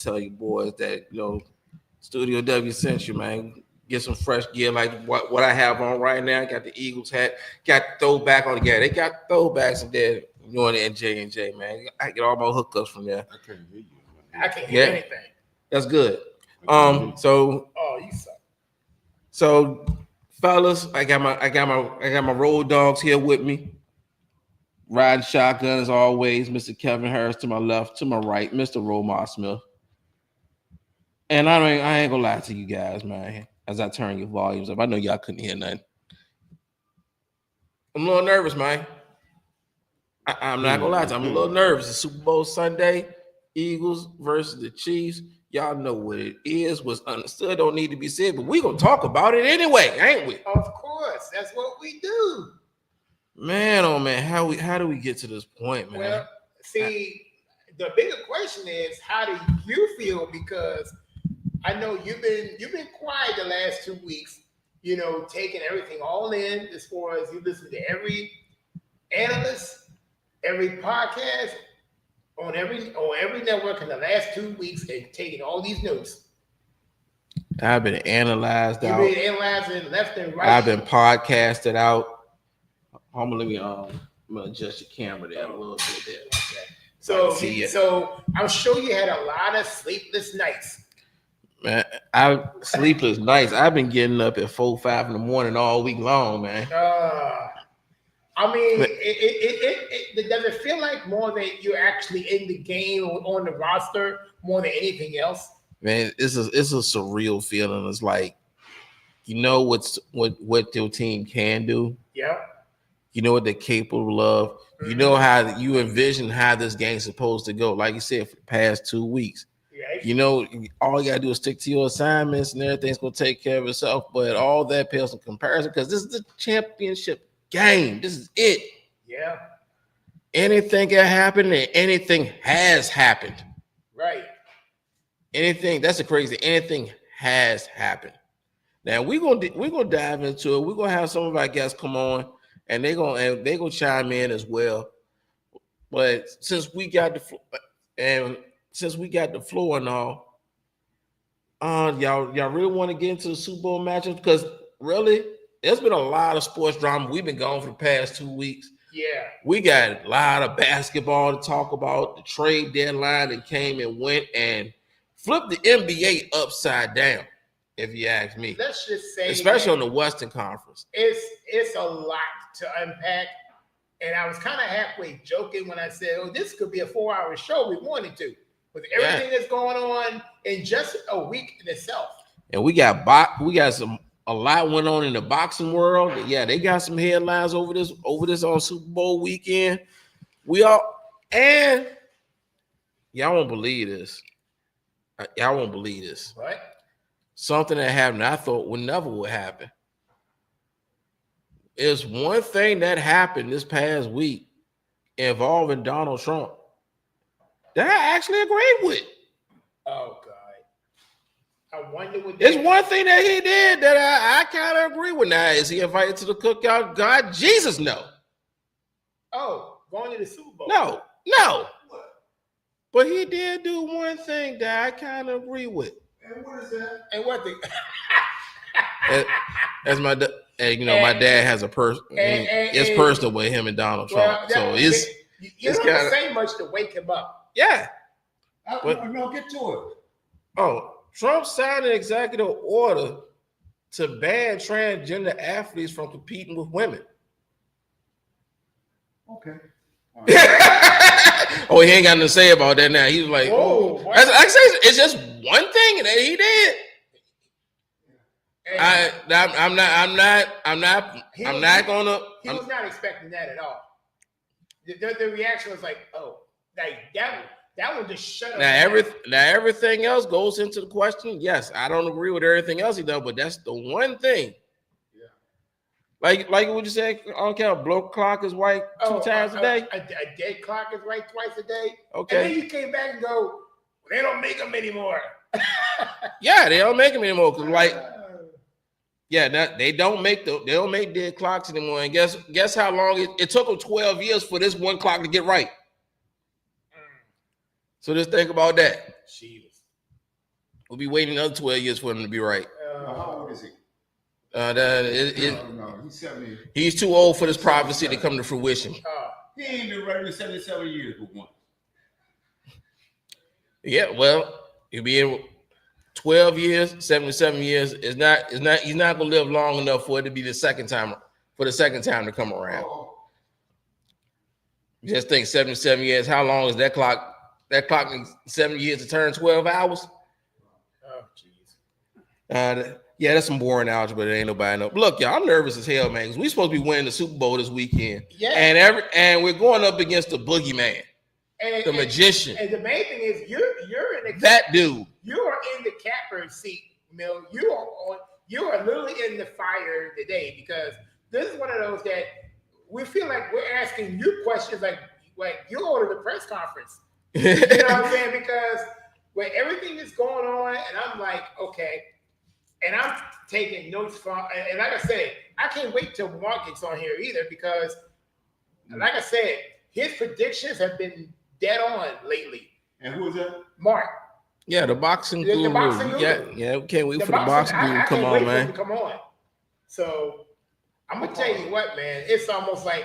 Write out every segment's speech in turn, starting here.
tell you boys that Studio W sent you, man. Get some fresh gear like what I have on right now. Got the Eagles hat, got throwback on the gear. They got throwbacks in there. And J&J, man. I get all my hookups from there. I can't hear you. I can't hear anything. That's good. You suck. So fellas, I got my road dogs here with me. Riding shotgun as always, Mr. Kevin Harris to my left, to my right, Mr. Romar Smith. And I ain't gonna lie to you guys, man. As I turn your volumes up, I know y'all couldn't hear nothing. I'm a little nervous, man. I'm not gonna lie to you. I'm a little nervous. It's Super Bowl Sunday, Eagles versus the Chiefs. Y'all know what it is. What's understood don't need to be said, but we gonna talk about it anyway, ain't we? Of course, that's what we do. Man, oh man, how do we get to this point, man? Well, see, the bigger question is, how do you feel? Because I know you've been quiet the last 2 weeks, taking everything all in as far as you listen to every analyst, every podcast on every network in the last 2 weeks and taking all these notes. I've been analyzed out. You've been analyzing left and right. I've been podcasted out. I'm gonna adjust your camera there a little bit there. Okay. So I'm sure you had a lot of sleepless nights. Man, sleepless nights. I've been getting up at 4, 5 in the morning all week long, man. I mean, it does it feel like more that you're actually in the game on the roster more than anything else? Man, it's a surreal feeling. It's like, what your team can do. Yeah. You know what they're capable of. Mm-hmm. You know how you envision how this game's supposed to go. Like you said, for the past 2 weeks. Yeah. All you gotta do is stick to your assignments and everything's gonna take care of itself. But all that pales in comparison because this is the championship game. This is it. Yeah. Anything can happen and anything has happened. Right. That's the crazy. Anything has happened. Now we're gonna dive into it. We're gonna have some of our guests come on and they're gonna chime in as well. But since we got the floor and all, y'all really want to get into the Super Bowl matchups? Because really, there's been a lot of sports drama. We've been gone for the past 2 weeks. Yeah. We got a lot of basketball to talk about. The trade deadline that came and went and flipped the NBA upside down, if you ask me. Let's just say, especially on the Western Conference. It's a lot to unpack. And I was kind of halfway joking when I said, this could be a 4-hour show. We wanted to. With everything that's going on in just a week in itself. And we got a lot went on in the boxing world. Yeah, they got some headlines over this on Super Bowl weekend. Y'all won't believe this. Y'all won't believe this. What? Something that happened I thought would happen. It's one thing that happened this past week involving Donald Trump that I actually agreed with. Oh, God. I wonder what... It's one thing that he did that I kind of agree with. Now, is he invited to the cookout? God, Jesus, no. Oh, going to the Super Bowl? No. But he did do one thing that I kind of agree with. And what is that? And what the... As my dad has a person. It's personal with him and Donald Trump. So it's... You don't have to say much to wake him up. Yeah. No, get to it. Oh, Trump signed an executive order to ban transgender athletes from competing with women. Okay. Right. Oh, he ain't got nothing to say about that now. He was like, I say it's just one thing that he did. I'm not gonna. He was not expecting that at all. The reaction was like, that one just shut up. Now everything else goes into the question. Yes, I don't agree with everything else he does, but that's the one thing. Yeah. Like what you said, I don't care. A bloke clock is right 2 times a day. A dead clock is right twice a day. Okay. And then you came back and go, they don't make them anymore. Yeah, they don't make them anymore because they don't make dead clocks anymore. And guess how long it took them 12 years for this one clock to get right. So just think about that. Jesus. We'll be waiting another 12 years for him to be right. How old is he? No, he's 70. He's too old for this prophecy to come to fruition. He ain't been running 77 years for one. Yeah, well, he'll be in 12 years, 77 years. He's not gonna live long enough for it to be the second time to come around. Just think 77 years. How long is that clock? That clock needs 7 years to turn 12 hours. Oh, jeez. Yeah, that's some boring algebra. There ain't nobody know. Look, y'all, I'm nervous as hell, man, because we supposed to be winning the Super Bowl this weekend. Yeah. And we're going up against the boogeyman, the magician. And the main thing is you're in that dude. You are in the catbird seat, Mill. You are literally in the fire today because this is one of those that we feel like we're asking you questions like you go to the press conference. You know what I'm saying? Because with everything that's going on, and I'm like, okay. And I'm taking notes from, and like I said, I can't wait till Mark gets on here either because, like I said, his predictions have been dead on lately. And who is that? Mark. Yeah, the boxing guru. Yeah, we can't wait for the boxing guru to come on, man. Come on. So I'm gonna tell you what, man. It's almost like,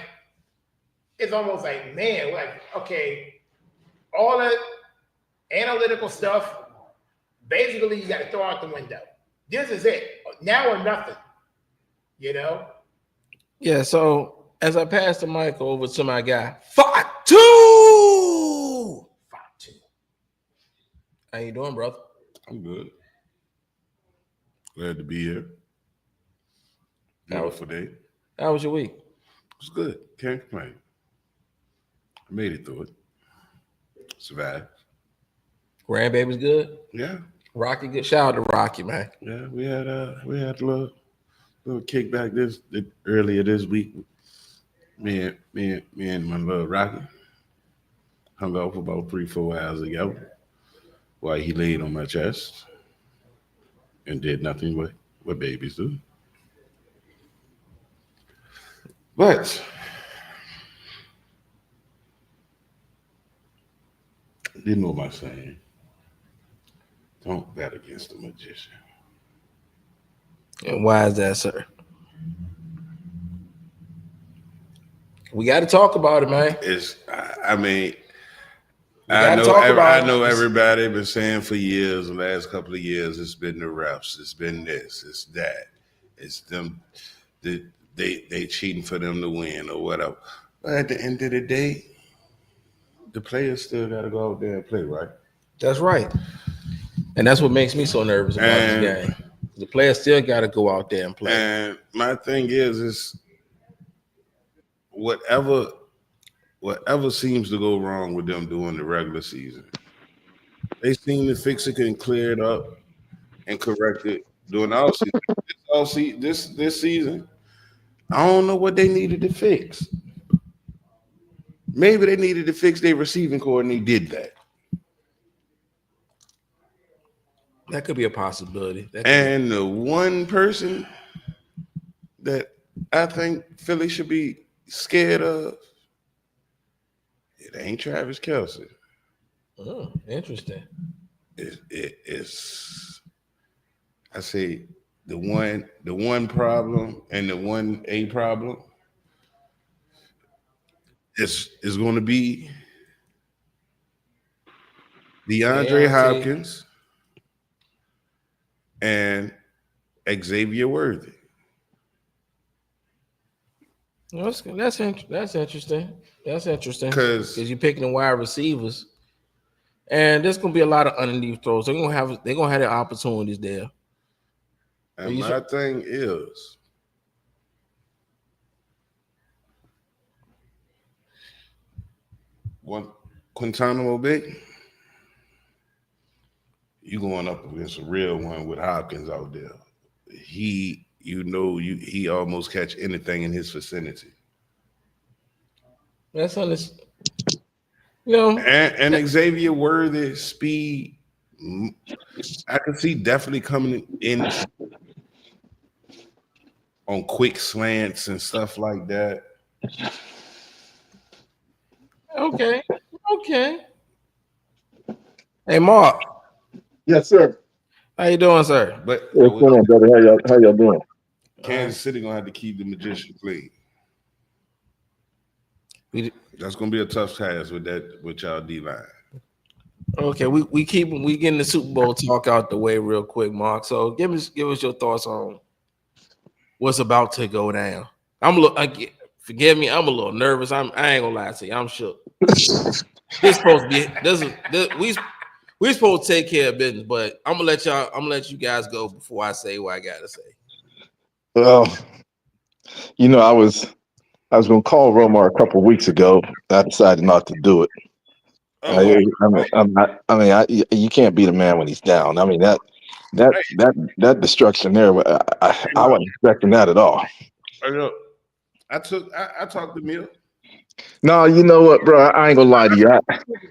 man, like, okay, all the analytical stuff, basically you got to throw out the window. This is it. Now or nothing. You know? Yeah, so as I pass the mic over to my guy, Fatu! How you doing, brother? I'm good. Glad to be here. Beautiful day. How was your week? It was good. Can't complain. I made it through it. Survived. Grandbaby's good? Yeah. Rocky, good. Shout out to Rocky, man. Yeah, we had a little kickback earlier this week. Me and my little Rocky hung out for about 3-4 hours together while he laid on my chest and did nothing what babies do. But you know my saying. Don't bet against the magician. And why is that, sir? We got to talk about it, man. I know everybody been saying for years, the last couple of years, it's been the refs, it's been this, it's that, it's them, they cheating for them to win or whatever. But at the end of the day, the players still got to go out there and play, right? That's right. And that's what makes me so nervous about this game. The players still got to go out there and play. And my thing is whatever seems to go wrong with them during the regular season, they seem to fix it and clear it up and correct it during the offseason. This season, I don't know what they needed to fix. Maybe they needed to fix their receiving core, and they did that. That could be a possibility. And the one person that I think Philly should be scared of, it ain't Travis Kelce. Oh, interesting. It's I say the one problem and the 1A problem is going to be DeAndre Hopkins and Xavier Worthy. That's interesting. That's interesting Because you're picking the wide receivers, and there's gonna be a lot of underneath throws. They're gonna have their opportunities there. And my thing is, one Quintana Bay, you going up against a real one with Hopkins out there. He almost catch anything in his vicinity. That's honest. And Xavier Worthy speed, I can see definitely coming in on quick slants and stuff like that. Okay. Hey, Mark. Yes, sir. How you doing, sir? But What's going on, brother? How y'all doing? Kansas City gonna have to keep the magician clean. We That's gonna be a tough task with y'all D line. okay. We getting the Super Bowl talk out the way real quick, Mark. So give us your thoughts on what's about to go down. Forgive me, I'm a little nervous. I ain't gonna lie to you. I'm shook. This supposed to be we supposed to take care of business, but I'm gonna let you guys go before I say what I gotta say. Well, I was going to call Romar a couple of weeks ago. I decided not to do it. Oh, I'm not. I mean, you can't beat a man when he's down. I mean that destruction there. I wasn't expecting that at all. look, I talked to Mill. No, you know what, bro? I ain't gonna lie to you.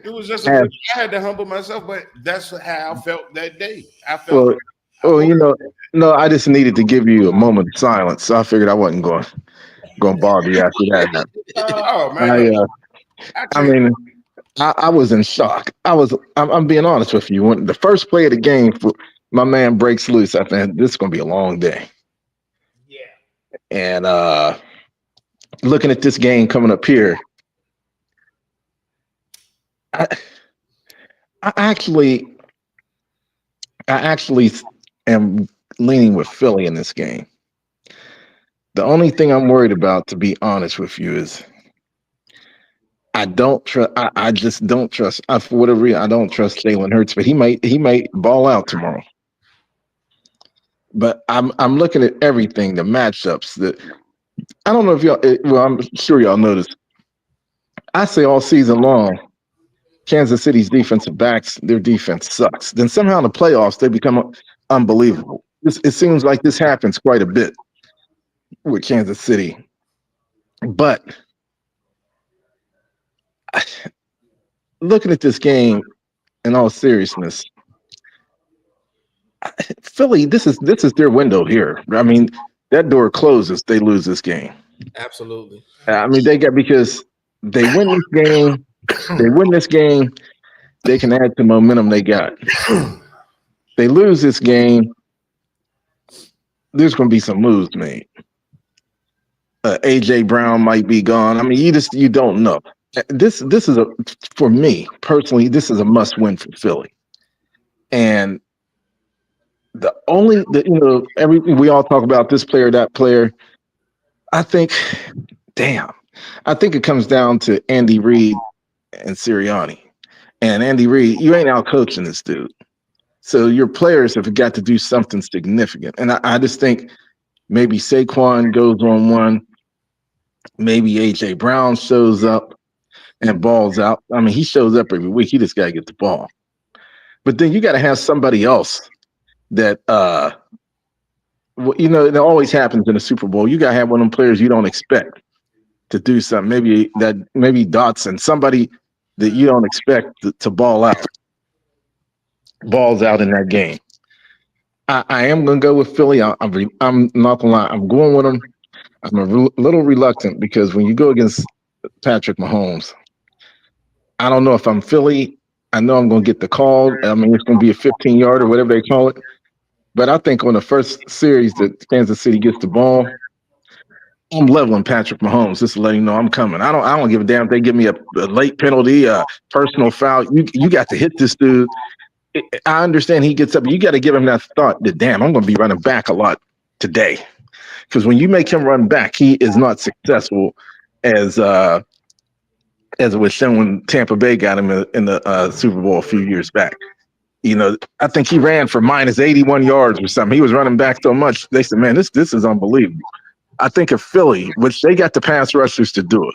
It was just I had to humble myself, but that's how I felt that day. I felt Well, no, I just needed to give you a moment of silence. So I figured I wasn't going to bother you after that. oh man, look, I mean, I was in shock. I'm being honest with you. When the first play of the game, my man breaks loose, I think this is going to be a long day. Yeah. And looking at this game coming up here, I actually am leaning with Philly in this game. The only thing I'm worried about, to be honest with you, is I don't trust. I just don't trust. For whatever reason, I don't trust Jalen Hurts, but he might ball out tomorrow. But I'm looking at everything, the matchups. I don't know if y'all. Well, I'm sure y'all noticed. I say all season long, Kansas City's defensive backs, their defense sucks. Then somehow in the playoffs they become unbelievable. It seems like this happens quite a bit with Kansas City, but looking at this game in all seriousness, Philly, this is their window here. I mean, that door closes, they lose this game. Absolutely. I mean, because they win this game, they can add to momentum they got. They lose this game, there's going to be some moves made. AJ Brown might be gone. I mean, you don't know. This is for me personally, this is a must win for Philly. And we all talk about this player, that player. I think it comes down to Andy Reid and Sirianni. And Andy Reid, you ain't out coaching this dude. So your players have got to do something significant. And I just think maybe Saquon goes on one. Maybe AJ Brown shows up and balls out. I mean, he shows up every week. He just got to get the ball. But then you got to have somebody else that, it always happens in a Super Bowl. You got to have one of them players you don't expect to do something. Maybe Dotson, somebody that you don't expect to balls out in that game. I am going to go with Philly. I'm not going to lie. I'm going with them. I'm a little reluctant because when you go against Patrick Mahomes, I don't know if I'm Philly. I know I'm going to get the call. I mean, it's going to be a 15-yard or whatever they call it. But I think on the first series that Kansas City gets the ball, I'm leveling Patrick Mahomes just to let him know I'm coming. I don't give a damn if they give me a late penalty, a personal foul. You got to hit this dude. I understand he gets up. You got to give him that thought that, damn, I'm going to be running back a lot today. Because when you make him run back, he is not successful as it was shown when Tampa Bay got him in the Super Bowl a few years back. I think he ran for minus 81 yards or something. He was running back so much. They said, man, this is unbelievable. I think if Philly, which they got the pass rushers to do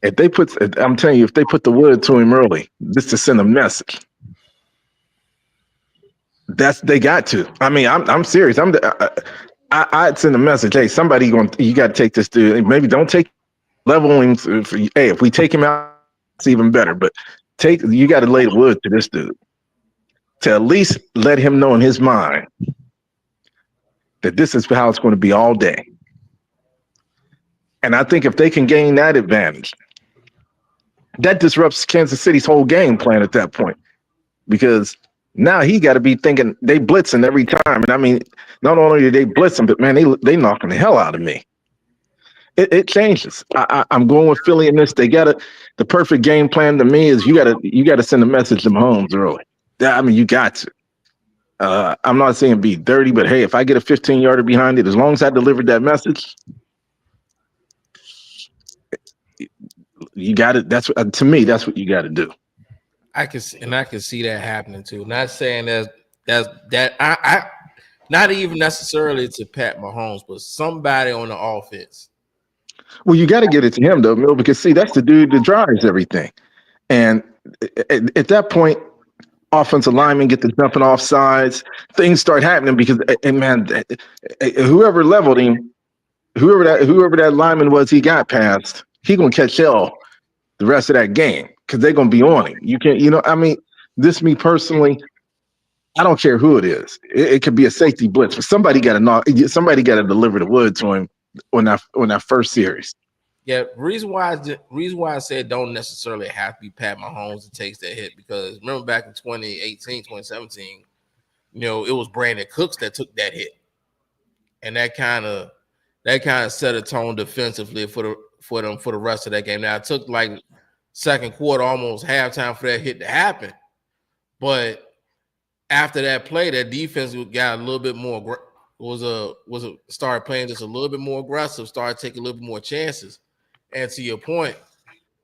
it, I'm telling you, if they put the wood to him early, just to send a message, they got to. I mean, I'm serious. I'd send a message. Hey, you got to take this dude. Maybe don't take level him. Hey, if we take him out, it's even better. But you got to lay the wood to this dude to at least let him know in his mind that this is how it's going to be all day. And I think if they can gain that advantage, that disrupts Kansas City's whole game plan at that point. Because Now he got to be thinking they blitzing every time. And I mean, not only are they blitzing, but man, they knocking the hell out of me. It changes. I'm going with Philly in this. They got to. The perfect game plan to me is you got to send a message to Mahomes early. I mean, you got to. I'm not saying be dirty, but hey, if I get a 15-yarder behind it, as long as I delivered that message, you got it. That's to me. That's what you got to do. I can see that happening too. Not saying that I not even necessarily to Pat Mahomes, but somebody on the offense. Well, you got to get it to him though, Mill, because see, that's the dude that drives everything. And at that point, offensive linemen get the jumping off sides. Things start happening because, and man, whoever leveled him, whoever that lineman was, he got past. He gonna catch hell the rest of that game because they're gonna be on him. You can't, I mean, this me personally. I don't care who it is. It could be a safety blitz, but somebody got to deliver the wood to him on that first series. Yeah, reason why I said don't necessarily have to be Pat Mahomes that takes that hit, because remember back in 2018, 2017, it was Brandon Cooks that took that hit. And that kind of set a tone defensively for the rest of that game. Now it took like second quarter, almost halftime for that hit to happen. But after that play, that defense got a little bit more started playing just a little bit more aggressive, started taking a little bit more chances. And to your point,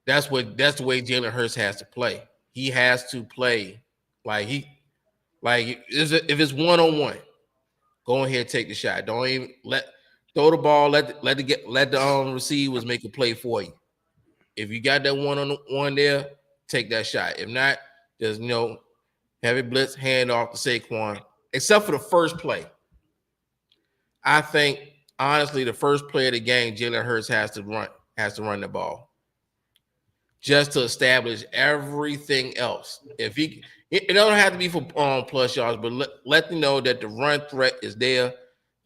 that's the way Jalen Hurts has to play. He has to play if it's 1-on-1, go ahead, take the shot. Don't even throw the ball. Let the receivers make a play for you. If you got that 1-on-1 there, take that shot. If not, just have it blitz, hand off to Saquon. Except for the first play, I think honestly the first play of the game, Jalen Hurts has to run the ball just to establish everything else. If it don't have to be for plus yards, but let them know that the run threat is there.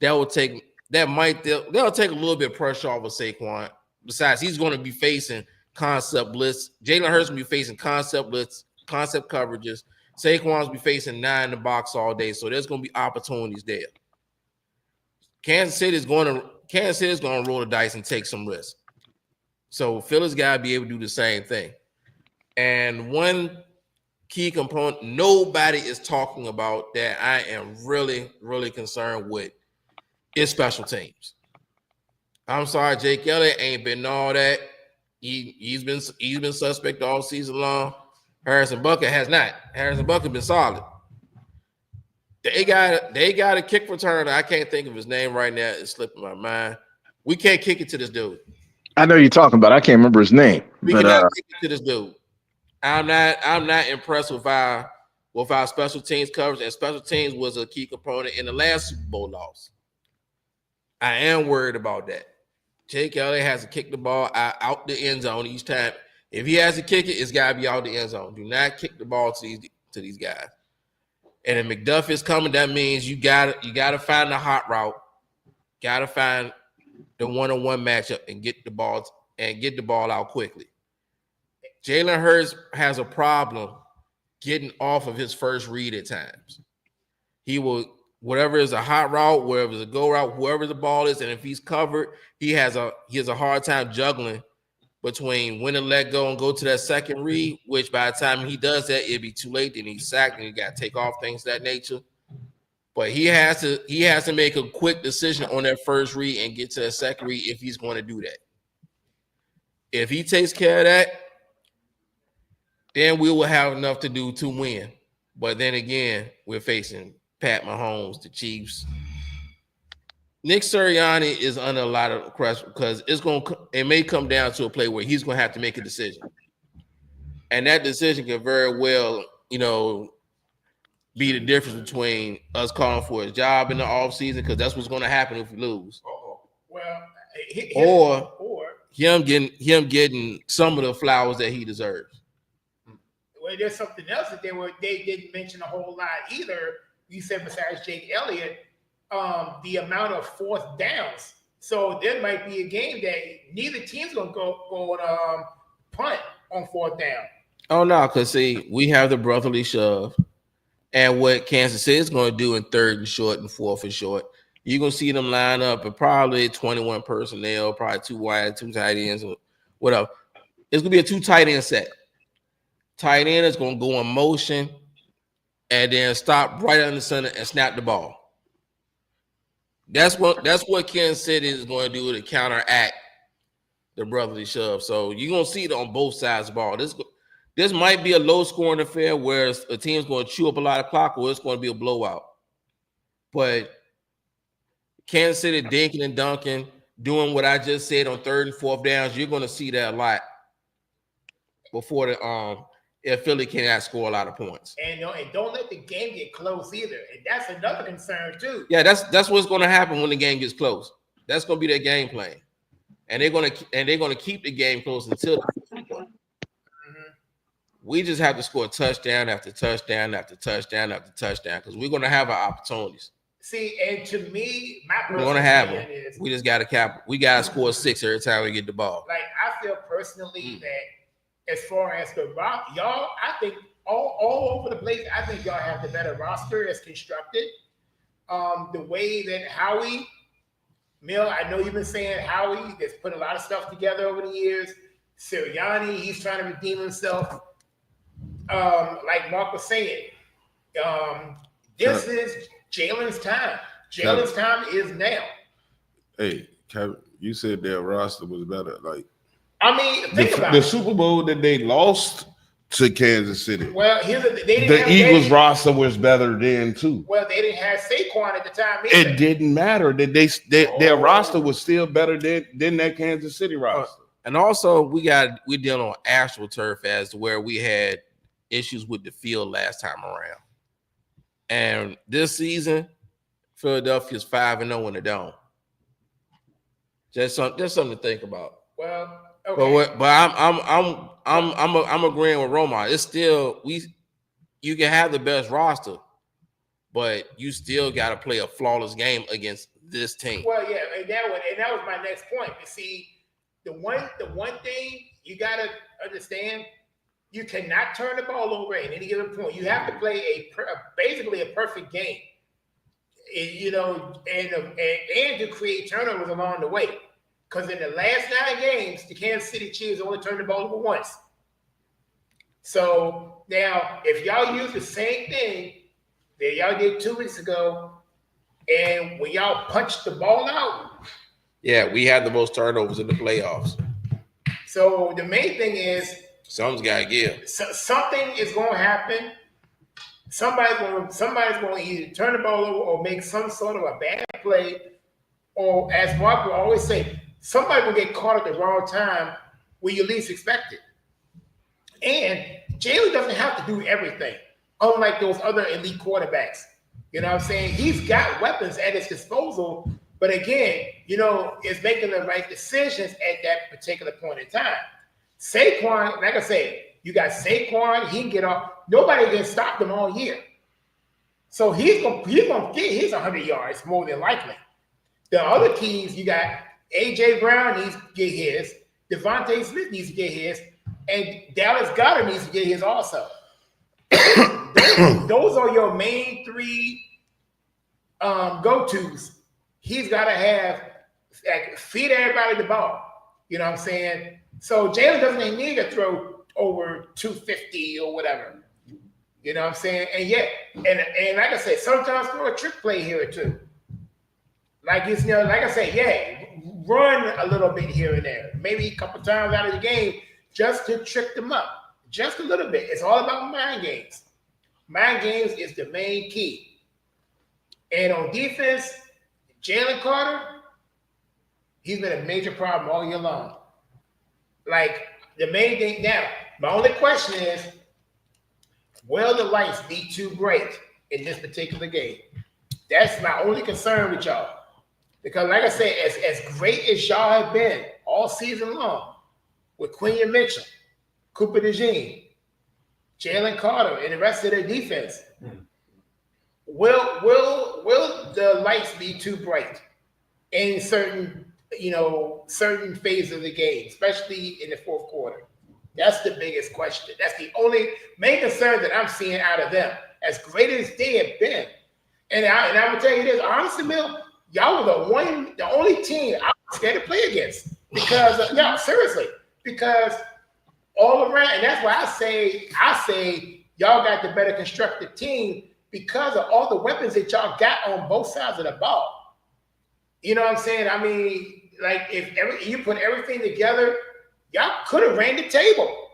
That'll take a little bit of pressure off of Saquon. Besides, he's going to be facing concept blitz. Jalen Hurts will be facing concept blitz, concept coverages. Saquon's be facing 9 in the box all day, so there's going to be opportunities there. Kansas City is going to roll the dice and take some risks. So Philly's got to be able to do the same thing. And one key component nobody is talking about that I am really, really concerned with is special teams. I'm sorry, Jake Elliott ain't been all that. He's been suspect all season long. Harrison Butker has not. Harrison Butker been solid. They got a kick returner. I can't think of his name right now. It's slipping my mind. We can't kick it to this dude. I know you're talking about. I can't remember his name. We cannot kick it to this dude. I'm not impressed with our special teams coverage, and special teams was a key component in the last Super Bowl loss. I am worried about that. Jake Elliott has to kick the ball out the end zone each time. If he has to kick it, it's got to be out the end zone. Do not kick the ball to these guys. And if McDuff is coming, that means you gotta find the hot route, gotta find the 1-on-1 matchup and get the ball out quickly. Jalen Hurts has a problem getting off of his first read at times. He will, whatever is a hot route, wherever is a go route, whoever the ball is, and if he's covered, he has a hard time juggling between when to let go and go to that second read, which by the time he does that, it'd be too late. Then he's sacked and he got to take off, things of that nature. But he has to make a quick decision on that first read and get to that second read if he's going to do that. If he takes care of that, then we will have enough to do to win. But then again, we're facing Pat Mahomes, the Chiefs. Nick Sirianni is under a lot of pressure because it may come down to a play where he's going to have to make a decision. And that decision can very well, be the difference between us calling for a job in the offseason, because that's what's going to happen if we lose. Well, or him getting some of the flowers that he deserves. Well, there's something else that they didn't mention a whole lot either. You said besides Jake Elliott, the amount of fourth downs. So there might be a game that neither team's gonna go punt on fourth down. Oh no, because see, we have the brotherly shove, and what Kansas City is going to do in third and short and fourth and short. You're going to see them line up and probably 21 personnel, probably 2 wide, 2 tight ends, or whatever. It's going to be a 2 tight end set. Tight end is going to go in motion and then stop right under center and snap the ball. That's what Kansas City is going to do to counteract the brotherly shove. So you're going to see it on both sides of the ball. This might be a low-scoring affair where a team's going to chew up a lot of clock, or it's going to be a blowout. But Kansas City dinking and dunking, doing what I just said on third and fourth downs, you're going to see that a lot before if Philly cannot score a lot of points. And don't let the game get close either. And that's another concern too. Yeah, that's what's going to happen when the game gets close. That's going to be their game plan, and they're going to keep the game close until the fourth quarter. We just have to score touchdown after touchdown after touchdown after touchdown because we're going to have our opportunities. See, and to me, my we're going to have them. Is, we just got to we got to score 6 every time we get the ball. Like I feel personally that as far as the y'all, I think all over the place, I think y'all have the better roster as constructed. The way that Howie, Mill, I know you've been saying Howie that's put a lot of stuff together over the years. Sirianni, he's trying to redeem himself. Like Mark was saying, this is Jalen's time. Jalen's time is now. Hey, Kevin, you said their roster was better. Like, I mean, think about the it. Super Bowl that they lost to Kansas City. Well, the Eagles roster was better then too. Well, they didn't have Saquon at the time either. It didn't matter. Their roster was still better than that Kansas City roster. And also, we dealing on actual turf as to where we had issues with the field last time around. And this season, Philadelphia's 5-0 in the dome. Just something to think about. Well, okay. But I'm agreeing with Roma. It's still you can have the best roster, but you still got to play a flawless game against this team. Well, yeah, and that was my next point. You see, the one thing you got to understand. You cannot turn the ball over at any given point. You have to play basically a perfect game, and to create turnovers along the way. Because in the last 9 games, the Kansas City Chiefs only turned the ball over once. So now, if y'all use the same thing that y'all did 2 weeks ago, and when y'all punched the ball out, yeah, we had the most turnovers in the playoffs. So the main thing is. Something's got to give. Something is going to happen. Somebody's going to either turn the ball over or make some sort of a bad play, or as Mark will always say, somebody will get caught at the wrong time where you least expect it. And Jalen doesn't have to do everything, unlike those other elite quarterbacks. You know what I'm saying? He's got weapons at his disposal, but again, is making the right decisions at that particular point in time. Saquon, like I said, you got Saquon, he can get off. Nobody can stop him all year. So he's gonna get his 100 yards more than likely. The other keys, you got AJ Brown needs to get his, Devontae Smith needs to get his, and Dallas Goedert needs to get his also. those are your main 3 go-tos. He's got to have, feed everybody the ball. You know what I'm saying? So Jalen doesn't need to throw over 250 or whatever. You know what I'm saying? And yet, and like I said, sometimes throw a trick play here or two. Like like I said, run a little bit here and there. Maybe a couple times out of the game just to trick them up. Just a little bit. It's all about mind games. Mind games is the main key. And on defense, Jalen Carter, he's been a major problem all year long. Like, the main thing now, my only question is, will the lights be too bright in this particular game? That's my only concern with y'all. Because like I said, as great as y'all have been all season long with Quinion Mitchell, Cooper DeJean, Jalen Carter, and the rest of their defense, will the lights be too bright in certain phases of the game, especially in the fourth quarter? That's the biggest question. That's the only main concern that I'm seeing out of them. as great as they have been. And I will tell you this, honestly, Mill, y'all were the only team I was scared to play against. Because no, seriously, because all around, and that's why I say y'all got the better constructed team because of all the weapons that y'all got on both sides of the ball. You know what I'm saying? I mean, like if you put everything together, y'all could have ran the table.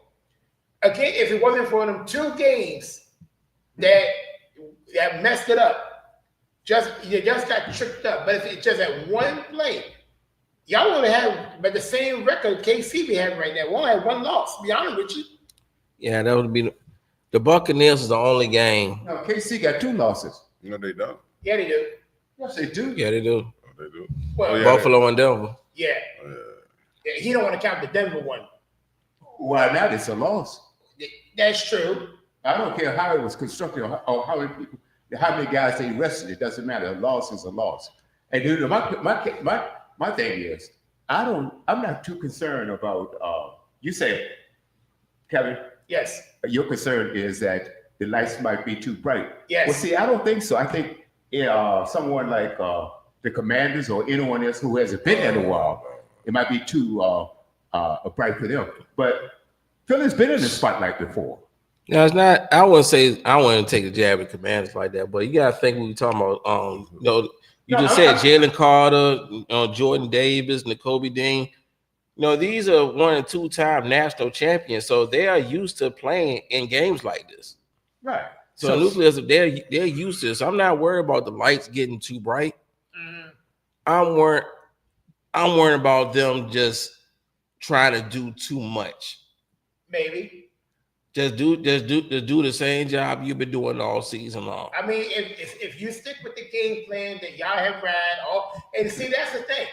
Again, if it wasn't for them 2 games that messed it up. You just got tricked up. But if it's just at one play, y'all would have but the same record KC be having right now. We only had 1 loss, to be honest with you. Yeah, that would be the Buccaneers is the only game. No, KC got 2 losses. No, they don't. Yeah, they do. Yes, they do. Yeah, they do. Oh, they do. Well, yeah, Buffalo and Denver. Yeah. Yeah, he don't want to count the Denver one. Why not? It's a loss. That's true. I don't care how it was constructed or how many guys they rested. It doesn't matter. A loss is a loss. And dude, my thing is, I'm not too concerned about. You say, Kevin. Yes. Your concern is that the lights might be too bright. Yes. Well, see, I don't think so. I think someone like the Commanders or anyone else who hasn't been there in a while, it might be too bright for them. But Philly's been in the spotlight before. No, it's not. I wouldn't say I wouldn't take a jab at Commanders like that, but you gotta think when we talking about said Jalen Carter, Jordan Davis, N'Kobe Dean. These are 1- and 2-time national champions, so they are used to playing in games like this. Right. So Nucleus, they're used to this. I'm not worried about the lights getting too bright. Mm-hmm. I'm worried about them just trying to do too much. Maybe. Just do the same job you've been doing all season long. I mean, if you stick with the game plan that y'all have ran, and see, that's the thing,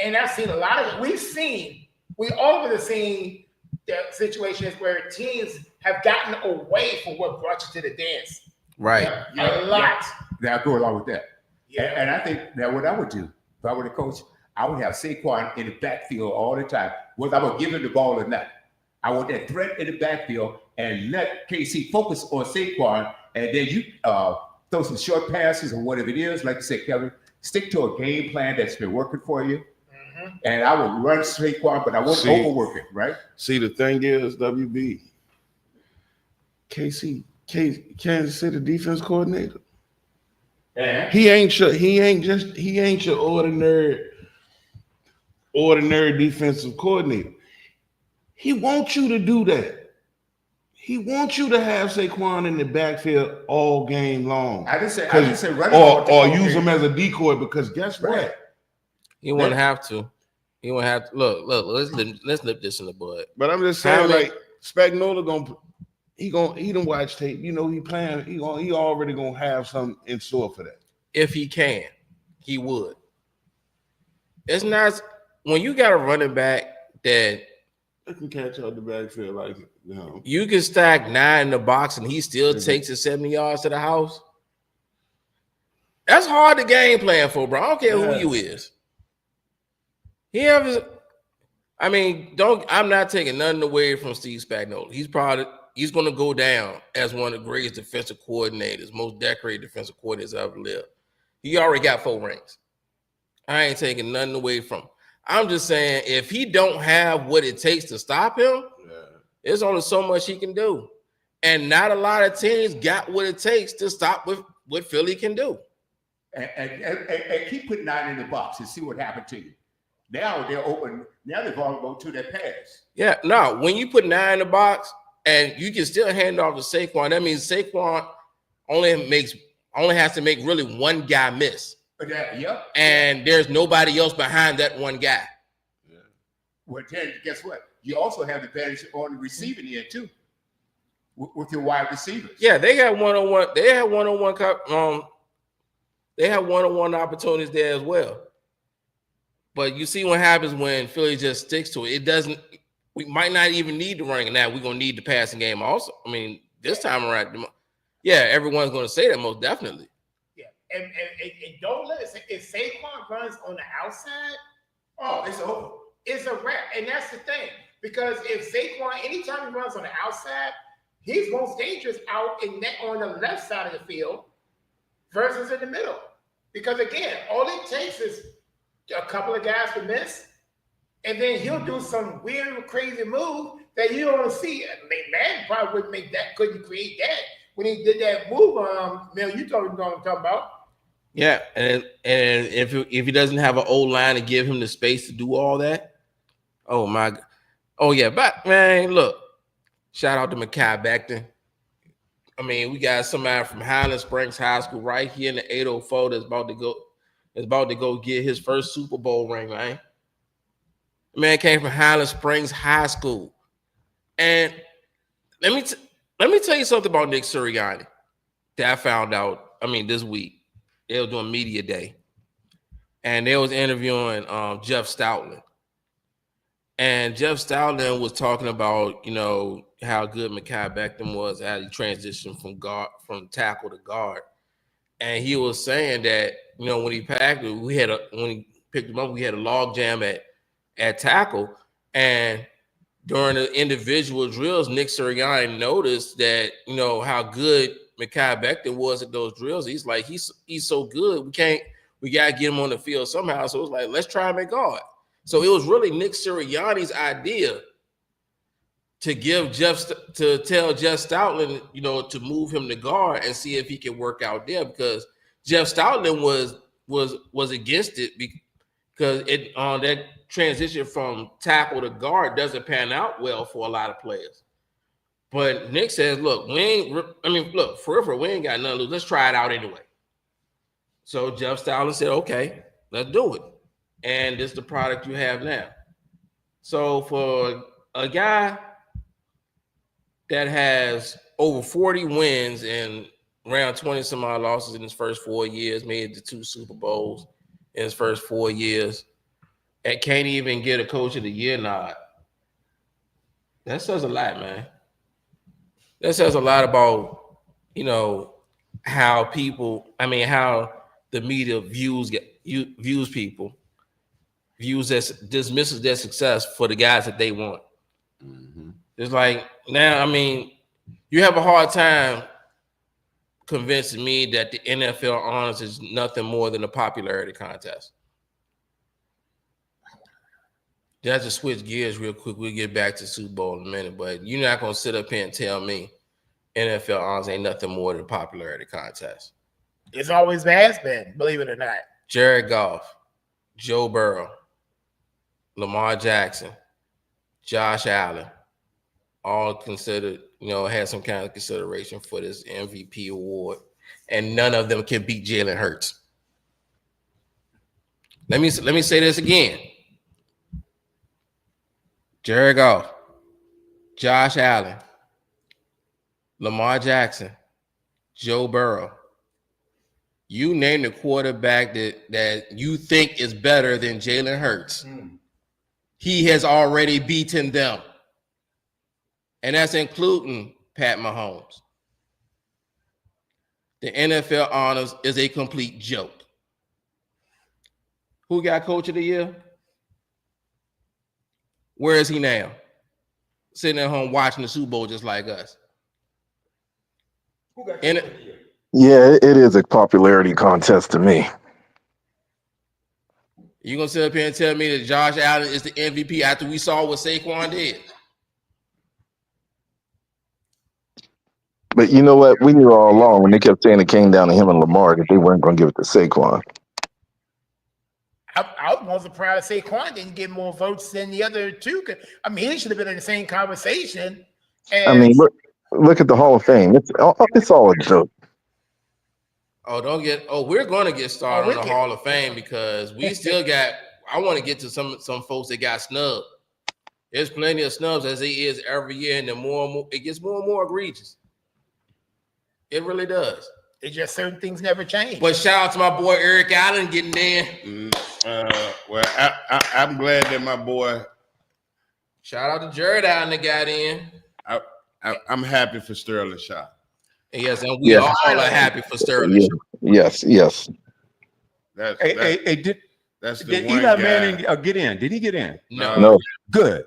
and I've seen a lot of it. We all have seen the situations where teams have gotten away from what brought you to the dance. Right. Yeah, a lot. Yeah, I go along with that. Yeah. And I think that what I would do if I were the coach, I would have Saquon in the backfield all the time, whether I would give him the ball or not. I want that threat in the backfield and let KC focus on Saquon, and then you throw some short passes or whatever it is. Like you said, Kevin, stick to a game plan that's been working for you. Mm-hmm. And I would run Saquon, but I won't overwork it, right? See, the thing is, WB, Kansas City defense coordinator. Yeah. He ain't your ordinary defensive coordinator. He wants you to do that. He wants you to have Saquon in the backfield all game long. I just say run or use him as a decoy, because guess what? He wouldn't have to. He wouldn't have to. Look. Let's nip this in the bud. But I'm just saying, like Spagnuolo he done watch tape. He playing. He already gonna have something in store for that. If he can, he would. It's not when you got a running back that I can catch out the backfield like you can stack 9 in the box and he still takes it 70 yards to the house. That's hard to game plan for, bro. I don't care who you is. I'm not taking nothing away from Steve Spagnuolo. He's going to go down as one of the greatest defensive coordinators, most decorated defensive coordinators ever lived. He already got 4 rings. I ain't taking nothing away from him. I'm just saying, if he don't have what it takes to stop him, there's only so much he can do. And not a lot of teams got what it takes to stop what Philly can do. And keep putting 9 in the box and see what happened to you. Now they're open. Now they're vulnerable to their pass. Yeah, no. When you put 9 in the box and you can still hand off to Saquon, that means Saquon only has to make really one guy miss. And there's nobody else behind that one guy. Yeah. Well, then guess what? You also have the advantage on the receiving end too, with your wide receivers. Yeah, they got one-on-one. They have one-on-one. They have one-on-one opportunities there as well. But you see what happens when Philly just sticks to it. It doesn't. We might not even need the running. Now we're gonna need the passing game also. I mean, this time around, yeah, everyone's gonna say that most definitely. And don't let it. If Saquon runs on the outside, it's over. It's a wrap. And that's the thing. Because if Saquon, anytime he runs on the outside, he's most dangerous out in that on the left side of the field versus in the middle. Because again, all it takes is a couple of guys to miss, and then he'll do some weird, crazy move that you don't want to see. I mean, man probably wouldn't make that, couldn't create that when he did that move. Mel, you know what I'm talking about. Yeah, and if he doesn't have an old line to give him the space to do all that, oh my, oh yeah, but man, look, shout out to Mekhi Becton. I mean, we got somebody from Highland Springs High School right here in the 804 that's about to go get his first Super Bowl ring, man. The man came from Highland Springs High School, and let me tell you something about Nick Sirianni that I found out. I mean, this week. They were doing media day, and they was interviewing Jeff Stoutland, and Jeff Stoutland was talking about how good Mekhi Becton was, how he transitioned from tackle to guard, and he was saying that when he picked him up, we had a log jam at tackle, and during the individual drills, Nick Sirianni noticed that how good Mekhi Becton was at those drills. He's like, he's so good. We gotta get him on the field somehow. So it was like, let's try him at guard. So it was really Nick Sirianni's idea to tell Jeff Stoutland, to move him to guard and see if he can work out there, because Jeff Stoutland was against it because it on that transition from tackle to guard doesn't pan out well for a lot of players. But Nick says, look, for real, we ain't got nothing to lose. Let's try it out anyway. So Jeff Stoutland said, okay, let's do it. And this is the product you have now. So for a guy that has over 40 wins and around 20 some odd losses in his first 4 years, made it to 2 Super Bowls in his first 4 years, and can't even get a Coach of the Year nod, that says a lot, man. That says a lot about, how the media views people, dismisses their success for the guys that they want. Mm-hmm. It's like, now, you have a hard time convincing me that the NFL honors is nothing more than a popularity contest. Just to switch gears real quick, we'll get back to Super Bowl in a minute, but you're not going to sit up here and tell me NFL honors ain't nothing more than a popularity contest. It's always has been, believe it or not. Jared Goff, Joe Burrow, Lamar Jackson, Josh Allen, all considered, had some kind of consideration for this MVP award, and none of them can beat Jalen Hurts. Let me say this again. Jared Goff, Josh Allen, Lamar Jackson, Joe Burrow. You name the quarterback that you think is better than Jalen Hurts. He has already beaten them. And that's including Pat Mahomes. The NFL honors is a complete joke. Who got Coach of the Year? Where is he now? Sitting at home watching the Super Bowl just like us. Who got Coach of the Year? Yeah, it is a popularity contest to me. You gonna sit up here and tell me that Josh Allen is the MVP after we saw what Saquon did? But you know what? We knew all along when they kept saying it came down to him and Lamar that they weren't going to give it to Saquon. I was more surprised Saquon didn't get more votes than the other two. He should have been in the same conversation. Look at the Hall of Fame. It's all a joke. We're going to get started on the Hall of Fame because we still got, I want to get to some folks that got snubbed. There's plenty of snubs as it is every year, and the more and more, it gets more and more egregious. It really does. It's just certain things never change. But shout out to my boy Eric Allen getting in. Well, I'm glad that my boy. Shout out to Jared Allen that got in. I'm happy for Sterling Shaw. Yes, and we all are happy for Sterling. Yes. That's did one Eli guy. Manning get in? Did he get in? No. Good.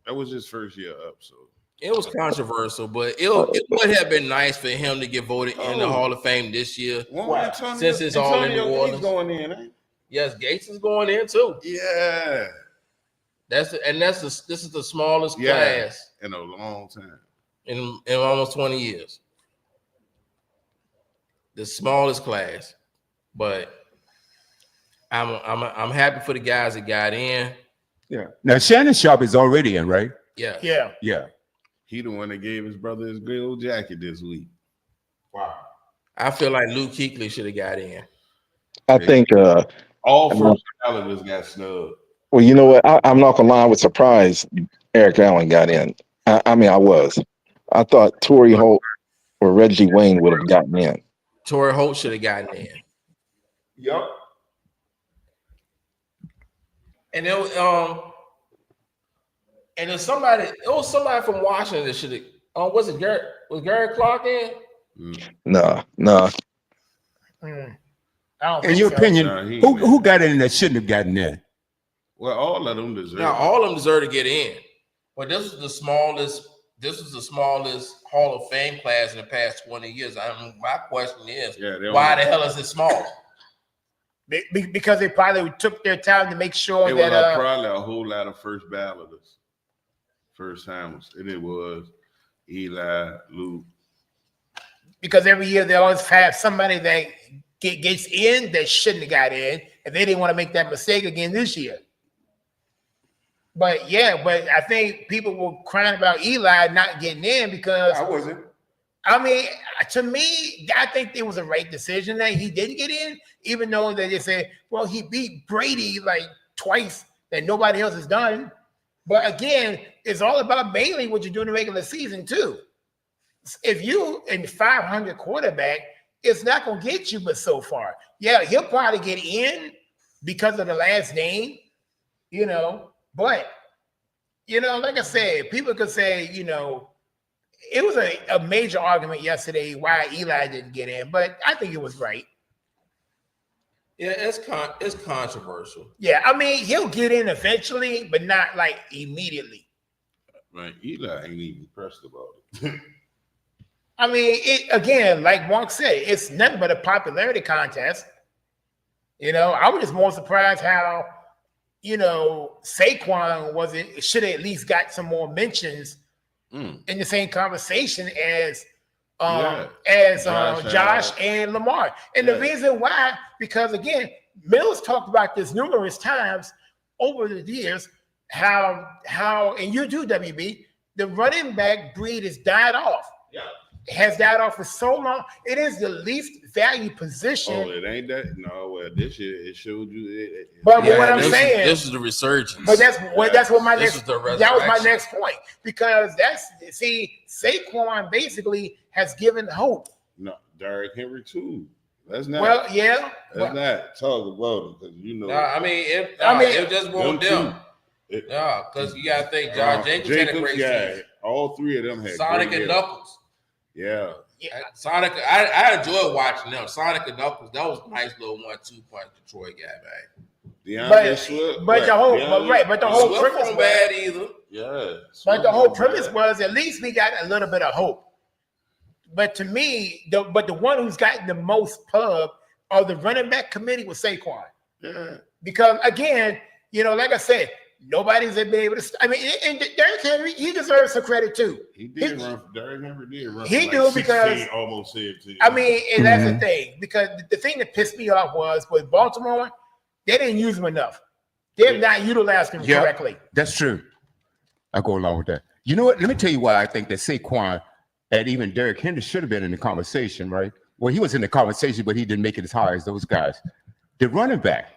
That was his first year up, so It was controversial, but it would have been nice for him to get voted in the Hall of Fame this year. Since it's all in New Orleans. Going in, ain't Yes, Gates is going in too. Yeah. This is the smallest class in a long time. In almost 20 years. The smallest class. But I'm happy for the guys that got in. Yeah. Now Shannon Sharp is already in, right? Yeah. Yeah. Yeah. He the one that gave his brother his gold jacket this week. Wow. I feel like Luke Kuechly should have got in. I think All first balloters got snubbed. well, you know what? I'm not gonna lie, I was surprised Eric Allen got in. I mean, I was. I thought Torrey Holt or Reggie Wayne would have gotten in. Torrey Holt should have gotten in. Yep. And it was somebody from Washington that should have. Was it Garrett? Was Garrett Clark in? No. Mm. I don't In think your so. opinion, Nah, he who got in that shouldn't have gotten in? Well, all of them deserve. Now all of them deserve to get in, but this was the smallest. This was the smallest Hall of Fame class in the past 20 years. My question is, why the hell is it small? Because they probably took their time to make sure It was that probably a whole lot of first balloters, first timers, and it was Eli, Luke. because every year they always have somebody that gets in that shouldn't have got in, and they didn't want to make that mistake again this year. But I think people were crying about Eli not getting in because I wasn't. I mean, to me, I think it was a right decision that he didn't get in, even though they just said, well, he beat Brady like twice that nobody else has done. But again, it's all about mainly what you do in the regular season too. If you in 500 quarterback, it's not going to get you but so far. Yeah, he'll probably get in because of the last name, but, like I said, people could say, it was a major argument yesterday why Eli didn't get in, but I think it was right. Yeah, it's controversial. Yeah, I mean, he'll get in eventually, but not like immediately. Right, Eli ain't even pressed about it. I mean, again, like Mark said, it's nothing but a popularity contest. I was just more surprised how, Saquon should have at least got some more mentions in the same conversation as Josh and Lamar. And the reason why, because again, Mills talked about this numerous times over the years, how and you do, WB, the running back breed has died off. Yeah. It has died off for so long. It is the least valued position. Oh, it ain't that? No, well, this year it showed you. But what I'm saying, this is the resurgence. But that's what my This next. is the That was my resurrection. next point, because Saquon basically has given hope. No, Derrick Henry too. Let's not. Well, yeah. Let's not talk about it because I mean, it just won't them. Yeah, because you gotta think Josh Jacobs had a great season. All three of them had Sonic great and years. Knuckles. Yeah. Sonic, I enjoyed watching them. Sonic and Knuckles, that was a nice little 1-2 punch Detroit guy, man. DeAndre Swift, but the whole Swift premise wasn't bad either. Yeah. But the whole premise was at least we got a little bit of hope. But to me, the one who's gotten the most pub of the running back committee was Saquon. Yeah. Because again, like I said, nobody's been able to. I mean, and Derrick Henry, he deserves some credit too. He did run. Derrick Henry did run. He for do like because 16, almost 17. I mean, and that's the thing, because the thing that pissed me off was with Baltimore, they didn't use him enough. They're not utilizing him correctly. That's true. I go along with that. You know what? Let me tell you why I think that Saquon and even Derrick Henry should have been in the conversation, right? Well, he was in the conversation, but he didn't make it as high as those guys. The running back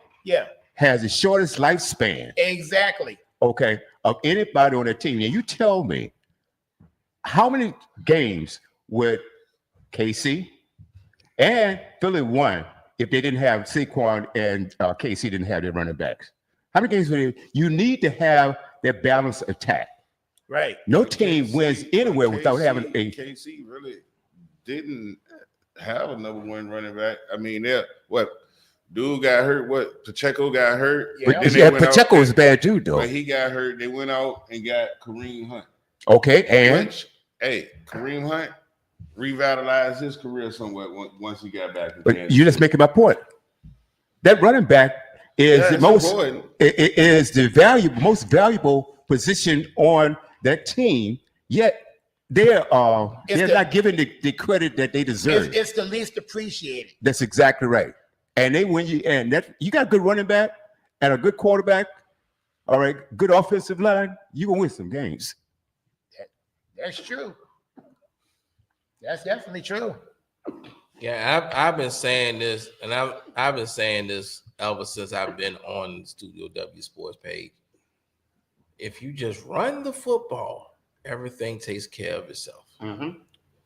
has the shortest lifespan. Exactly. Okay, of anybody on the team. And you tell me, how many games would KC and Philly won if they didn't have Saquon and KC didn't have their running backs? How many games would you need to have their balanced attack? Right. No team wins anywhere without having a. KC really didn't have a number one running back. I mean, dude got hurt. Pacheco got hurt. Yeah. But Pacheco was bad too, though. But he got hurt. They went out and got Kareem Hunt. Okay, and Which, hey, Kareem Hunt revitalized his career somewhat once he got back to but Kansas you're just City. making my point. That running back is Yeah, the it's most important. it is the most valuable position on that team. Yet they're not given the credit that they deserve. It's the least appreciated. That's exactly right. And they when you got a good running back and a good quarterback, all right, good offensive line, you gonna win some games. That's true. That's definitely true. Yeah, I've been saying this, and I've been saying this ever since I've been on the Studio W Sports page. If you just run the football, everything takes care of itself. Mm-hmm.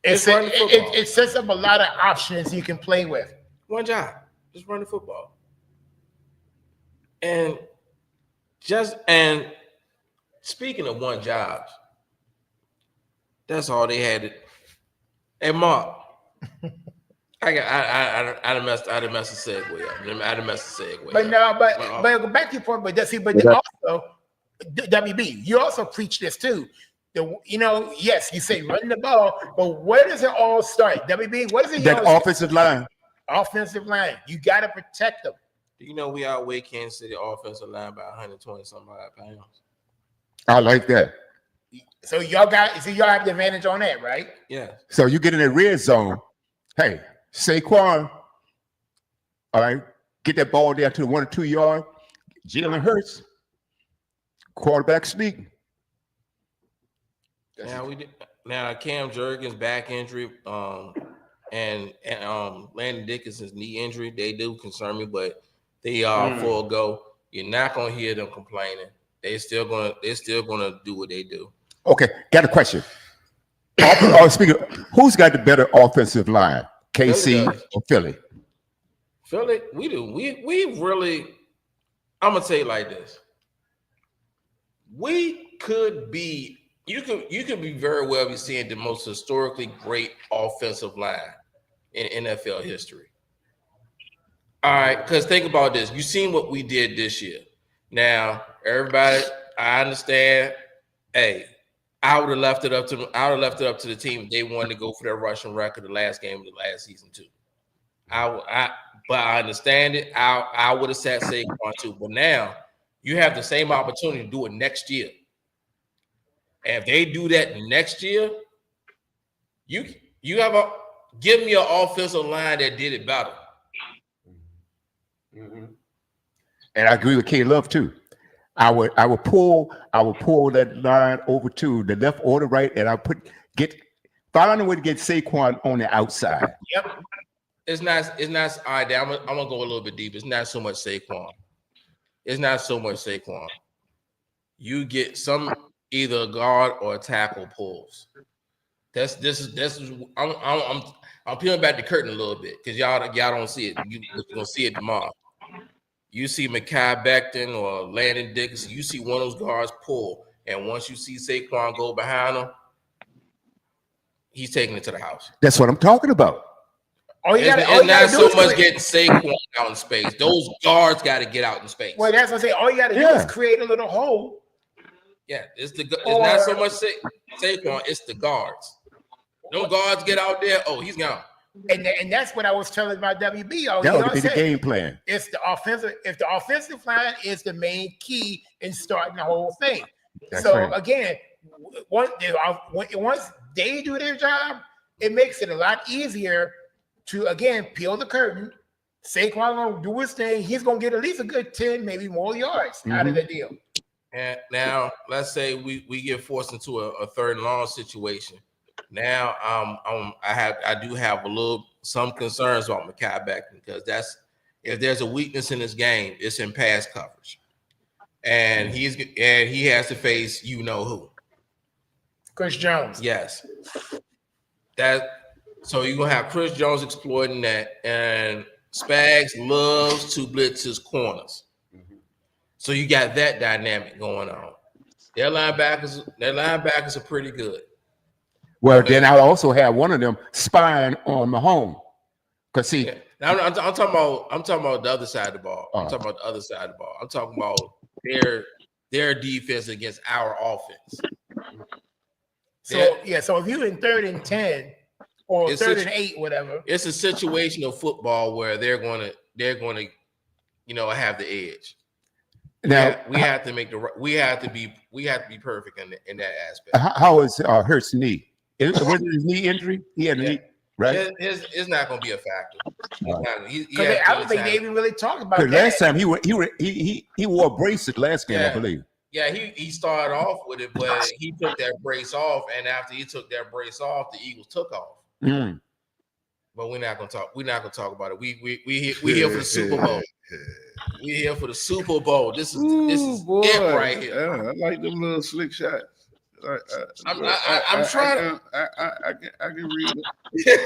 It sets up a lot of options you can play with. One job, just run the football, and speaking of one jobs, that's all they had. Hey, Mark. I done messed the segue up. I done messed the segue But up. no, but back to your point. But also WB, you also preach this too. Yes, you say run the ball, but where does it all start? WB, what is it? That offensive line. Offensive line. You got to protect them. Do you know we outweigh Kansas City offensive line by 120 some odd pounds? I like that. So y'all have the advantage on that, right? Yeah. So you get in that red zone. Hey, Saquon, all right, get that ball down to the 1 or 2 yard. Jalen Hurts, quarterback sneak. Now Cam Jurgens back injury, and Landon Dickinson's knee injury, they do concern me, but they are full go. You're not gonna hear them complaining. They're still gonna do what they do. Okay, got a question. Speaking of, who's got the better offensive line, KC or Philly? Philly, we do. We really. I'm gonna say it like this. We could be. You could be very well be seeing the most historically great offensive line in NFL history. All right, because think about this. You seen what we did this year. Now, everybody, I understand. Hey, I would have left it up to the team if they wanted to go for their rushing record the last game of the last season too. But I understand it. I would have sat Saquon too. But now you have the same opportunity to do it next year. And if they do that next year, you give me an offensive line that did it better. Mm-hmm. And I agree with K Love too. I would pull that line over to the left or the right, and I find a way to get Saquon on the outside. Yep. It's not all right. I'm gonna go a little bit deep. It's not so much Saquon. You get some either a guard or a tackle pulls. I'm peeling back the curtain a little bit because y'all don't see it. You're gonna see it tomorrow. You see Mekhi Becton or Landon Dickinson, you see one of those guards pull, and once you see Saquon go behind him, he's taking it to the house. That's what I'm talking about. It's not so much getting Saquon out in space. Those guards got to get out in space. Well, that's what I say. All you got to do is create a little hole. Yeah, it's not so much Saquon, it's the guards. No guards get out there. Oh, he's gone. And that's what I was telling about WB. That would be the game plan. It's the offensive. If the offensive line is the main key in starting the whole thing. That's so right. Again, once they do their job, it makes it a lot easier to again peel the curtain. Saquon gonna do his thing. He's gonna get at least a good 10, maybe more yards out of the deal. And now let's say we get forced into a third and long situation. Now I do have some concerns about Mekhi Becton because if there's a weakness in this game, it's in pass coverage, and he has to face who, Chris Jones. Yes, so you're gonna have Chris Jones exploiting that, and Spags loves to blitz his corners, so you got that dynamic going on. Their linebackers are pretty good. Well, then I'll also have one of them spying on Mahomes. Cause see, I'm talking about the other side of the ball. I'm talking about their defense against our offense. So so if you're in 3rd and 10 or 3rd and 8, whatever, it's a situational football where they're gonna have the edge. Now we have to be perfect in that aspect. How is Hurt's knee? Was it his knee injury? He had a knee, right? It's not going to be a factor. I don't think they even really talked about that. Last time he wore a brace at last game, I believe. Yeah, he started off with it, but he took that brace off, and after he took that brace off, the Eagles took off. But we're not gonna talk. We're not gonna talk about it. We here for the Super Bowl. We here for the Super Bowl. This is it right here. Yeah, I like them little slick shots. I'm trying. I can read it.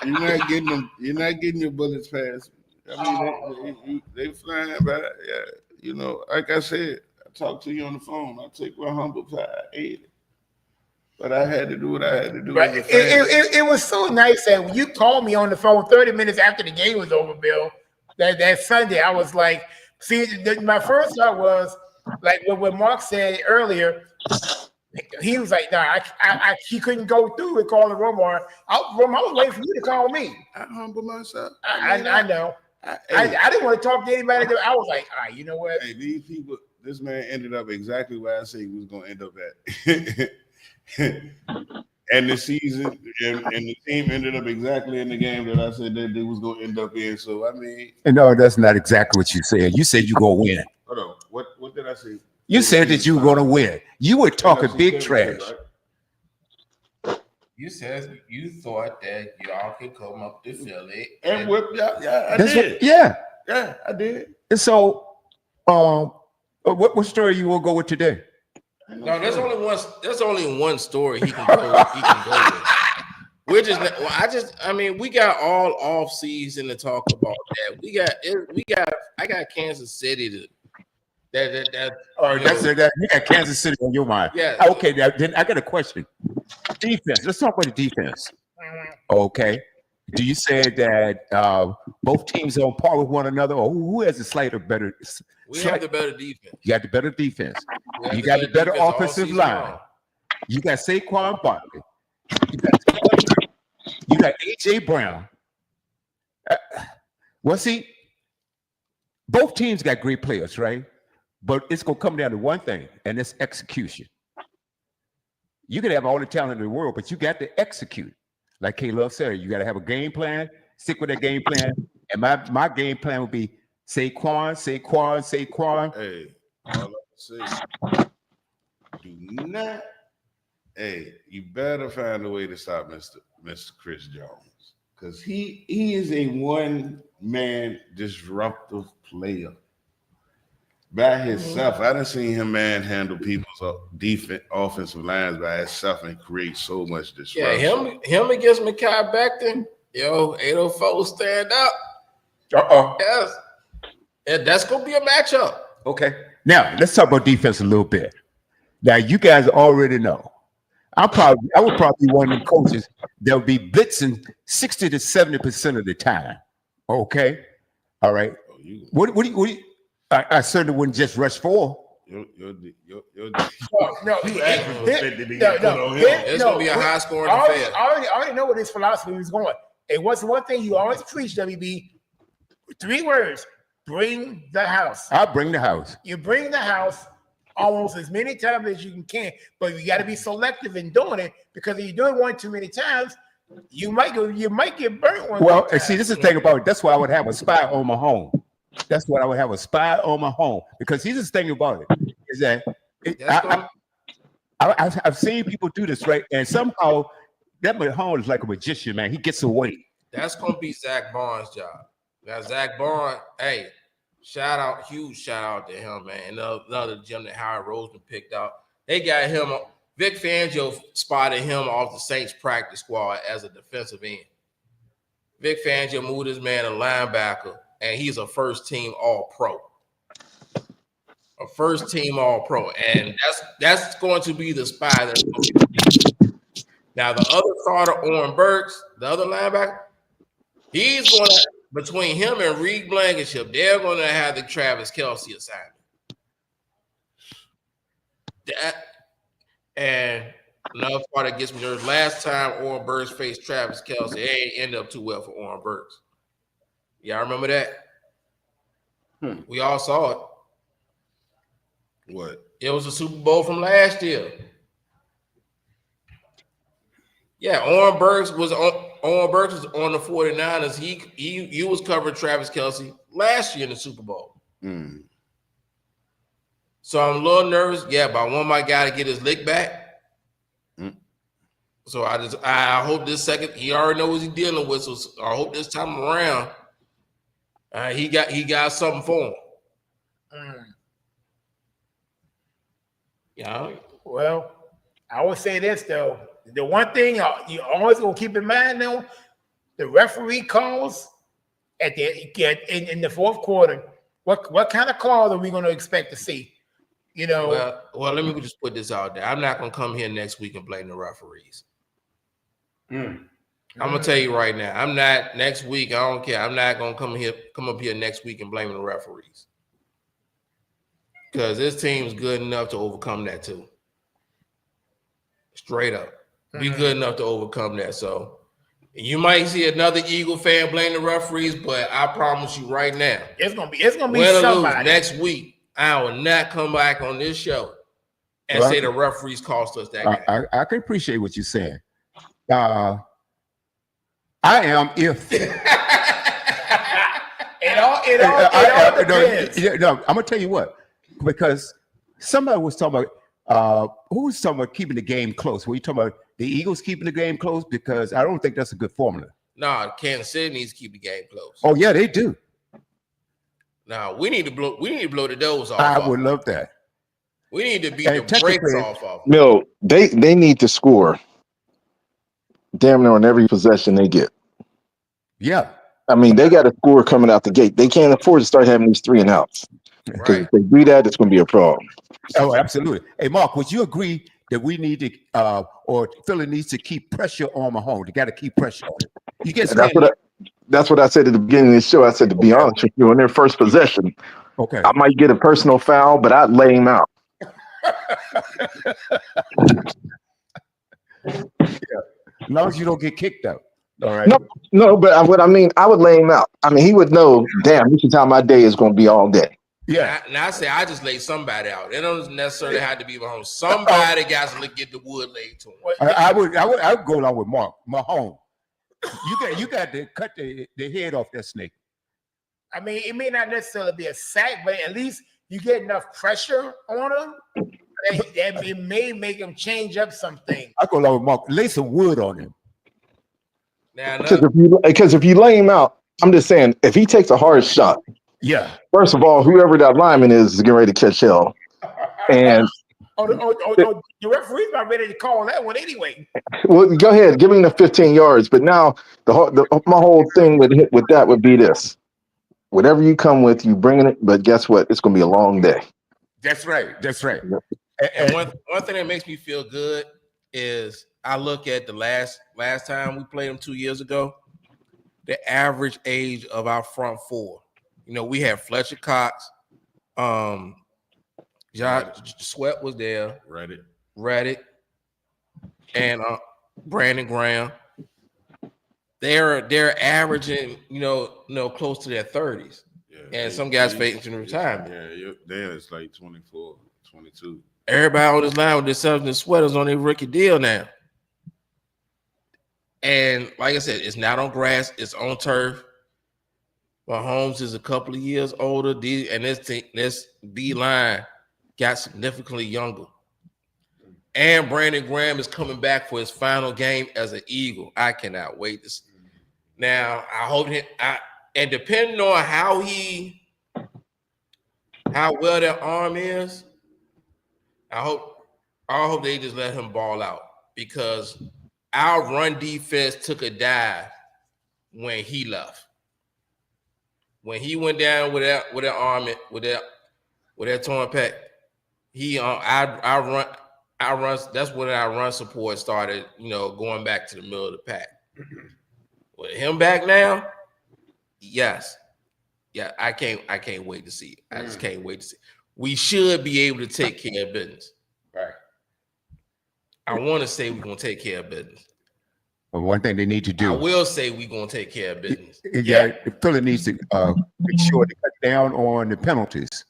You're not getting them. You're not getting your bullets past me. I mean, they flying by. Yeah, like I said, I talked to you on the phone. I take my humble pie. I ate it, but I had to do what I had to do. Right. It was so nice that when you called me on the phone 30 minutes after the game was over, Bill, that Sunday, I was like, see, my first thought was like what Mark said earlier. He was like, "Nah, he couldn't go through and call the Romar. I was waiting for you to call me." I humble myself. I know. I didn't want to talk to anybody. I was like, "All right, you know what? Hey, these people. This man ended up exactly where I said he was going to end up at." And the season and the team ended up exactly in the game that I said that they was going to end up in. So I mean, no, that's not exactly what you said. You said you're going to win. Hold on. What did I say? You said that you were going to win. You were talking big trash. You said you thought that y'all could come up to Philly and whip. Yeah, I did. Yeah, I did. And so, what story you will go with today? No, there's only one story he can go with. We're just. I mean, we got all off season to talk about that. I got Kansas City to. All right, that's it. You got Kansas City on your mind. Yeah. Okay, now then I got a question. Defense. Let's talk about the defense. Okay. Do you say that both teams are on par with one another, or who has a slightly better? We have the better defense. You got the better defense. You got the better offensive line. You got Saquon Barkley. You got AJ Brown. Well, see, both teams got great players, right? But it's gonna come down to one thing, and it's execution. You can have all the talent in the world, but you got to execute. Like K-Love said, you got to have a game plan, stick with that game plan. And my game plan would be Saquon. Hey, all I say, do not. Hey, you better find a way to stop Mr. Chris Jones, because he is a one-man disruptive player. By himself, I done seen him manhandle people's offensive lines by himself and create so much disruption. Yeah, him against Mekhi Becton, 804 stand up. Yes. And that's gonna be a matchup. Okay. Now let's talk about defense a little bit. Now you guys already know. I would probably be one of the coaches that would be blitzing 60 to 70% of the time. Okay. All right. What do you I certainly wouldn't just rush 4. No. It's gonna be a high scoring affair. I already know what his philosophy was going. And what's one thing you always preach, WB? 3 words: bring the house. I'll bring the house. You bring the house almost as many times as you can, but you got to be selective in doing it, because if you're doing one too many times, you might get burnt one. Well, and see, this is the thing about it. That's why I would have a spy on my home. That's what I would have, a spy on my home, because here's the thing about it is that I've seen people do this, right? And somehow that Mahomes is like a magician, man. He gets away. That's gonna be Zach Barnes' job. Now, Zach Barnes, hey, huge shout out to him, man. And another gym that Howard Roseman picked out. They got him. Vic Fangio spotted him off the Saints practice squad as a defensive end. Vic Fangio moved his man a linebacker, and he's a first-team All-Pro. A first-team All-Pro, and that's going to be the spy. Now, the other starter, Oren Burks, the other linebacker, he's going to, between him and Reed Blankenship, they're going to have the Travis Kelce assignment. And another part that gets me nervous, last time Oren Burks faced Travis Kelce, it ain't end up too well for Oren Burks. Y'all remember that? We all saw it. What? It was a Super Bowl from last year. Yeah, Oren Burks was on the 49ers. He was covering Travis Kelce last year in the Super Bowl. Mm. So I'm a little nervous. Yeah, but I want my guy to get his lick back. Mm. So I hope this second, he already knows what he's dealing with. So I hope this time around, he got something for him. Yeah. Well, I would say this though. The one thing you always gonna keep in mind though, the referee calls at in the fourth quarter. What kind of calls are we gonna expect to see? You know. Well, let me just put this out there. I'm not gonna come here next week and blame the referees. I'm gonna tell you right now. I'm not next week. I don't care. I'm not gonna come up here next week and blame the referees. Because this team's good enough to overcome that too. Straight up. Be good enough to overcome that. So you might see another Eagle fan blame the referees, but I promise you right now, it's gonna be win or somebody lose next week. I will not come back on this show and say the referees cost us that game. I can appreciate what you're saying. I am if it all depends. No, I'm gonna tell you what, because somebody was talking about who was talking about keeping the game close. Were you talking about the Eagles keeping the game close? Because I don't think that's a good formula. No, Kansas City needs to keep the game close. Oh yeah, they do. Now we need to blow the doors off. I would love that. We need to beat the brakes off of them. No, they need to score damn near on every possession they get. Yeah. I mean, they got a score coming out the gate. They can't afford to start having these 3 and outs. Because if they do that, it's going to be a problem. Oh, absolutely. Hey, Mark, would you agree that we need to, or Philly needs to keep pressure on Mahomes? They got to keep pressure on it. You get that's what I said at the beginning of the show. I said, to be honest with you, on their first possession, I might get a personal foul, but I'd lay him out. As long as you don't get kicked out. All right. No, but what I mean, I would lay him out. I mean, he would know, damn, this is how my day is going to be all day. Yeah. Now I say I just lay somebody out. It don't necessarily have to be Mahomes. Somebody got to get the wood laid to him. I would go along with Mark. Mahomes. You got to cut the head off that snake. I mean, it may not necessarily be a sack, but at least you get enough pressure on him that it may make him change up something. I go along with Mark. Lay some wood on him. Because if you lay him out, I'm just saying, if he takes a hard shot, first of all, whoever that lineman is getting ready to catch hell. And the referee's not ready to call that one anyway. Well, go ahead, give him the 15 yards. But now my whole thing with that would be this: whatever you come with, you bringing it. But guess what? It's going to be a long day. That's right. That's right. And one thing that makes me feel good is I look at the last time we played them 2 years ago, the average age of our front four. You know, we had Fletcher Cox, Josh Sweat was there, Reddick, and Brandon Graham. They're averaging, close to their 30s. Yeah, and some guys facing retirement. Yeah, there it's like 24, 22. Everybody on this line with their Southern sweaters on their rookie deal now. And like I said, it's not on grass, it's on turf. Mahomes is a couple of years older, and this D-line got significantly younger. And Brandon Graham is coming back for his final game as an Eagle. I cannot wait to see. Now, I hope and depending on how well their arm is, I hope they just let him ball out, because our run defense took a dive when he left. When he went down with that arm, with that torn pec, I run. That's when our run support started, going back to the middle of the pack. With him back now, yes, yeah, I can't wait to see it. I just can't wait to see it. We should be able to take care of business. Right. I want to say we're gonna take care of business. But one thing they need to I do, will say we're gonna take care of business. yeah, Philly needs to make sure to cut down on the penalties.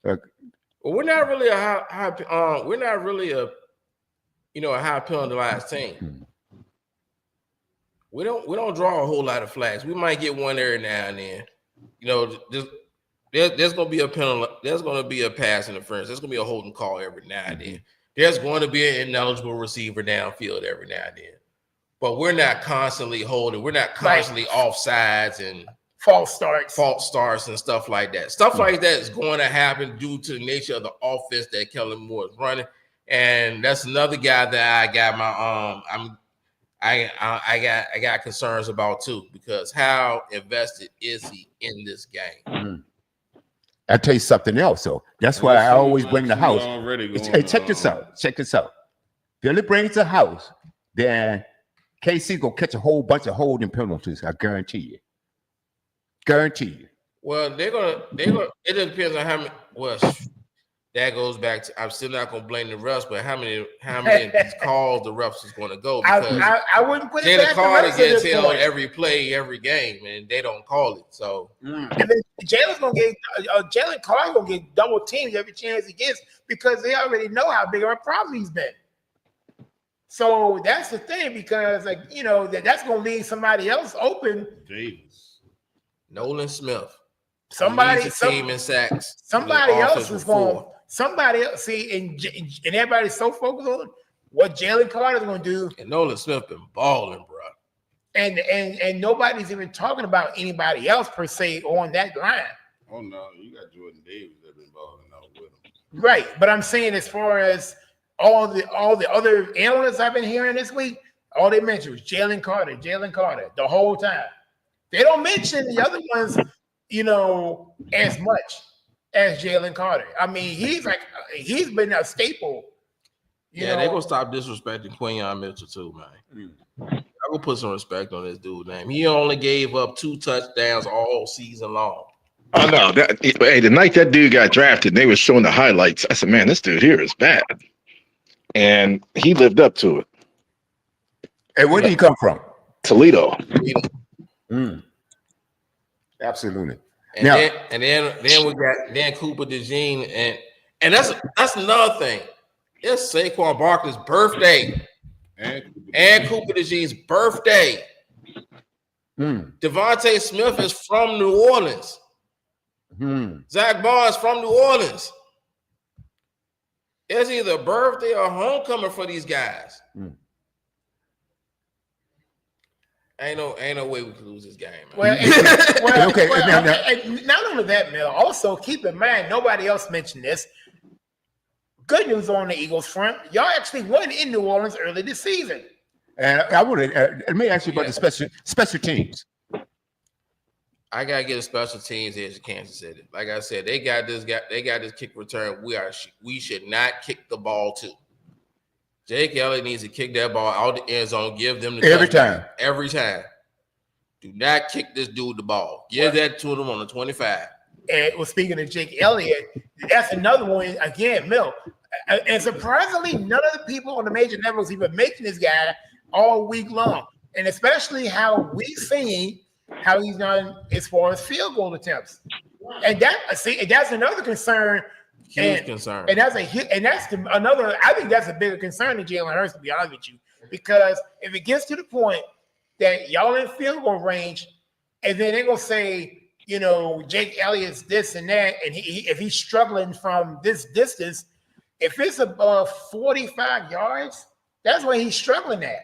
Well, we're not really a high we're not really a high penalized team. We don't draw a whole lot of flags. We might get one every now and then. There's gonna be a penalty. There's gonna be a pass interference. There's gonna be a holding call every now and then. There's going to be an ineligible receiver downfield every now and then. But we're not constantly holding. We're not constantly offsides and false starts and stuff like that. Stuff like that is going to happen due to the nature of the offense that Kellen Moore is running. And that's another guy that I got my I got concerns about too, because how invested is he in this game? I'll tell you something else. So that's why I always bring the house. Hey, check this out. Philly brings the house, then KC gonna catch a whole bunch of holding penalties. I guarantee you. Well, they're gonna. It depends on how many. Well, that goes back to. I'm still not gonna blame the refs, but how many calls the refs is gonna go? Because I wouldn't put it Jalen back Carter to gets this held point. every play, every game, and they don't call it. So And then Jalen's gonna get Jalen Carter gonna get double teamed every chance he gets because they already know how big of a problem he's been. So that's the thing, because that's gonna leave somebody else open. Davis. Nolan Smith, Somebody team in sacks. Somebody else is going. Somebody else. See, and everybody's so focused on what Jalen Carter's going to do. And Nolan Smith been balling, bro. And nobody's even talking about anybody else per se on that line. Oh no, you got Jordan Davis that been balling out with him. Right, but I'm saying as far as all the other analysts I've been hearing this week, all they mentioned was Jalen Carter the whole time. They don't mention the other ones, as much as Jalen Carter. I mean, he's been a staple. They're gonna stop disrespecting Quinyon Mitchell too, man. I will put some respect on this dude's name. He only gave up 2 touchdowns all season long. Oh no! Hey, the night that dude got drafted, they were showing the highlights. I said, "Man, this dude here is bad," and he lived up to it. Hey, where did he come from? Toledo. Absolutely. And then we got Cooper DeJean, and that's another thing. It's Saquon Barkley's birthday and Cooper DeJean's birthday. Devontae Smith is from New Orleans. Zach Barnes from New Orleans. It's either birthday or homecoming for these guys. Ain't no way we can lose this game, man. Not only that, Mel. Also, keep in mind, nobody else mentioned this. Good news on the Eagles front. Y'all actually won in New Orleans early this season. And I want to let me ask you about the special teams. I gotta get a special teams edge to Kansas City. Like I said, they got this kick return. We should not kick the ball too. Jake Elliott needs to kick that ball out the end zone. Give them the Every time. Do not kick this dude the ball. Give that to them on the 25. And speaking of Jake Elliott, that's another one again, Mill. And surprisingly, none of the people on the major networks even mentioned this guy all week long, and especially how we've seen how he's done as far as field goal attempts. And that's another concern. Huge concern. And that's another. I think that's a bigger concern than Jalen Hurts, to be honest with you, because if it gets to the point that y'all in field goal range, and then they're gonna say, Jake Elliott's this and that, and if he's struggling from this distance, if it's above 45 yards, that's where he's struggling at.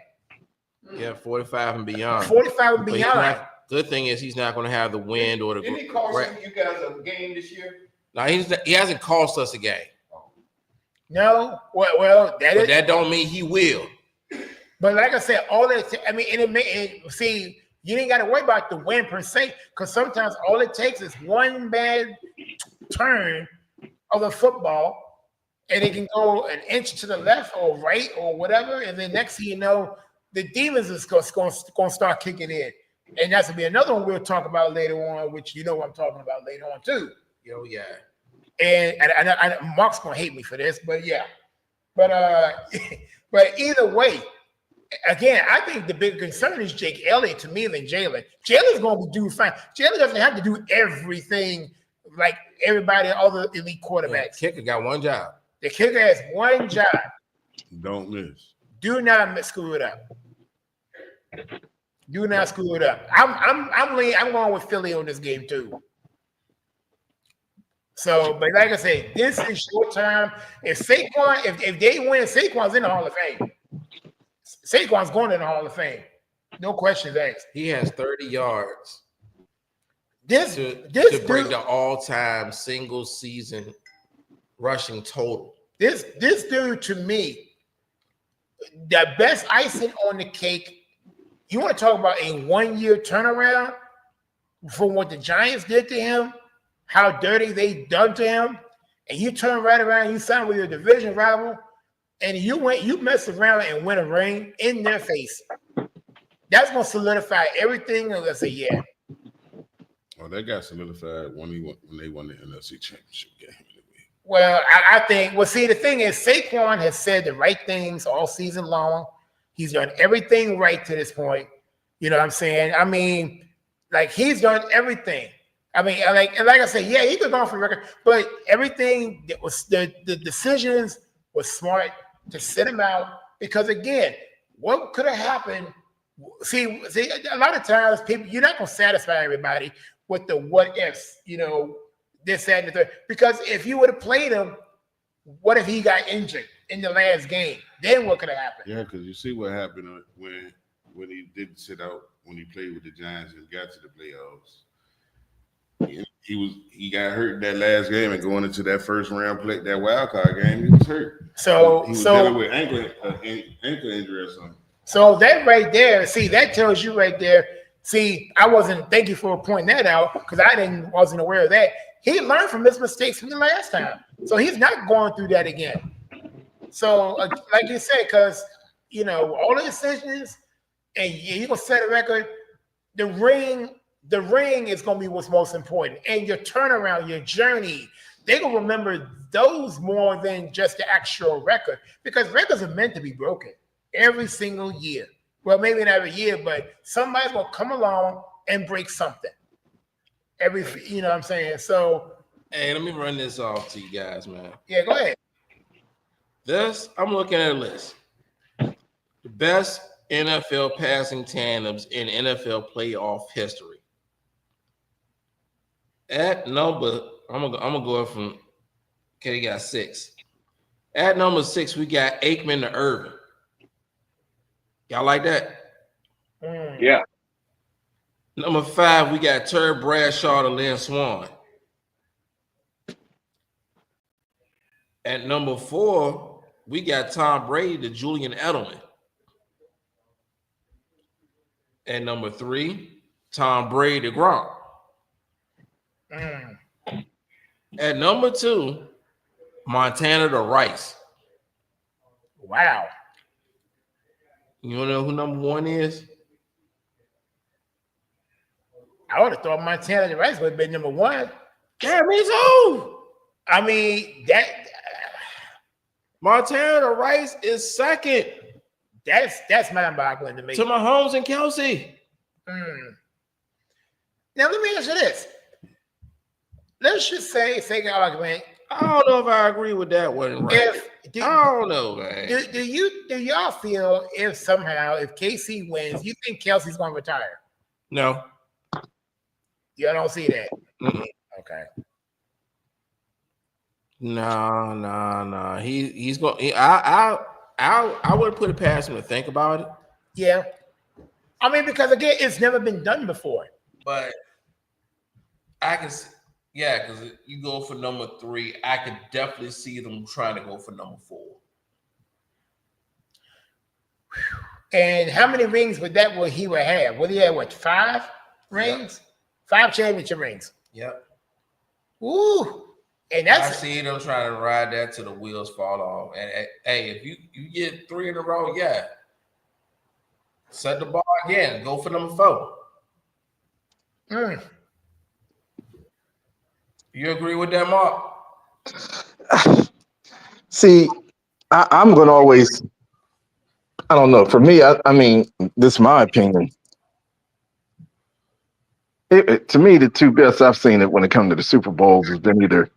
Yeah, 45 and beyond. 45 and beyond. Good thing is he's not going to have the wind or the. Didn't he cost you guys a game this year? No, he hasn't cost us a game. No, well, that don't mean he will. But like I said, all that. I mean, see, you ain't got to worry about the win per se, because sometimes all it takes is one bad turn of the football, and it can go an inch to the left or right or whatever, and then next thing you know, the demons is going to start kicking in. And that's going to be another one we'll talk about later on, which I'm talking about later on too. Yo, yeah. And Mark's going to hate me for this, but yeah. But But either way, again, I think the bigger concern is Jake Elliott to me than Jalen. Jalen's going to do fine. Jalen doesn't have to do everything like everybody, all the elite quarterbacks. Kicker got one job. The kicker has one job. Don't miss. Do not screw it up. Do not screw it up. I'm going with Philly on this game too. So, but like I said, this is short term. If Saquon, if they win, Saquon's in the Hall of Fame. Saquon's going in the Hall of Fame. No questions asked. He has 30 yards This to dude, break the all-time single season rushing total. this dude to me, the best icing on the cake. You want to talk about a 1-year turnaround from what the Giants did to him, how dirty they done to him, and you turn right around, you sign with your division rival, and you mess around and win a ring in their face. That's gonna solidify everything. And let's say, yeah. Oh, that got solidified when they won the NFC Championship game. Well, I think. Well, see, the thing is, Saquon has said the right things all season long. He's done everything right to this point. You know what I'm saying? I mean, like he's done everything. I mean, like I said, yeah, he could go for record, but everything that was the decisions was smart to sit him out because again, what could have happened? See, a lot of times people, you're not gonna satisfy everybody with the what ifs, you know, this, that, and the third. Because if you would have played him, what if he got injured in the last game? Then what could have happened? Yeah, because you see what happened when he didn't sit out when he played with the Giants and got to the playoffs. He got hurt that last game and going into that first round play, that wild card game, he was hurt. So he was dealing with ankle injury or something. So that right there, see, that tells you right there. See, thank you for pointing that out because wasn't aware of that. He learned from his mistakes from the last time. So he's not going through that again. So like you said, because, you know, all the decisions and you're going to set a record, the ring is going to be what's most important. And your turnaround, your journey, they're going to remember those more than just the actual record because records are meant to be broken every single year. Well, maybe not every year, but somebody's going to come along and break something. You know what I'm saying? So, hey, let me run this off to you guys, man. Yeah, go ahead. I'm looking at a list. The best NFL passing tandems in NFL playoff history. At number, I'm gonna go from. Okay, you got 6. At number 6, we got Aikman to Irvin. Y'all like that? Yeah. Number 5, we got Terry Bradshaw to Lynn Swann. At number 4, we got Tom Brady to Julian Edelman. At number 3, Tom Brady to Gronk. At number 2, Montana to Rice. Wow. You want to know who number 1 is? I would have thought Montana to Rice would have been number 1. Yeah, me too. I mean, that Montana to Rice is second that's mind-boggling to me. to Mahomes and Kelsey. Now, let me ask you this. Let's just say argument. I don't know if I agree with that one. Right? I don't know, man. Do y'all feel if KC wins, you think Kelsey's going to retire? No. Y'all don't see that. Mm-mm. Okay. No. He's going. I would put it past him to think about it. Yeah. I mean, because again, it's never been done before. But I can. Yeah, because you go for number 3, I could definitely see them trying to go for number 4. And how many rings will he have? Would he have 5 rings? Yep. 5 championship rings. Yep. Ooh. And I see them trying to ride that till the wheels fall off. And hey, if you get 3 in a row, yeah. Set the bar again. Go for number 4. You agree with that, Mark? See, I'm going to always I don't know. For me, I mean, this is my opinion. To me, the two best I've seen it when it comes to the Super Bowls has been either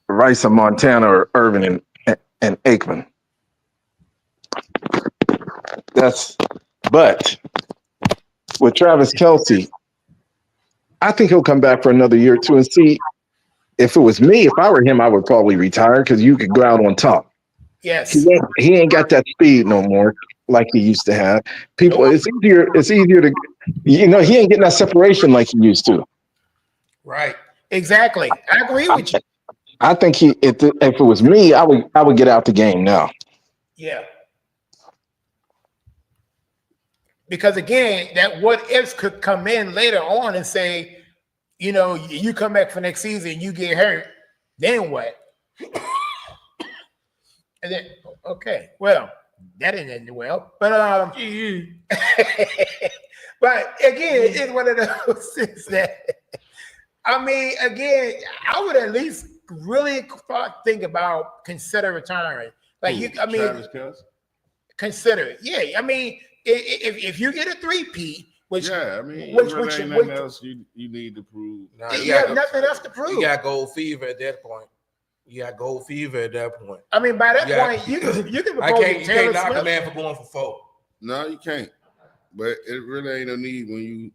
Rice and Montana or Irvin and Aikman. But with Travis Kelce, I think he'll come back for another year or two and see. If it was me, if I were him, I would probably retire because you could go out on top. Yes. He ain't got that speed no more like he used to have. People, it's easier to, he ain't getting that separation like he used to. Right. Exactly. I agree with you. I think if it was me, I would get out the game now. Yeah. Because again, that what ifs could come in later on and say, you come back for next season, you get hurt, then what? And then, okay, well, that didn't end well. But but again, it's one of those things that, I mean, again, I would at least really think about consider retiring. Like Travis Kelce? Consider it. Yeah, I mean, if you get a 3P, which yeah, I mean, which ain't nothing else you need to prove. Nah, you have nothing else to prove. You got gold fever at that point. I mean, by that point, you can propose you can't knock a man for going for 4. No, you can't. But it really ain't no need when you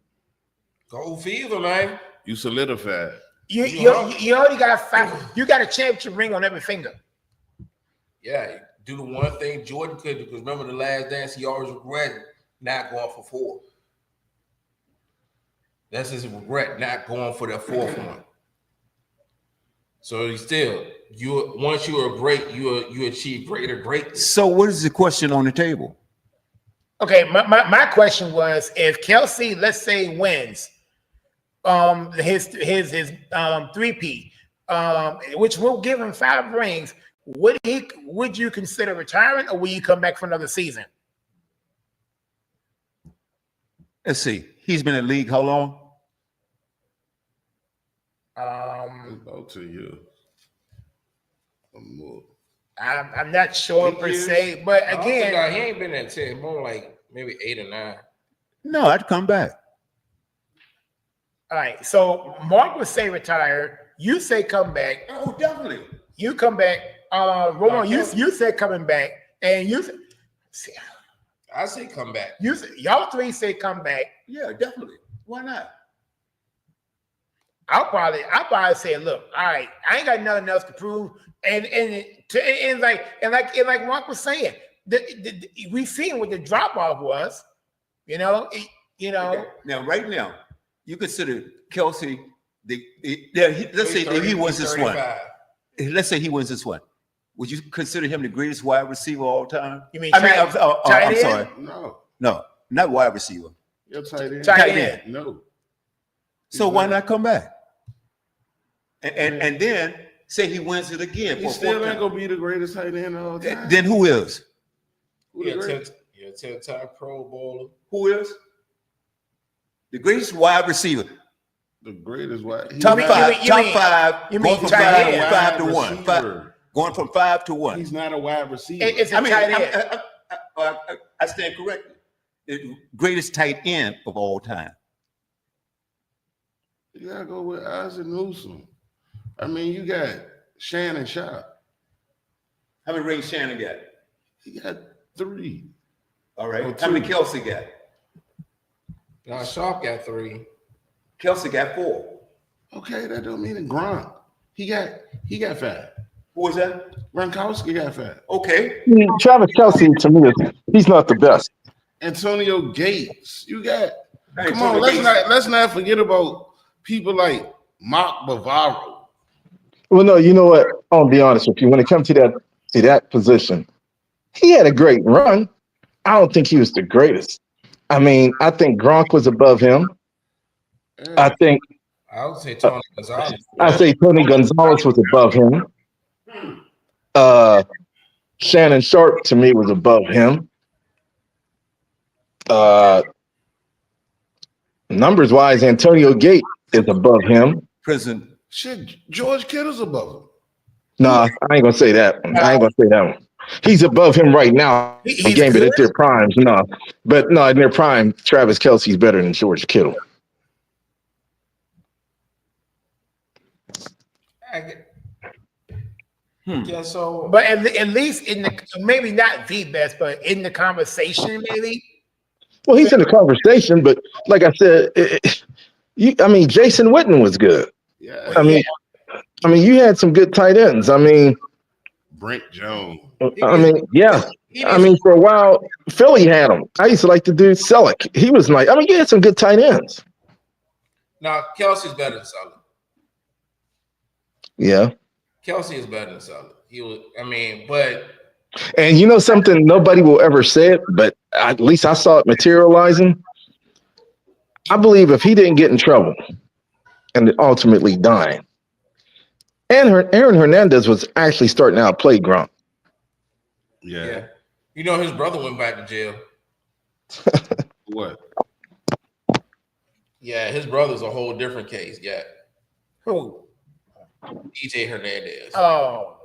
gold fever, man. You solidified. You already got 5. You got a championship ring on every finger. Yeah, do the one thing Jordan could do, because remember the last dance, he always regretted not going for 4. That's his regret, not going for that 4th one. So once you are great, you achieve greater greatness. So what is the question on the table? Okay, my question was, if Kelce, let's say, wins his 3P, which will give him 5 rings, would you consider retiring, or will you come back for another season? Let's see. He's been in the league how long? About 2 years. Or more. I'm not sure per se, but again, he ain't been at 10, more like maybe 8 or 9. No, I'd come back. All right. So Mark would say retire. You say come back. Oh, definitely. You come back. Roman, you said coming back, and I say come back. Y'all 3 say come back. Yeah, definitely. Why not? I'll probably say, look, all right, I ain't got nothing else to prove, and like Mark was saying, we seen what the drop off was, Okay. Now, right now, you consider Kelce. Let's say that he wins this one. Let's say he wins this one. Would you consider him the greatest wide receiver of all time? You mean? I'm sorry. No, not wide receiver. You're tight end. Tight end. No. So why not come back? And then say he wins it again. He still ain't gonna be the greatest tight end of all time. Then who is? You're a 10-time Pro Bowler. Who is? The greatest wide receiver. The greatest wide. Top 5. You Going mean from tight end? 5 to 1. Going from 5 to 1. He's not a wide receiver. It's a tight end. I stand corrected. The greatest tight end of all time. You gotta go with Isaac Newsom. I mean, you got Shannon Sharp. How many rings Shannon got? He got 3. All right. How many Kelce got? Now Sharp got 3. Kelce got 4. Okay, that don't mean a Gronk. He got 5. Who was that? Gronkowski got 5. Okay. Travis Kelce, to me, he's not the best. Antonio Gates. You got. Hey, Come on, let's not forget about people like Mark Bavaro. Well, no, you know what? I'll be honest with you. When it comes to that position, he had a great run. I don't think he was the greatest. I mean, I think Gronk was above him. Yeah. I would say Tony Gonzalez. I say Tony Gonzalez was above him. Shannon Sharp to me was above him. Numbers wise, Antonio Gates is above him. Prison. Shit, George Kittle's above him. Nah, I ain't gonna say that. I ain't gonna say that one. He's above him right now in He's game, but good. at their primes, no. But no, in their prime, Travis Kelsey's better than George Kittle. Yeah, so But at least in the maybe not the best, but in the conversation, maybe. Well, he's in the conversation, but like I said, I mean, Jason Witten was good. Yeah. I mean, you had some good tight ends. I mean, Brent Jones. yeah. I mean, for a while, Philly had him. I used to like to do Selleck. He was nice. I mean, you had some good tight ends. now Kelsey's better than Sully. Yeah. Kelsey is better than Sully. He was. I mean, but And you know something? Nobody will ever say it, but at least I saw it materializing. I believe if he didn't get in trouble and ultimately dying, and Aaron Hernandez was actually starting out to play Gronk. yeah, you know his brother went back to jail. What? Yeah, his brother's a whole different case. Yeah, Who? EJ Hernandez. Oh,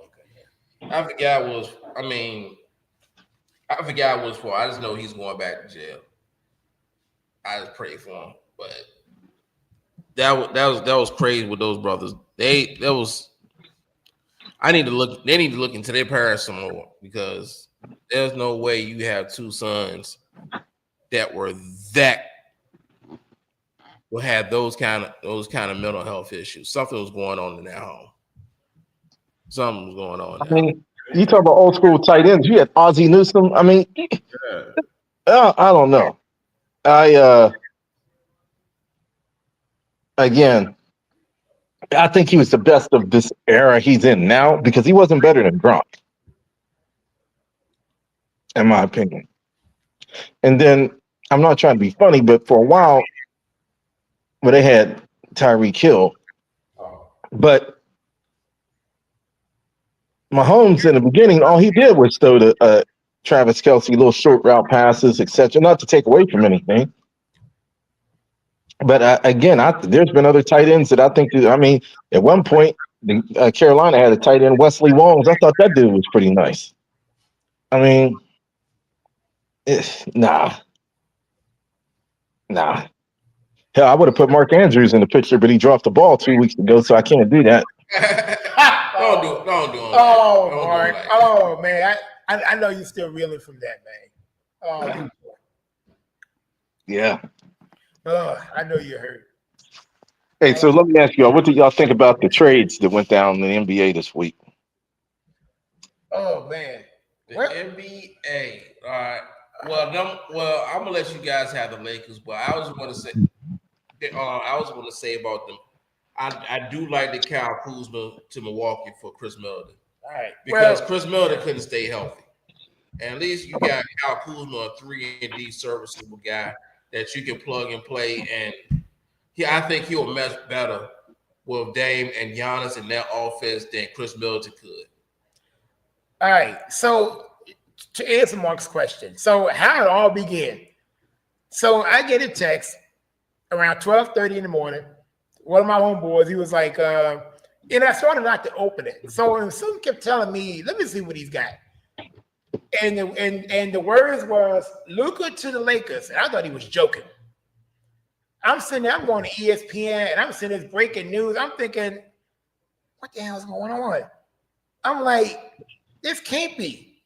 I forgot what was. I mean, I forgot what was for. I just know he's going back to jail. I just pray for him, but that was crazy with those brothers. That was. I need to look. They need to look into their parents some more because there's no way you have two sons that were that will have those kind of mental health issues. Something was going on in their home. Something was going on. I mean, you talk about old school tight ends. You had Ozzie Newsome. I mean, I don't know. Again, I think he was the best of this era he's in now because he wasn't better than Gronk, in my opinion. And then I'm not trying to be funny, but for a while, well, they had Tyreek Hill, but Mahomes in the beginning, all he did was throw to Travis Kelsey little short route passes, etc. Not to take away from anything. But again, there's been other tight ends that I think. I mean, at one point, Carolina had a tight end, Wesley Wongs. I thought that dude was pretty nice. I mean, nah. Hell, I would have put Mark Andrews in the picture, but he dropped the ball 2 weeks ago, so I can't do that. Don't do it. Oh, Mark. Oh, man. I know you're still reeling from that, man. Yeah. I know you're hurt. Hey, so let me ask y'all, what did y'all think about the trades that went down in the NBA this week? Oh, man. The NBA. All right. Well, I'm gonna let you guys have the Lakers, but I was going to say about them. I do like the Kyle Kuzma to Milwaukee for Chris Middleton. All right. Because Chris Middleton couldn't stay healthy. And at least you got Kyle Kuzma, a 3-and-D serviceable guy that you can plug and play. And I think he'll mesh better with Dame and Giannis in that offense than Chris Middleton could. All right. So to answer Mark's question, so how it all began. So I get a text around 12:30 in the morning. One of my homeboys, he was like, and I started not to open it. So someone kept telling me, let me see what he's got. And the words was Luka to the Lakers. And I thought he was joking. I'm sitting there, I'm going to ESPN, and I'm seeing this breaking news. I'm thinking, what the hell is going on? I'm like, this can't be.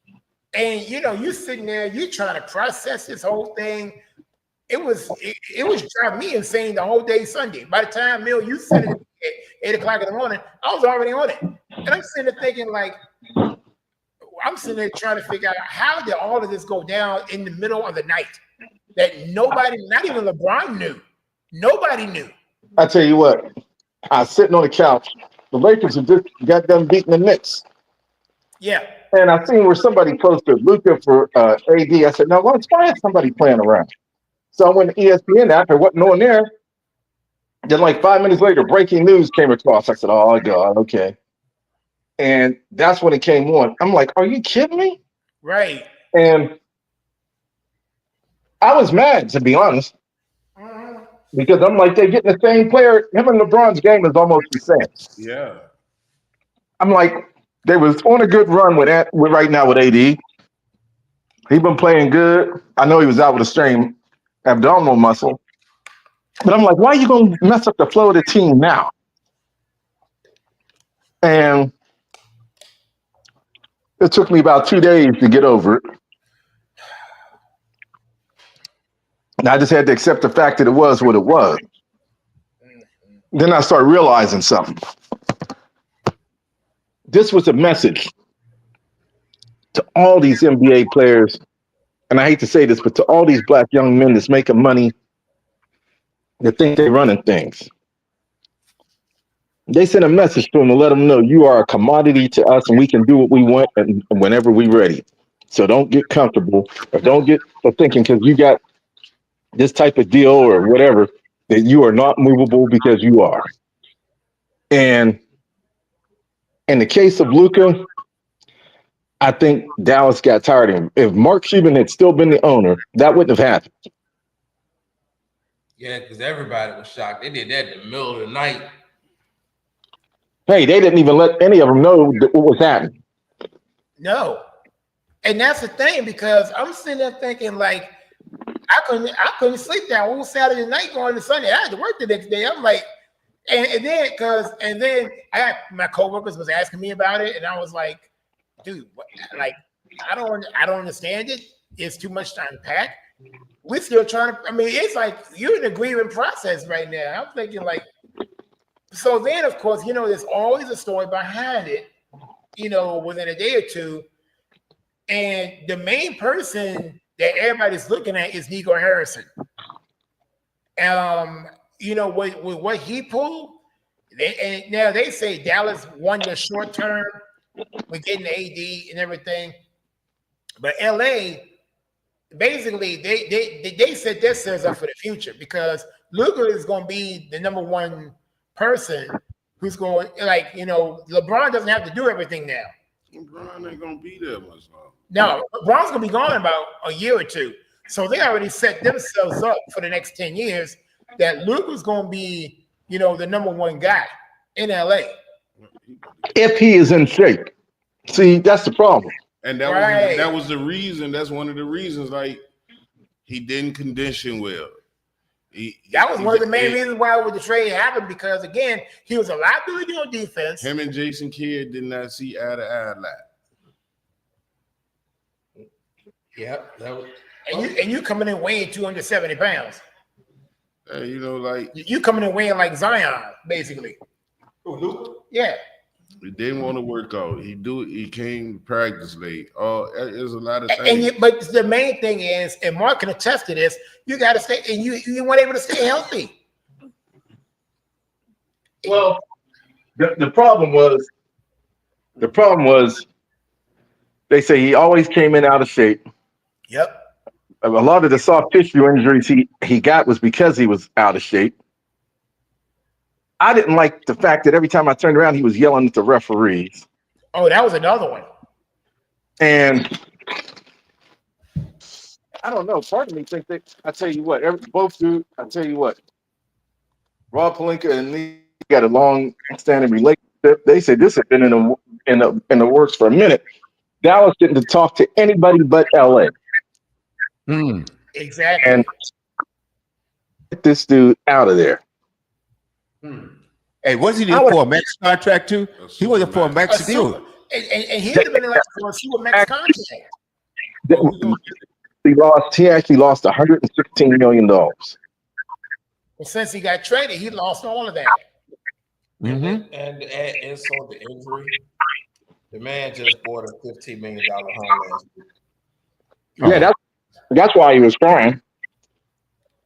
And you sitting there, you trying to process this whole thing. It was driving me insane the whole day Sunday. By the time you said it at 8 o'clock in the morning, I was already on it. And I'm sitting there thinking, like, I'm sitting there trying to figure out how did all of this go down in the middle of the night that nobody, not even LeBron knew. Nobody knew. I tell you what, I was sitting on the couch. The Lakers have just got done beating the Knicks. Yeah. And I seen where somebody posted Luka for AD. I said, now, why is somebody playing around? So I went to ESPN after wasn't no one there. Then like 5 minutes later, breaking news came across. I said, oh, God, okay. And that's when it came on. I'm like, are you kidding me? Right. And I was mad, to be honest, because I'm like, they're getting the same player. Him and LeBron's game is almost the same. Yeah. I'm like, They was on a good run with right now with AD. He been playing good. I know he was out with a strained abdominal muscle, but I'm like, why are you gonna mess up the flow of the team now? And it took me about 2 days to get over it. And I just had to accept the fact that it was what it was. Then I started realizing something. This was a message to all these NBA players, and I hate to say this, but to all these black young men that's making money that think they're running things. They sent a message to them to let them know you are a commodity to us and we can do what we want and whenever we're ready. So don't get comfortable or don't get to thinking because you got this type of deal or whatever that you are not movable because you are. And in the case of Luka, I think Dallas got tired of him. If Mark Cuban had still been the owner, that wouldn't have happened. Yeah, because everybody was shocked. They did that in the middle of the night. Hey, they didn't even let any of them know what was happening. No. And that's the thing, because I'm sitting there thinking, like, I couldn't sleep that whole Saturday night going to Sunday. I had to work the next day. I'm like, and then I got my coworkers was asking me about it, and I was like, dude, what, like, I don't understand it. It's too much time to pack. We're still trying to. I mean, it's like you're in the grieving process right now. I'm thinking, like, so then of course, there's always a story behind it. Within a day or two, and the main person that everybody's looking at is Nico Harrison. With what he pulled, now they say Dallas won the short term with getting the AD and everything, but LA basically they set themselves up for the future because Luka is going to be the number one person who's going, like, LeBron doesn't have to do everything now. LeBron ain't gonna be there much longer. No, LeBron's gonna be gone in about a year or two. So they already set themselves up for the next 10 years that Luka's gonna be, the number one guy in LA. If he is in shape. See, that's the problem. And that was the reason. That's one of the reasons. Like, he didn't condition well. That was one of the main reasons why the trade happened, because again, he was a liability on defense. Him and Jason Kidd did not see eye to eye line. Yep, that was. And you coming in weighing 270 pounds. Like you coming in weighing like Zion, basically. Yeah. He didn't want to work out. He came to practice late. There's a lot of things. But the main thing is, and Mark can attest to this, you got to stay, and you weren't able to stay healthy. Well, the problem was they say he always came in out of shape. Yep. A lot of the soft tissue injuries he got was because he was out of shape. I didn't like the fact that every time I turned around, he was yelling at the referees. Oh, that was another one. And I don't know. Part of me think that I tell you what, both do. I tell you what, Rob Pelinka and Lee got a long-standing relationship. They said this had been in the works for a minute. Dallas didn't talk to anybody but LA. Exactly. And get this dude out of there. Hey, wasn't he for a max contract too? He wasn't for a max deal. And he would have been like for a super max contract. He actually lost $116 million. Well, since he got traded, he lost all of that. Mm-hmm. And so the injury, the man just bought a $15 million home last week. Yeah, that's why he was crying.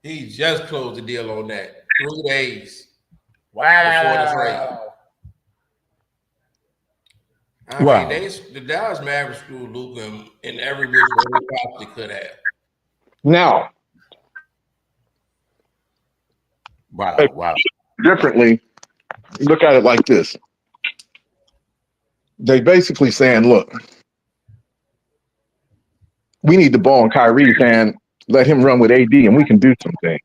He just closed the deal on that. 3 days. Wow. I mean, the Dallas Mavericks screwed Luka in every which way they possibly could have. Now, wow. Differently, look at it like this. They basically saying, look, we need the ball in Kyrie's hand, let him run with AD, and we can do some things.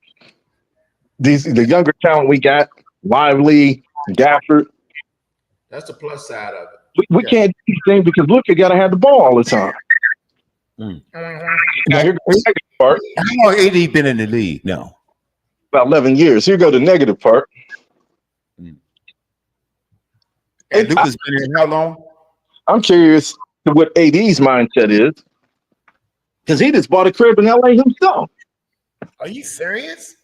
The younger talent we got, Lively, Gafford. That's the plus side of it. We Yeah. can't do anything because Luka got to have the ball all the time. Mhm. Now, here's the negative part. How long AD been in the league now? About 11 years. Here go the negative part. And Luka's been in how long? I'm curious to what AD's mindset is because he just bought a crib in LA himself. Are you serious?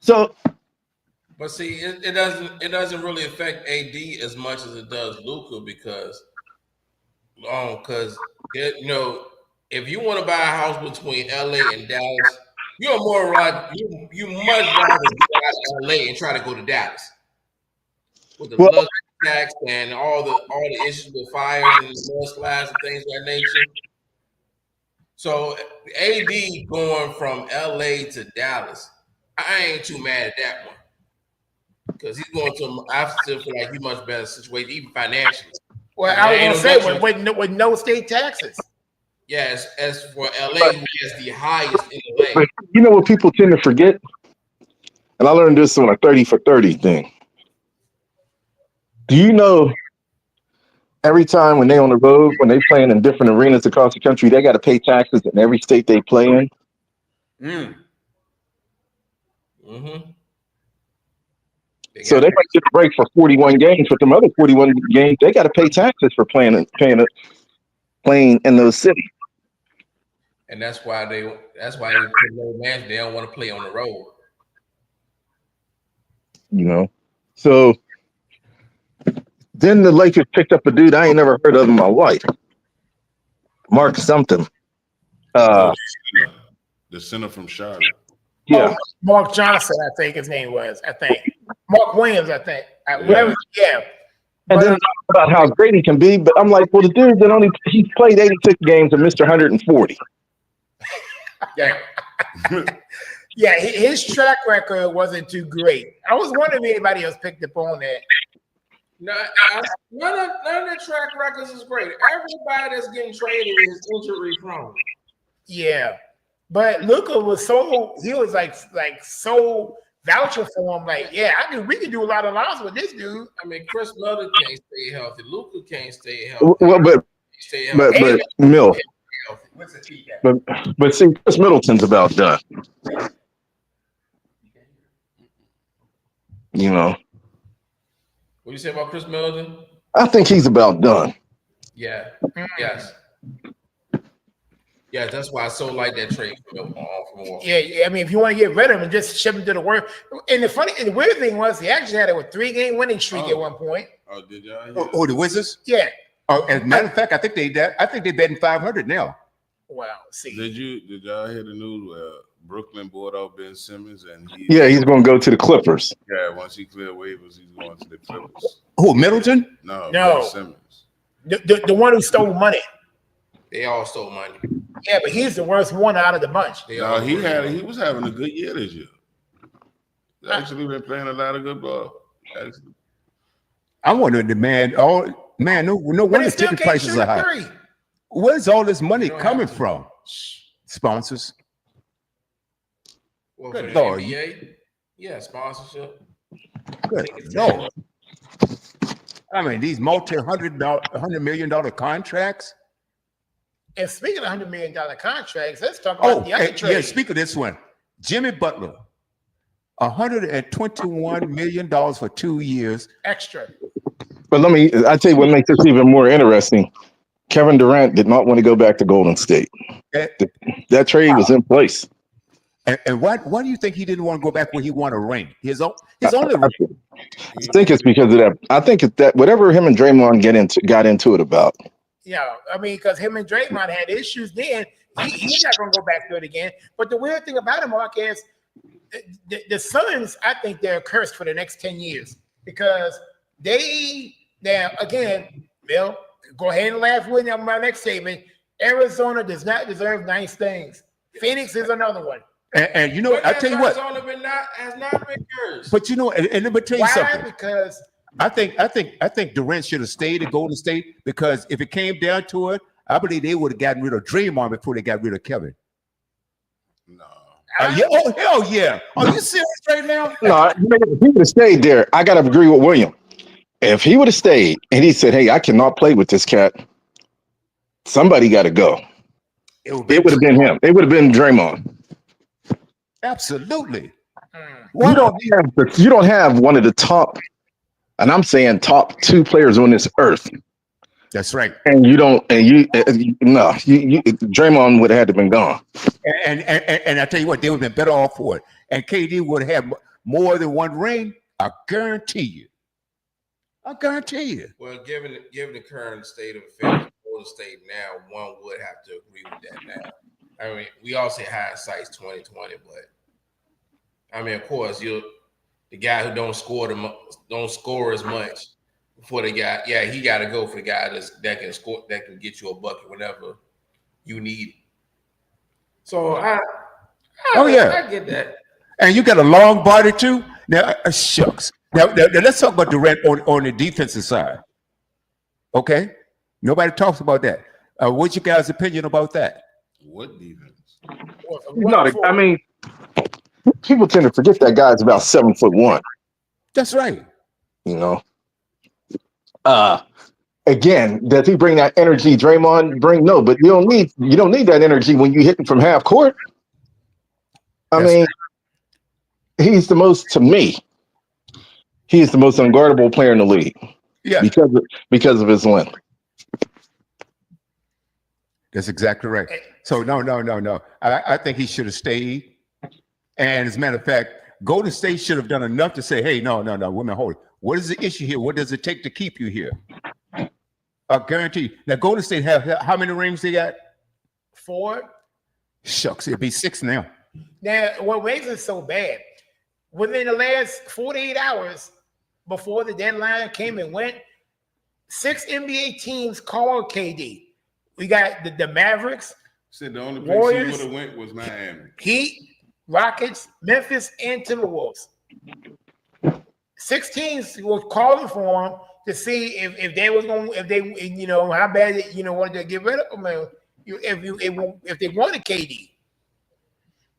So, But see, it doesn't really affect AD as much as it does Luka because if you want to buy a house between LA and Dallas, you're more right. You much rather get out of LA and try to go to Dallas with the Well- luxury tax and all the issues with fires and mudslides and things of that nature. So AD going from LA to Dallas, I ain't too mad at that one. Because he's going to, I still feel like he's much better situated, even financially. Well, I I mean, was ain't gonna no say luxury. with no state taxes. Yes, as for LA, who has the highest in LA. but you know what people tend to forget? And I learned this on a 30 for 30 thing. Do you know every time when they on the road, when they playing in different arenas across the country, they got to pay taxes in every state they play in? Mm-hmm. So they might get a break for 41 games, but them other 41 games, they got to pay taxes for playing in those cities. And that's why they put no man. They don't want to play on the road. You know, so then the Lakers picked up a dude I ain't never heard of in my life, Mark something. The center from Charlotte. Yeah, Mark Johnson, I think his name was. I think Mark Williams. I think. Whatever. Yeah. and But, then about how great he can be, but I'm like, well, the dude that he's played 86 games and missed 140. yeah. Yeah, his track record wasn't too great. I was wondering if anybody else picked up on that. No, none of their track records is great. Everybody that's getting traded is injury prone. Yeah, but Luka was so vouching for him. Like, yeah, we can do a lot of lines with this dude. I mean, Chris Middleton can't stay healthy. Luka can't stay healthy. Well, but Mill, What's the feedback? but see, Chris Middleton's about done. You know, What do you say about Chris Middleton? I think he's about done. Yeah. Yes. Yeah, that's why I so like that trade from Milwaukee. Yeah, I mean, if you want to get rid of him and just ship him to the world. And the weird thing was he actually had a 3-game winning streak at one point. Oh, did y'all hear? Oh, the Wizards? Yeah. Oh, as a matter of fact, I think they betting 500 now. Wow. See. Did y'all hear the news where Brooklyn bought out Ben Simmons and He's going to go to the Clippers. Yeah, once he cleared waivers, he's going to the Clippers. Who, Middleton? No. Ben Simmons. The one who stole money. They all stole money. Yeah, but he's the worst one out of the bunch. They No, all he was having a good year this year. He's actually been playing a lot of good ball. Actually. I wonder no But wonder he still ticket can't prices shoot are a high. three. Where's all this money don't coming have to. from? Sponsors. Well, Good for the Lord. NBA, yeah, sponsorship. Good Lord. I mean, these $100 million contracts. And speaking of $100 million contracts, let's talk about the other trade. Yeah, speak of this one. Jimmy Butler, $121 million for 2 years. Extra. But I tell you what makes this even more interesting. Kevin Durant did not want to go back to Golden State. That trade was in place. And why do you think he didn't want to go back when he won a ring? His only ring. I think it's because of that. I think it's that whatever him and Draymond got into it about. Yeah, I mean, because him and Draymond had issues then. He's not going to go back to it again. But the weird thing about him, Mark, is the Suns, I think they're cursed for the next 10 years because now, again, Bill, go ahead and laugh with me on my next statement. Arizona does not deserve nice things. Phoenix is another one. And you know, I tell you what. Has not been cursed. But you know, and let me tell you Why? something. Because I think Durant should have stayed at Golden State because if it came down to it, I believe they would have gotten rid of Draymond before they got rid of Kevin. No. Yeah. Oh, hell yeah. Are you serious right now? No, he would have stayed there. I got to agree with William. If he would have stayed and he said, "Hey, I cannot play with this cat," somebody got to go. It would It would have been him. It would have been Draymond. absolutely. You don't have one of the top, and I'm saying top 2 players on this earth. That's right. And Draymond would have had to been gone. And I tell you what, they would have been better off for it. And KD would have had more than one ring. I guarantee you. Well, given the current state of affairs, Golden State now, one would have to agree with that now. I mean, we all say hindsight's 2020, but I mean, of course, the guy who don't score as much before the guy. Yeah, he got to go for the guy that can score, that can get you a bucket whenever you need it. So I get that. And you got a long body too. Now, shucks. Now, let's talk about Durant on the defensive side. Okay, nobody talks about that. What's your guys' opinion about that? What defense? I mean, people tend to forget that guy's about 7'1". That's right. You know. Again, does he bring that energy Draymond bring? No, but you don't need that energy when you hitting from half court. I mean, he's the most unguardable player in the league. Yeah, because of his length. That's exactly right. So no. I think he should have stayed. And as a matter of fact, Golden State should have done enough to say, "Hey, no, women, hold it. What is the issue here? What does it take to keep you here?" I guarantee you. Now, Golden State have how many rings they got? 4. Shucks, it'd be 6 now. Now, what makes it so bad? Within the last 48 hours before the deadline came and went, 6 NBA teams called KD. We got the Mavericks. Said the only place Warriors, he would have went was Miami. Heat, Rockets, Memphis, and Timberwolves. 6 teams were calling for him to see if they was going, if they, how bad they, wanted to get rid of him. If they wanted KD.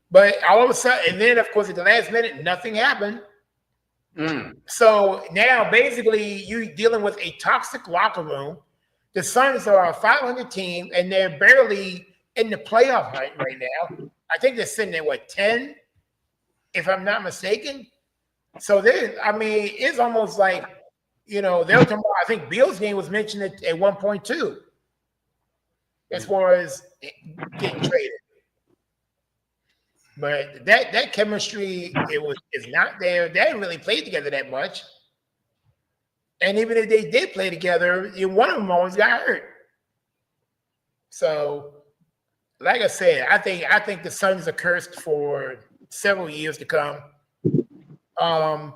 But all of a sudden, and then of course at the last minute, nothing happened. So now basically you dealing with a toxic locker room. The Suns are a 500 team, and they're barely in the playoff hunt right now. I think they're sitting at 10, if I'm not mistaken. So it's almost like, they're talking about, I think Bill's game was mentioned at one point too, as far as getting traded. But that chemistry, is not there. They haven't really played together that much. And even if they did play together, one of them always got hurt. So, like I said, I think the Suns are cursed for several years to come. I'm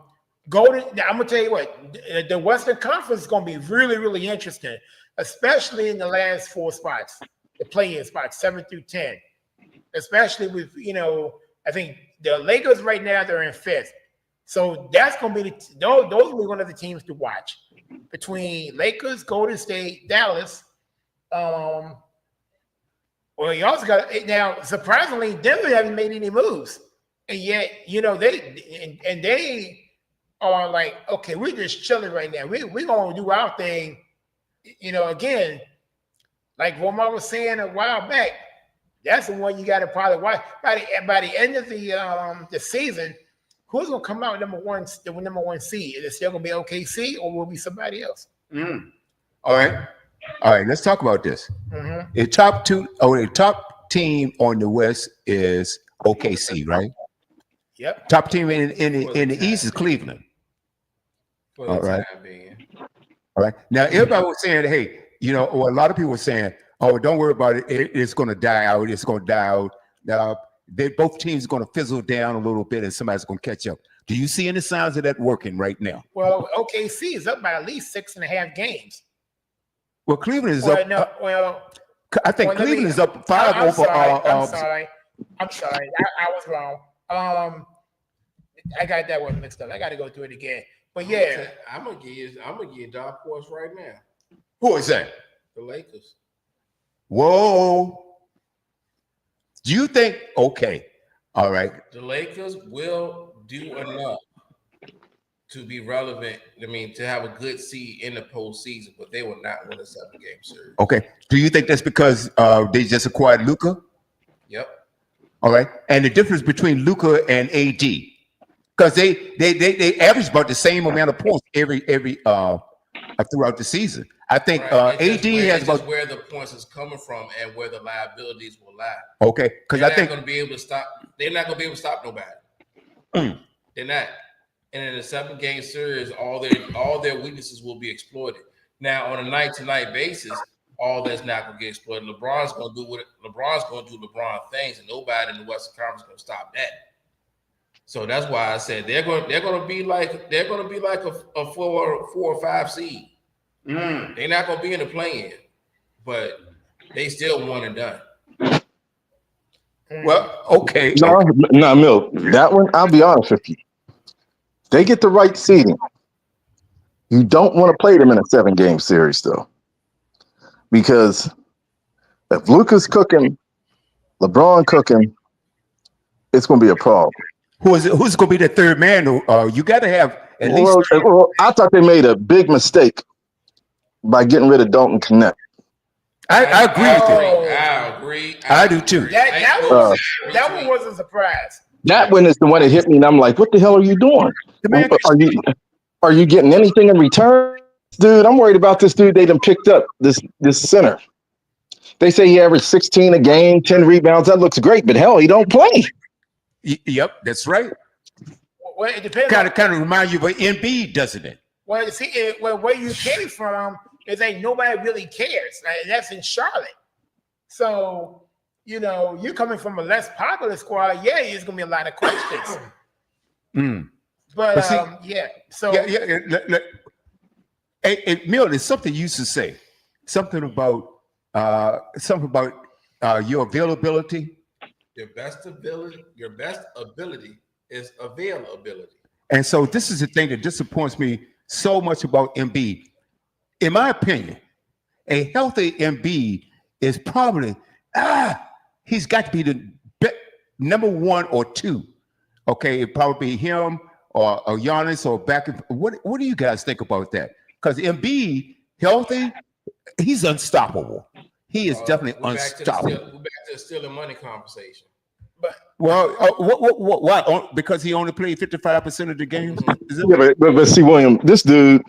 gonna tell you what, the Western Conference is gonna be really, really interesting, especially in the last 4 spots, the play-in spots, 7 through 10. Especially with, I think the Lakers right now, they're in 5th. So that's going to be those will be one of the teams to watch between Lakers, Golden State, Dallas. Well, you also got now. Surprisingly, Denver haven't made any moves, and yet they are like, okay, we're just chilling right now. We're going to do our thing. Again, like Romar was saying a while back, that's the one you got to probably watch by the end of the season. Who's gonna come out number one seed? Is it still gonna be OKC or will it be somebody else? All right. Let's talk about this. The top team on the West is OKC, right? Yep. Top team in the East is Cleveland. All right. Now everybody was saying, hey, or a lot of people were saying, oh, don't worry about it. It's going to die out. It's going to die out. Now, both teams are going to fizzle down a little bit, and somebody's going to catch up. Do you see any signs of that working right now? Well, OKC is up by at least 6.5 games. Well, Cleveland is up. I think Cleveland is up 5 I'm over. Sorry. I'm sorry. I was wrong. I got that one mixed up. I got to go through it again. But yeah, I'm gonna give you a dark horse right now. Who is that? The Lakers. Whoa. Do you think? Okay. All right. The Lakers will do enough to be relevant. I mean, to have a good seed in the postseason, but they will not win a 7-game series. Okay. Do you think that's because they just acquired Luka? Yep. All right. And the difference between Luka and AD, because they average about the same amount of points every throughout the season. I think Right. AD has about where the points is coming from and where the liabilities will lie. okay. Because I think going to be able to stop. They're not going to be able to stop nobody. They're not. And in a 7-game series, all their weaknesses will be exploited. Now, on a night-to-night basis, all that's not going to get exploited. LeBron's going to do LeBron things, and nobody in the Western Conference is going to stop that. So that's why I said they're going to be like a 4 or 5 seed. They're not going to be in the play-in, but they still one and done. well, okay. No, Mill. That one, I'll be honest with you. They get the right seeding. You don't want to play them in a 7-game series, though, because if Luka's cooking, LeBron cooking, it's going to be a problem. Who's going to be the third man? You got to have at least. Well, I thought they made a big mistake by getting rid of Dalton Connect. I agree with you. I agree. I do too. That one was a surprise. That one is the one that hit me, and I'm like, "What the hell are you doing? Are you getting anything in return, dude? I'm worried about this dude. They done picked up this center. They say he averaged 16 a game, 10 rebounds. That looks great, but hell, he don't play. Yep, that's right. Well, it depends. Kind of remind you of Embiid, doesn't it? Well, see, where you came from is that nobody really cares. And that's in Charlotte. So, you're coming from a less popular squad. Yeah, there's gonna be a lot of questions. But see, yeah. So look. Hey, Mill, there's something you used to say. Something about your availability. Your best ability is availability. And so this is the thing that disappoints me so much about Embiid. In my opinion, a healthy Embiid is probably he's got to be the number 1 or 2. Okay, it'd probably be him or Giannis or back. What do you guys think about that? Because Embiid, healthy, he's unstoppable. He is definitely unstoppable. We're back to the stealing money conversation. but Well, why? Because he only played 55% of the games. Yeah, but see, William, this dude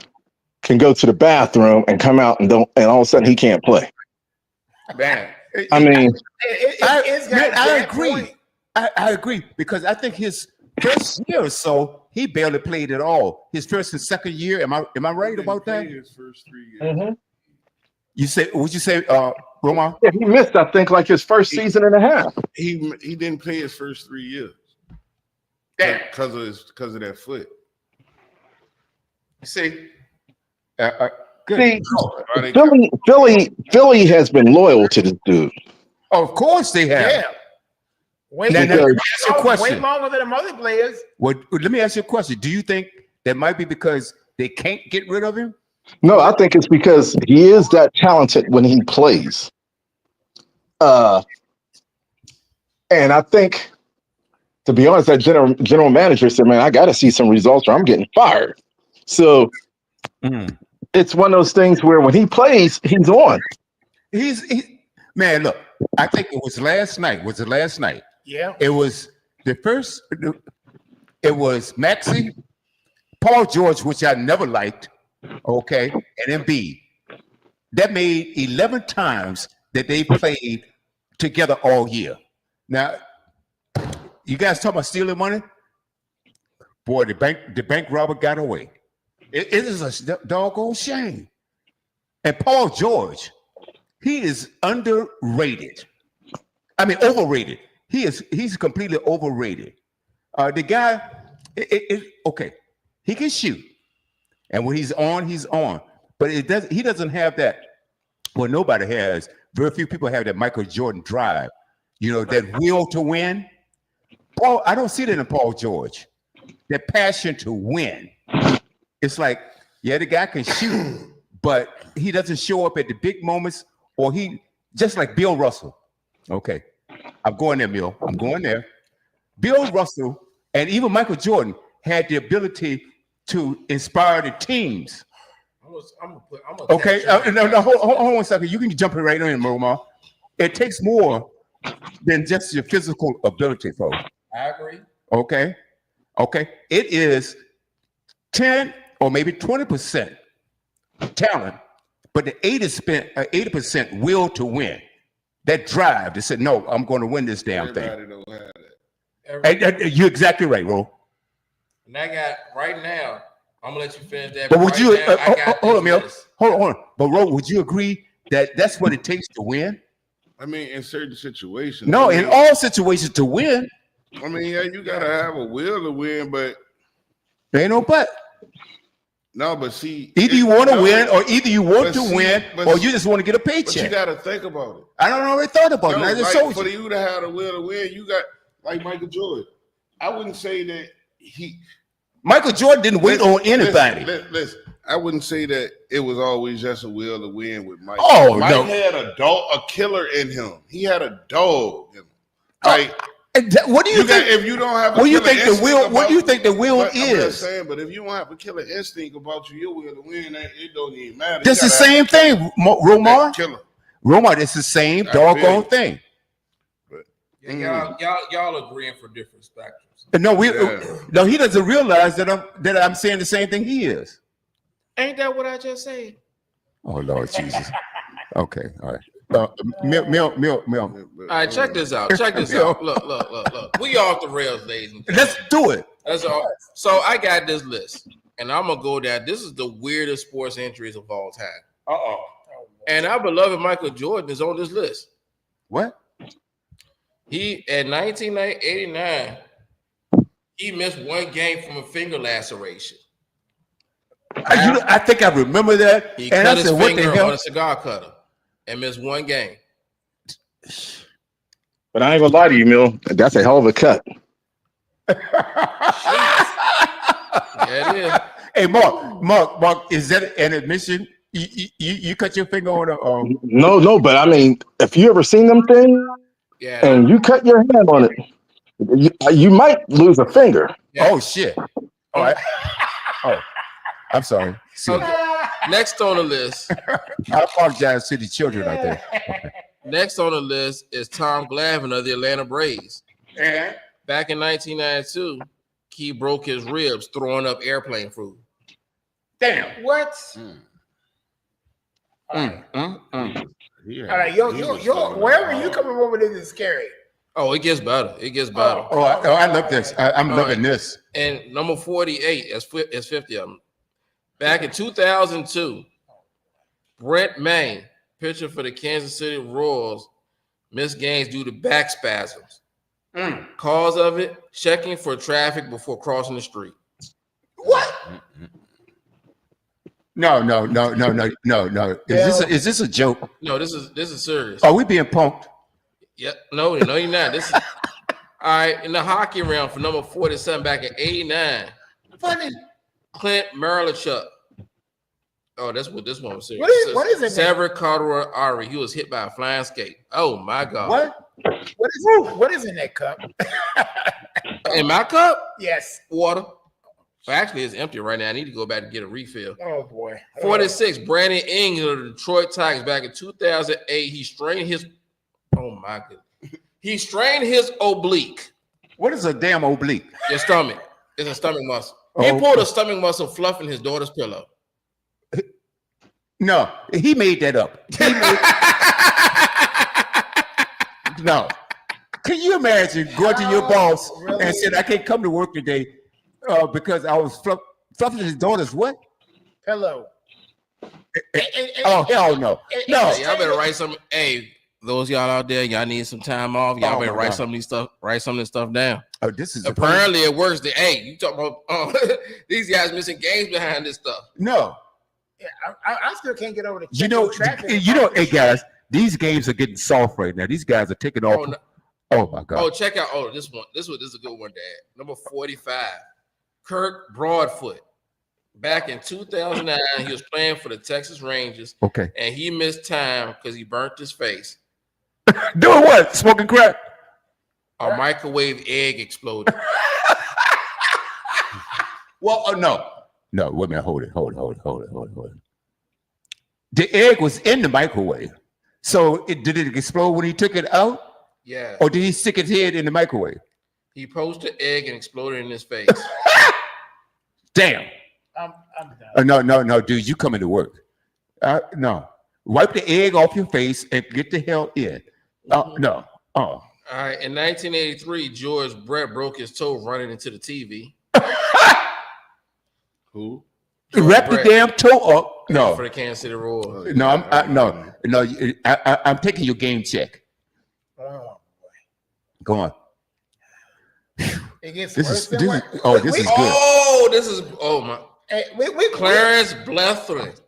can go to the bathroom and come out and all of a sudden he can't play. Man, I mean, I agree. I agree because I think his first year or so he barely played at all. His first and second year, am I right about that? His first 3 years. You say? Would you say, Roman? Yeah, he missed, I think, like his first season and a half. He didn't play his first 3 years Damn. because of that foot. See, See, Philly has been loyal to this dude. of course they have. yeah. Way, Now, let me ask you a way question. longer than the other players. Well, let me ask you a question. Do you think that might be because they can't get rid of him? No, I think it's because he is that talented when he plays. And I think, to be honest, that general manager said, "Man, I got to see some results, or I'm getting fired." So it's one of those things where when he plays, he's on. Man, look. I think it was last night. Was it last night? Yeah. It was the first. It was Maxey, Paul George, which I never liked. Okay, and Embiid. That made 11 times that they played together all year. Now, you guys talking about stealing money? Boy, the bank robber got away. It is a doggone shame. And Paul George, he is underrated. I mean, overrated. He's completely overrated. The guy, okay, he can shoot, and when he's on. But he doesn't have that. Well, nobody has. Very few people have that Michael Jordan drive. That will to win. Paul, I don't see that in Paul George. That passion to win. It's like, yeah, the guy can shoot, but he doesn't show up at the big moments, or he just like Bill Russell. Okay, I'm going there, Bill. I'm going there. Bill Russell and even Michael Jordan had the ability to inspire the teams. I'm gonna Okay, no, hold on 1 second. You can jump in right in, Roma. It takes more than just your physical ability, folks. I agree. Okay, it is 10 or maybe 20% talent, but the 80% will to win. That drive to say, no, I'm going to win this damn Everybody thing. don't have that. You're exactly right, Ro. And I got right now. I'm gonna let you finish that. But would right you now, I got hold on, this Mill? list. Hold on. But Ro, would you agree that that's what it takes to win? I mean, in certain situations. No, I mean, in all situations to win, I mean, yeah, you gotta have a will to win, but there ain't no but. no, but see, Either you want to no, win, or either you want but to see, win, but or see- you just want to get a but you paycheck. gotta think about it. I don't already thought about it. No, I just like, told for you. you to have the will to win, you got like Michael Jordan. I wouldn't say that he. Michael Jordan didn't wait on anybody. Listen, I wouldn't say that it was always just a will to win with Mike. Oh, Mike no. had a killer in him. He had a dog in him. Like, What do you think? if you don't have a What do you killer think the instinct will? What about- do you think the will but I'm just is? saying, but if you don't have a killer instinct about you, your will to win, it don't even matter. That's You the gotta have same thing, Romar. that killer. Romar, it's the same I feel doggone you. thing. Yeah, y'all agreeing for different spectrums. No, Yeah. he doesn't realize that I'm saying the same thing he is. Ain't that what I just said? Oh Lord Jesus. Okay, all right. Mill. All right, check this out. Check this out. Look. We off the rails, ladies and gentlemen. Let's do it. That's all. So I got this list, and I'm gonna go down. This is the weirdest sports injuries of all time. Uh-oh. And our beloved Michael Jordan is on this list. What? He in 1989, he missed one game from a finger laceration. I think I remember that. He And cut I his said, what the finger hell? on a cigar cutter and missed one game. But I ain't gonna lie to you, Mill. That's a hell of a cut. Yeah, it is. Hey, Mark, is that an admission? You cut your finger on a No, but I mean, if you ever seen them things Yeah. and you cut your hand on it, you might lose a finger. Yeah. Oh shit. All right. Oh, I'm sorry. Okay. Next on the list. I apologize to the children out there. Next on the list is Tom Glavine of the Atlanta Braves. Back in 1992, he broke his ribs throwing up airplane food. Damn. What? Yeah. All right, yo, wherever you coming over, this is scary. Oh, it gets better. It gets better. Oh, I love this. I'm loving this. And number 48 is 50 of them. Back in 2002, Brent Maine, pitcher for the Kansas City Royals, missed games due to back spasms. Cause of it, checking for traffic before crossing the street. What? No. Is this a joke? No, this is serious. Are we being punked? Yep. No, you're not. This is all right. In the hockey realm for number 47 back in 89. Clint Marilachuk. Oh, that's what this one was serious. What is it? Severed carotid artery. He was hit by a flying skate. Oh my God. What is in that cup? In my cup? Yes. Water. Well, actually, it's empty right now. I need to go back and get a refill. Oh boy. 46. Brandon Ings of the Detroit Tigers back in 2008. He strained his. Oh my goodness. He strained his oblique. What is a damn oblique? Your stomach. It's a stomach muscle. He Oh. pulled a stomach muscle fluffing his daughter's pillow. No, he made that up. No. Can you imagine going to your boss really? and saying, I can't come to work today because I was fluffing his daughter's what? Pillow. Oh, hell no. No. Hey, y'all better write some. Hey, those y'all out there, y'all need some time off. Y'all Oh, better my write God. some of these stuff. Write some of this stuff down. Oh, this is Apparently, it works. Hey, you talking about these guys missing games behind this stuff? No. Yeah, I still can't get over the You know, hey guys, these games are getting soft right now. These guys are taking off. Oh, no. Oh my God. Oh, check out. Oh, this one. This is a good one, Dad. Number 45, Kirk Broadfoot. Back in 2009, he was playing for the Texas Rangers, Okay. and he missed time because he burnt his face. Doing what? Smoking crack? A microwave egg exploded. Well, no. No, wait a minute. Hold it. The egg was in the microwave. So did it explode when he took it out? Yeah. Or did he stick his head in the microwave? He poached the egg and exploded in his face. Damn. I'm done. No, dude, you coming to work. No. Wipe the egg off your face and get the hell in. No. Oh. All right. In 1983, George Brett broke his toe running into the TV. Who? Wrap the Brett. damn toe up. No. For the Kansas City Royals. No, I'm taking your game check. Oh, Go on. it gets This worse is than this worse. is oh, this is good. Oh my. Hey, we Clarence Blethyn.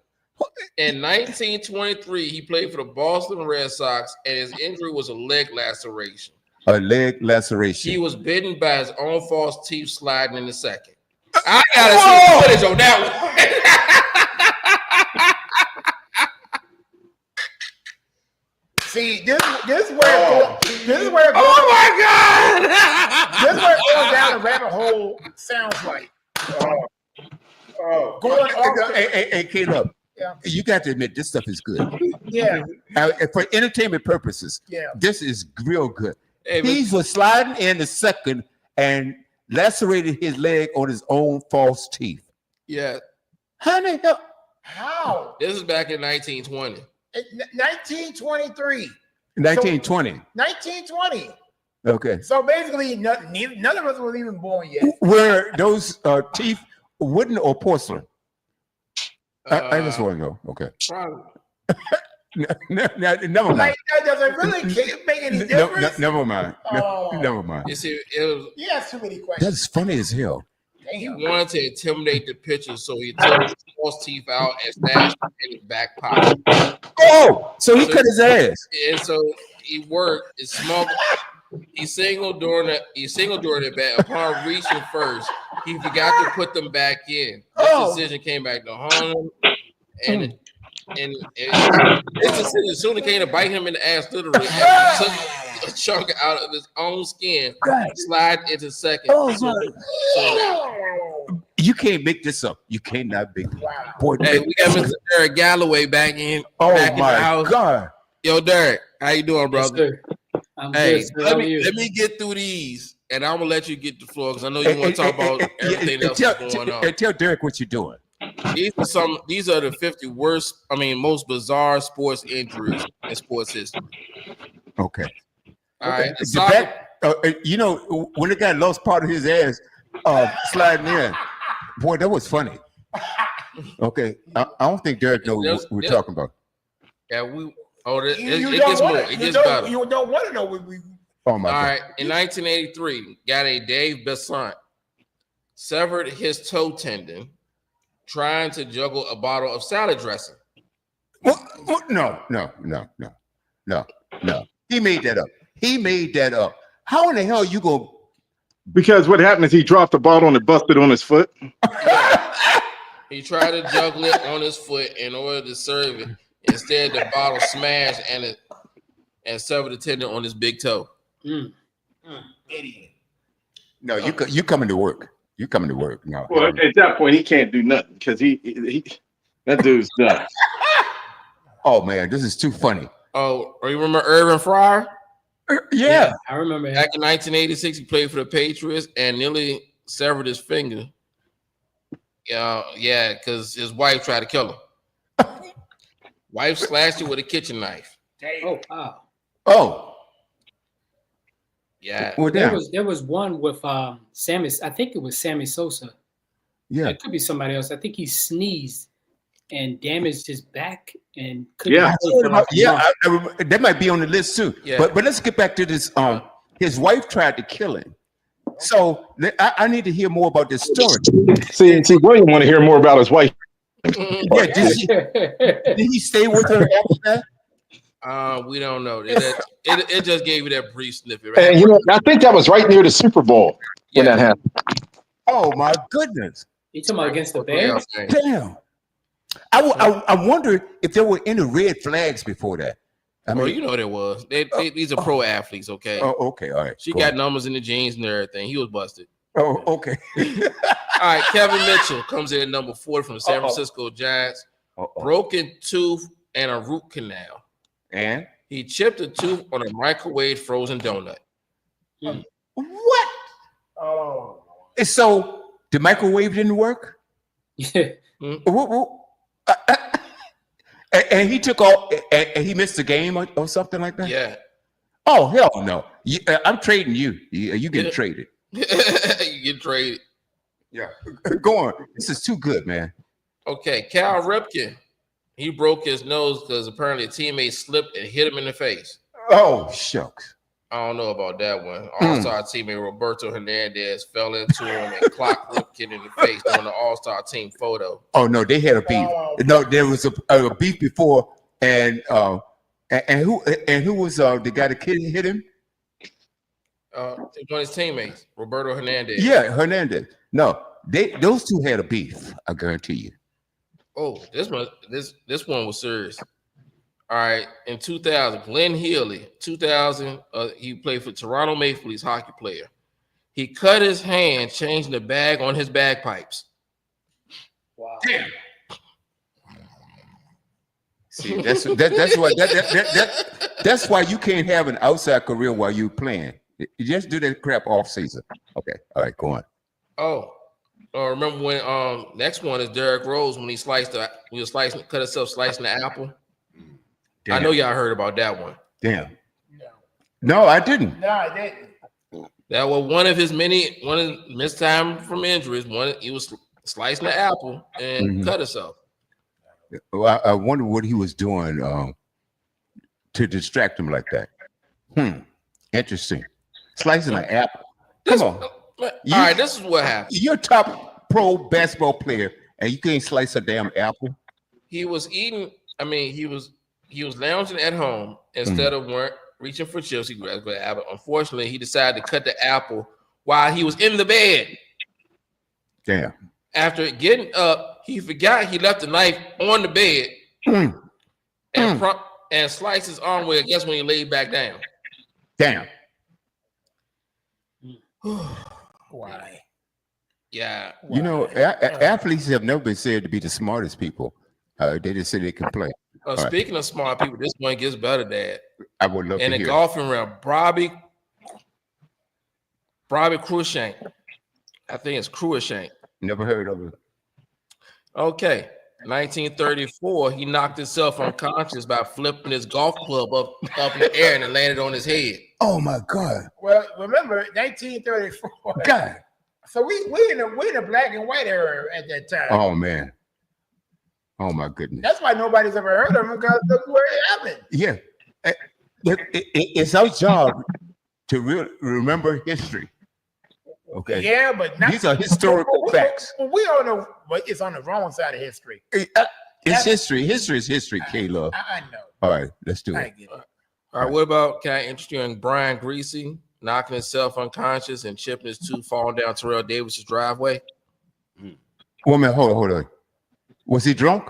In 1923, he played for the Boston Red Sox, and his injury was a leg laceration. A leg laceration. He was bitten by his own false teeth sliding in the second. I gotta see the footage on that one. see this is where this is where it goes, Oh my God! this is where it goes down the rabbit hole. Sounds like going off. Hey, Caleb. Yeah. You got to admit this stuff is good. Yeah, For entertainment purposes, yeah. this is real good. Hey, He was sliding in the second and lacerated his leg on his own false teeth. yeah, How the hell? How? this is back in 1920. 1923, 1920. 1920. Okay. So basically, none of us was even born yet. Were those teeth wooden or porcelain? I just want to know. Okay. Probably. Never mind. Like that doesn't really make any difference. Never mind. Oh. Never mind. You see, it was. He has too many questions. That's funny as hell. He Damn. wanted to intimidate the pitcher, so he took his false teeth out and stashed them in his back pocket. Oh, so he cut his ass. And so he worked. He smoked. He singled during the bat. Upon reaching first, he forgot to put them back in. This decision came back to haunt him, and this decision soon came to bite him in the ass literally. And took a chunk out of his own skin, slide into second. You can't make this up. You cannot make it. Wow. Boy, Hey, we got Mr. Derek Galloway back in. oh back in the my house. God. Yo, Derek, how you doing, Yes, brother? sir. I'm Hey, good, sir. How are you? let me get through these, and I'm gonna let you get the floor because I know you want to talk about everything else that's going on. Tell Derek what you're doing. These are the 50 most bizarre sports injuries in sports history. Okay. All right. The back, when the guy lost part of his ass sliding in, boy, that was funny. Okay. I don't think Derek knows what we're talking about. Yeah, it You gets don't more. want It gets better. You don't want to know what we. Oh my All God. right. In 1983, got a Dave Besant severed his toe tendon trying to juggle a bottle of salad dressing. What? No. He made that up. How in the hell you go? Because what happened is he dropped the bottle and it busted on his foot. He tried to juggle it on his foot in order to serve it. Instead, the bottle smashed and severed the tendon on his big toe. Idiot. No, you coming to work. You coming to work. No. Well, at that point, he can't do nothing because he that dude's done. Oh man, this is too funny. Oh, you remember Irvin Fryer? Yeah. I remember him. Back in 1986, he played for the Patriots and nearly severed his finger. Yeah, because his wife tried to kill him. Wife slashed it with a kitchen knife. Oh, wow. Oh. Yeah. Well, There was one with Sammy. I think it was Sammy Sosa. Yeah. It could be somebody else. I think he sneezed and damaged his back and Yeah. That might be on the list too. Yeah. But let's get back to this. His wife tried to kill him. So I need to hear more about this story. See, William want to hear more about his wife. Yeah, did he stay with her after that? We don't know. It just gave you that brief snippet. Right? And I think that was right near the Super Bowl when that happened. Oh my goodness! You talking about against the Bears? Damn. I wonder if there were any red flags before that. I mean, you know there was. These are pro athletes, okay? Oh, okay, all right. She Go got on. numbers in the jeans and everything. He was busted. Oh, okay. All right, Kevin Mitchell comes in at number 4 from the San Uh-oh. Francisco Giants. Uh-oh. Broken tooth and a root canal. And He chipped a tooth on a microwave frozen donut. what? Oh, And so the microwave didn't work? And he took off and he missed the game or something like that? Yeah. Oh, hell no. I'm trading you. You getting traded. You get traded. Yeah. Go on. This is too good, man. Okay, Cal Ripken. He broke his nose because apparently a teammate slipped and hit him in the face. Oh, shucks. I don't know about that one. All-Star teammate Roberto Hernandez fell into him and clocked Ripken in the face during the All-Star team photo. Oh no, they had a beef. No, there was a beef before, and who was the guy that hit him? One of his teammates, Roberto Hernandez. Yeah, Hernandez. No, those two had a beef. I guarantee you. Oh, this one was serious. All right, in 2000, Glenn Healy, 2000, he played for Toronto Maple Leafs hockey player. He cut his hand changing the bag on his bagpipes. Wow. Damn. See, that's why you can't have an outside career while you're playing. You just do that crap off season. Okay, all right, go on. Oh, remember when next one is Derrick Rose when he cut himself slicing the apple. Damn. I know y'all heard about that one. Damn. No, I didn't. no, I didn't. That was one of his missed time from injuries. He was slicing the apple and cut himself. Well, I wonder what he was doing to distract him like that. Interesting. Slicing an apple. Come on. All right, this is what happened. You're a top pro basketball player, and you can't slice a damn apple. He was eating. I mean, he was lounging at home instead of reaching for chips. He grabbed the apple. Unfortunately, he decided to cut the apple while he was in the bed. Damn. After getting up, he forgot he left the knife on the bed and sliced his arm with it. Guess when he laid back down. Damn. Why? Yeah. You know, athletes have never been said to be the smartest people. They just say they can play. Speaking of smart people, this one gets better, Dad. I would love In to the hear. golfing realm, Bobby Cruikshank. I think it's Cruikshank. Never heard of it. Okay. 1934, he knocked himself unconscious by flipping his golf club up in the air and it landed on his head. Oh my God. Well, remember 1934. God. So we in the black and white era at that time. Oh man. Oh my goodness. That's why nobody's ever heard of him because look where it happened. Yeah. It's our job to remember history. Okay. Yeah, but not, These are historical facts. We all know, but it's on the wrong side of history. It's history. History is history, K-Love. I know. All right, let's do I it. get it. All right, what about, can I interest you in Brian Greasy knocking himself unconscious and chipping his tooth falling down Terrell Davis's driveway? One minute, hold on. Was he drunk?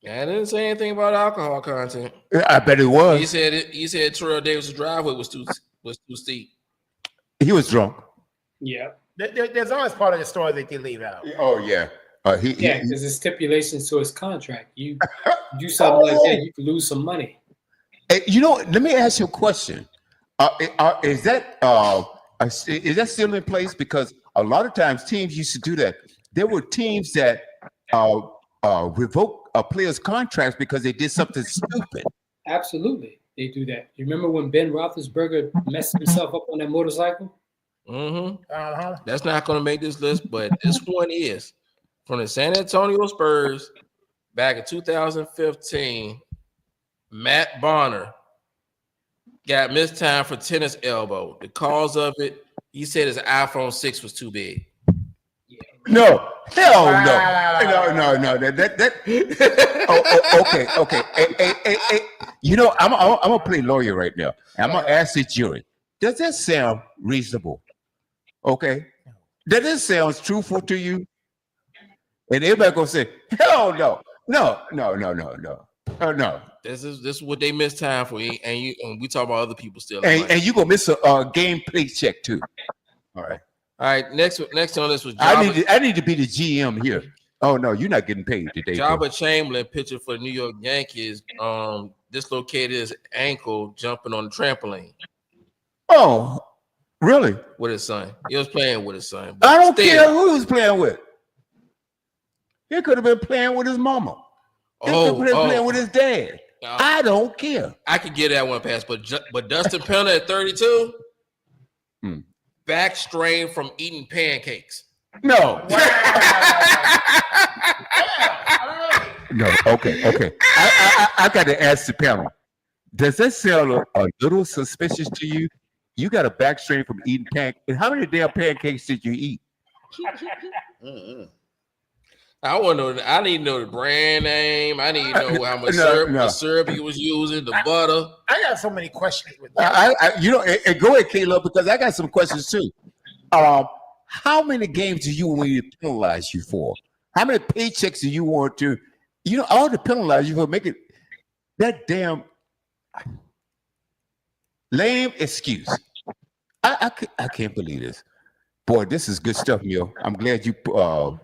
Yeah, I didn't say anything about alcohol content. I bet it was. He said Terrell Davis's driveway was too steep. He was drunk. Yeah. There's always part of the story that they leave out. Oh yeah. Yeah, because there's stipulations to his contract. You do something like that, you can lose some money. You know, let me ask you a question. Is that still in place? Because a lot of times teams used to do that. There were teams that revoke a player's contracts because they did something stupid. Absolutely, they do that. You remember when Ben Roethlisberger messed himself up on that motorcycle? Uh-huh. That's not going to make this list, but this one is from the San Antonio Spurs back in 2015. Matt Bonner got missed time for tennis elbow. The cause of it, he said his iPhone 6 was too big. No, hell no. Okay. Hey. You know, I'm gonna play lawyer right now. I'm gonna ask the jury. Does that sound reasonable? Okay. Does this sound truthful to you? And everybody gonna say, hell no. No. Oh no. This is what they missed time for, and we talk about other people still. And you gonna miss a game play check too. All right. All right, next on this was I need to be the GM here. Oh no, you're not getting paid today. Jabba Chamberlain, pitcher for the New York Yankees, dislocated his ankle jumping on the trampoline. Oh, really? With his son. He was playing with his son. I don't care who he was playing with. He could have been playing with his mama. He could have been playing with his dad. I don't care. I could get that one pass, but Dustin Penner at 32, back strain from eating pancakes. No. No. Okay. I got to ask the panel. Does that sound a little suspicious to you? You got a back strain from eating pancakes. How many damn pancakes did you eat? I want to know. I need to know the brand name. I need to know how much syrup he was using, the butter. I got so many questions with that. And go ahead, Caleb, because I got some questions too. How many games do you want to penalize you for? How many paychecks do you want to? All to penalize you for making that damn lame excuse. I can't believe this. Boy, this is good stuff, Neil. I'm glad you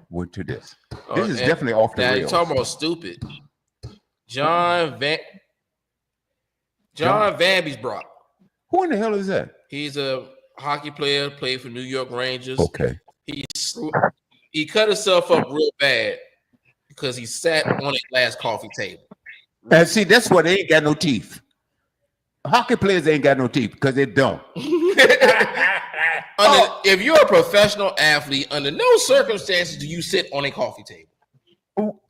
went to this. This is definitely off the rails. You're talking about stupid. John Vanby's Brock. Who in the hell is that? He's a hockey player, played for New York Rangers. Okay. He cut himself up real bad because he sat on a glass coffee table. And see, that's why they ain't got no teeth. Hockey players ain't got no teeth because they're dumb. If you're a professional athlete, under no circumstances do you sit on a coffee table.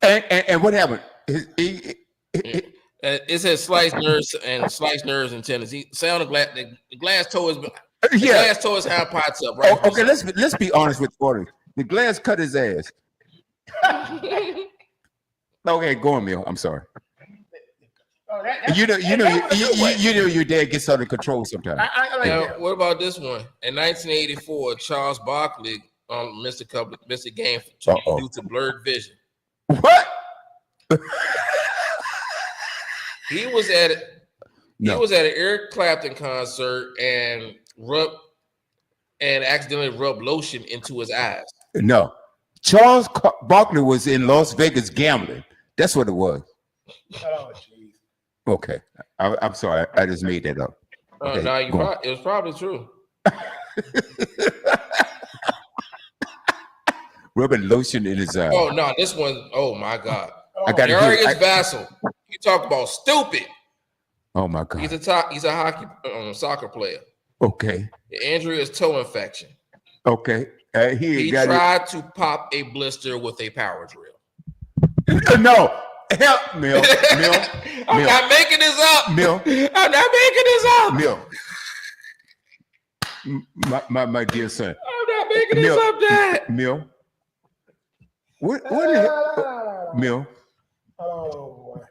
And what happened? It says sliced nerves and tendons. He sat on the glass toe is glass toe is how it pots up. Right. Okay, let's be honest with you. The glass cut his ass. Okay, go on, Mill. I'm sorry. You know your dad gets under control sometimes. What about this one? In 1984, Charles Barkley missed a game due to blurred vision. What? He was at an Eric Clapton concert and accidentally rubbed lotion into his eyes. No, Charles Barkley was in Las Vegas gambling. That's what it was. Oh, jeez. Okay, I'm sorry. I just made that up. Okay, it was probably true. Rubbing lotion in his eye. Oh no, this one. Oh my God. Darius Vassell. You talk about stupid. Oh my God. He's a hockey soccer player. Okay. The injury is toe infection. Okay. He tried to pop a blister with a power drill. No. Help, Mill. I'm not making this up. Mill. I'm not making this up. Mill. My dear son. I'm not making this up, Dad. Mill. What the hell? Mill. Oh boy.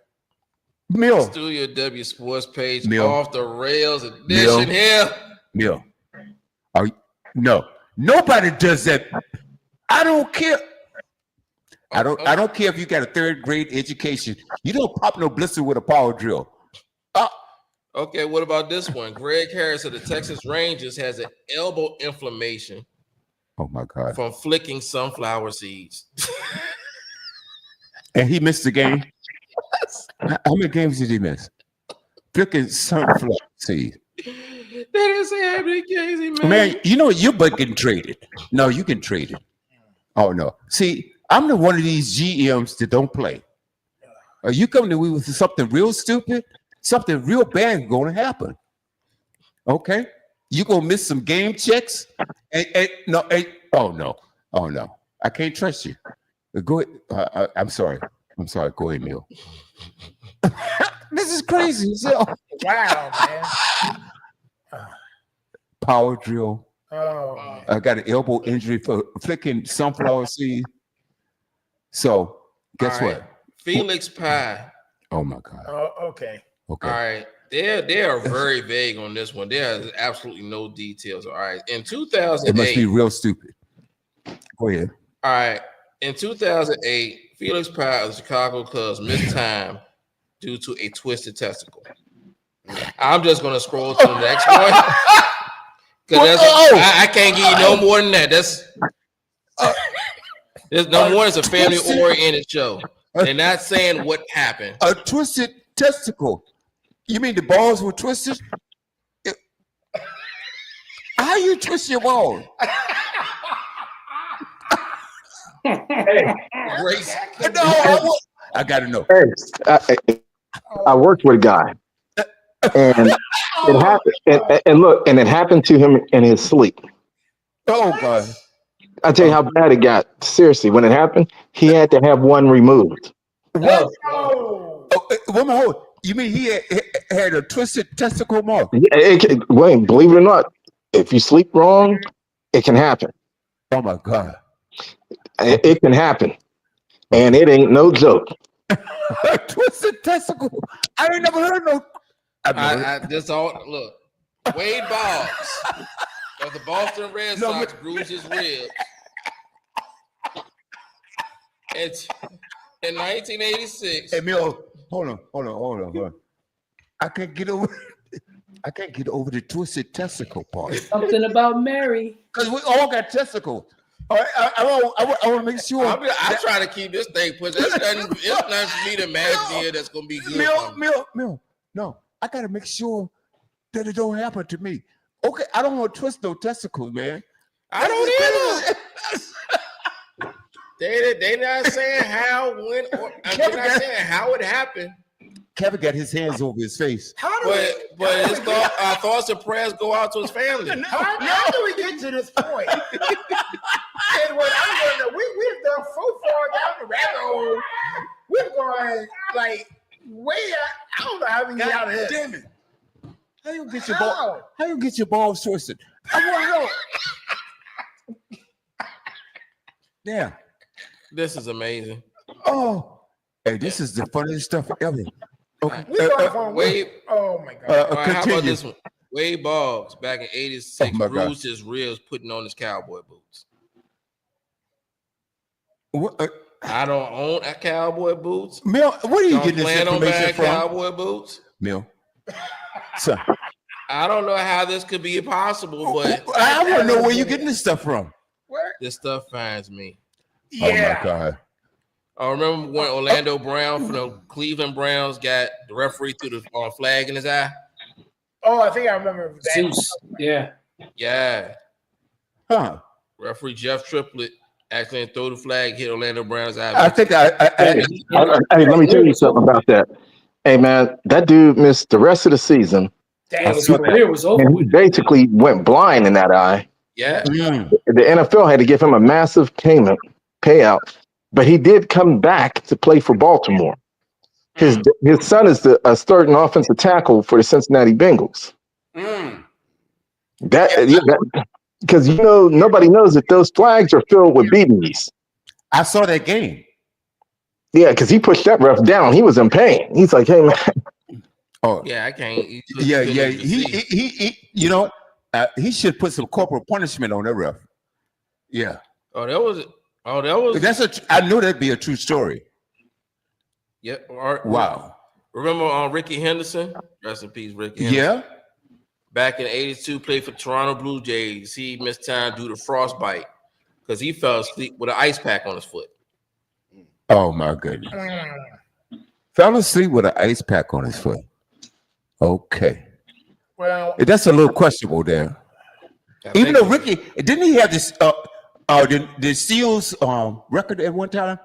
Mill. Studio W Sports page Mill. Off the rails edition here. Mill. No. Nobody does that. I don't care. I don't care if you got a third grade education. You don't pop no blister with a power drill. Okay, what about this one? Greg Harris of the Texas Rangers has an elbow inflammation. Oh my God. From flicking sunflower seeds. And he missed the game? How many games did he miss? Flicking sunflower seeds. They didn't say how many games he missed. Man, you know you're but getting traded. No, you can trade it. Oh no. See, I'm the one of these GMs that don't play. You come to me with something real stupid, something real bad going to happen. Okay? You going to miss some game checks? Oh no. I can't trust you. Go ahead. I'm sorry. Go ahead, Neil. This is crazy. Wow, man. Power drill. Oh. I got an elbow injury for flicking sunflower seed. So, guess what? Felix Pie. Oh my God. Oh, okay. All right. They are very vague on this one. There is absolutely no details. All right. In 2008. It must be real stupid. Go ahead. All right. In 2008, Felix Pie of the Chicago Cubs missed time due to a twisted testicle. I'm just going to scroll to the next one. I can't give you no more than that. There's no more. It's a family-oriented show. They're not saying what happened. A twisted testicle. You mean the balls were twisted? How you twist your balls? Grace. No, I gotta know. I worked with a guy, and it happened. And look, and it happened to him in his sleep. Oh God! I tell you how bad it got. Seriously, when it happened, he had to have one removed. What? Woman, hold. You mean he had a twisted testicle mark? Wait, believe it or not, if you sleep wrong, it can happen. Oh my God! It can happen, and it ain't no joke. A twisted testicle. I ain't never heard no. Look. Wade Boggs of the Boston Red Sox bruised his ribs. It's in 1986. Hey, Mil, hold on. I can't get over the twisted testicle part. Something about Mary. Because we all got testicles. All right, I want to make sure. I try to keep this thing pushed. It's nothing for me to imagine here that's going to be good. Mil, no, I got to make sure that it don't happen to me. Okay, I don't want to twist no testicles, man. I don't either. They not saying how, when, or they're not saying how it happened. Kevin got his hands over his face. But our thoughts and prayers go out to his family. How do we get to this point? And what I'm going to, we've done so far down the rabbit hole. We're going like way out. I don't know how we get out of here. Damn it! How you get your ball? How you get your balls twisted? I want to know. Damn. This is amazing. Oh, hey, this is the funniest stuff ever. Okay. Wade. Oh my God. How about this one? Wade Boggs back in '86 bruised his ribs putting on his cowboy boots. What, I don't own a cowboy boots. Mil, what are you getting this information from? Cowboy boots. Mil. So, I don't know how this could be possible, but I want to know where you're getting this stuff from. Where? This stuff finds me. Yeah. Oh my God. I remember when Orlando Brown from the Cleveland Browns got the referee threw the flag in his eye. Oh, I think I remember that. Zeus. Yeah. Yeah. Huh. Referee Jeff Triplett accidentally threw the flag, hit Orlando Brown's eye. I think Hey, let me tell you something about that. Hey, man, that dude missed the rest of the season. His career was over. And he basically went blind in that eye. Yeah. Mm. The NFL had to give him a massive payout, but he did come back to play for Baltimore. His son is a starting offensive tackle for the Cincinnati Bengals. Because nobody knows that those flags are filled with BBs. I saw that game. Yeah, because he pushed that ref down. He was in pain. He's like, "Hey, man." Oh Yeah, I can't. yeah. He you know, he should put some corporal punishment on that ref. Yeah. That was. That's I knew that'd be a true story. Yeah. Wow. Remember Ricky Henderson? Rest in peace, Ricky Henderson. Yeah. Back in '82, played for Toronto Blue Jays. He missed time due to frostbite because he fell asleep with an ice pack on his foot. Oh my goodness. Fell asleep with an ice pack on his foot. Okay. Well, that's a little questionable there. Even though Ricky, didn't he have this the Seals record at one time?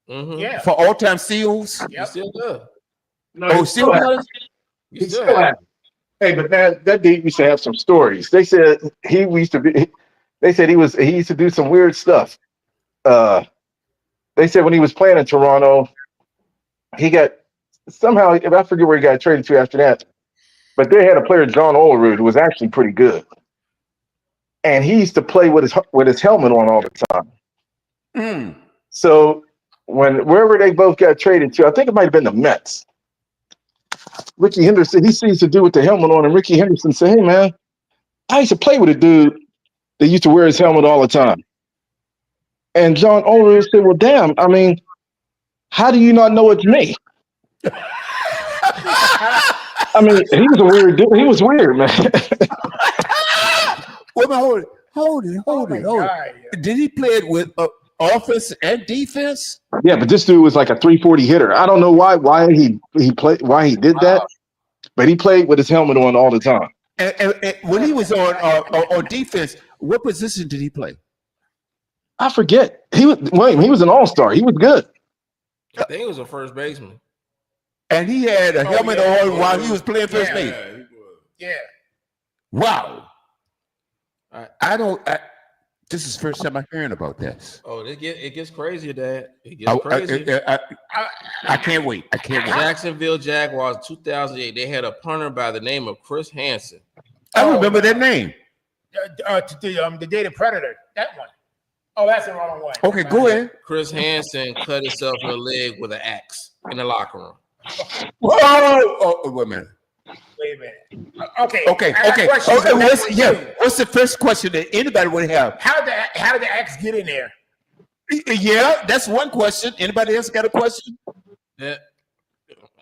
Mm-hmm. yeah. For all-time Seals? You still good. No, still does? You still have. Hey, but that dude used to have some stories. They said he used to do some weird stuff. They said when he was playing in Toronto, he got somehow, I forget where he got traded to after that, but they had a player, John Olerud, who was actually pretty good. And he used to play with his helmet on all the time. So wherever they both got traded to, I think it might have been the Mets. Ricky Henderson, he sees the dude with the helmet on, and Ricky Henderson said, "Hey man, I used to play with a dude that used to wear his helmet all the time." And John Olerud said, "Well, damn, I mean, how do you not know it's me?" I mean, he was a weird dude. He was weird, man. Wait a minute, hold it. Oh my God. Did he play it with offense and defense? Yeah, but this dude was like a 340 hitter. I don't know why he did that, but he played with his helmet on all the time. And when he was on defense, what position did he play? I forget. He was an all-star. He was good. I think it was a first baseman. And he had a helmet on while he was playing first base. Yeah. Wow. This is the first time I'm hearing about this. Oh, it gets crazier, Dad. It gets crazy. I can't wait. Jacksonville Jaguars, 2008. They had a punter by the name of Chris Hansen. I remember that name. The Data Predator. That one. Oh, that's the wrong one. Okay, go ahead. Chris Hansen cut himself in the leg with an axe in the locker room. Whoa! Wait a minute. Okay. What's the first question that anybody would have? How did the axe get in there? Yeah, that's one question. Anybody else got a question? Yeah,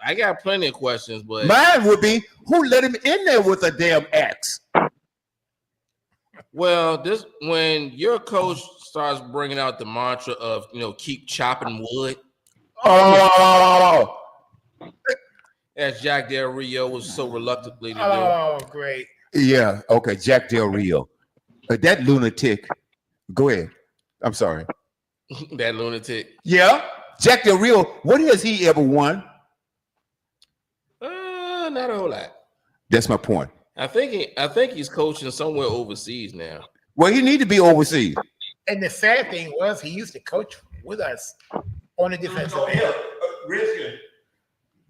I got plenty of questions, but mine would be, who let him in there with a damn axe? Well, when your coach starts bringing out the mantra of keep chopping wood. Oh. As Jack Del Rio was so reluctantly to do. Oh, great. Yeah, okay, Jack Del Rio. That lunatic. Go ahead. I'm sorry. That lunatic. Yeah, Jack Del Rio. What has he ever won? Not a whole lot. That's my point. I think he's coaching somewhere overseas now. Well, he need to be overseas. And the sad thing was, he used to coach with us on the defensive end. Redskins.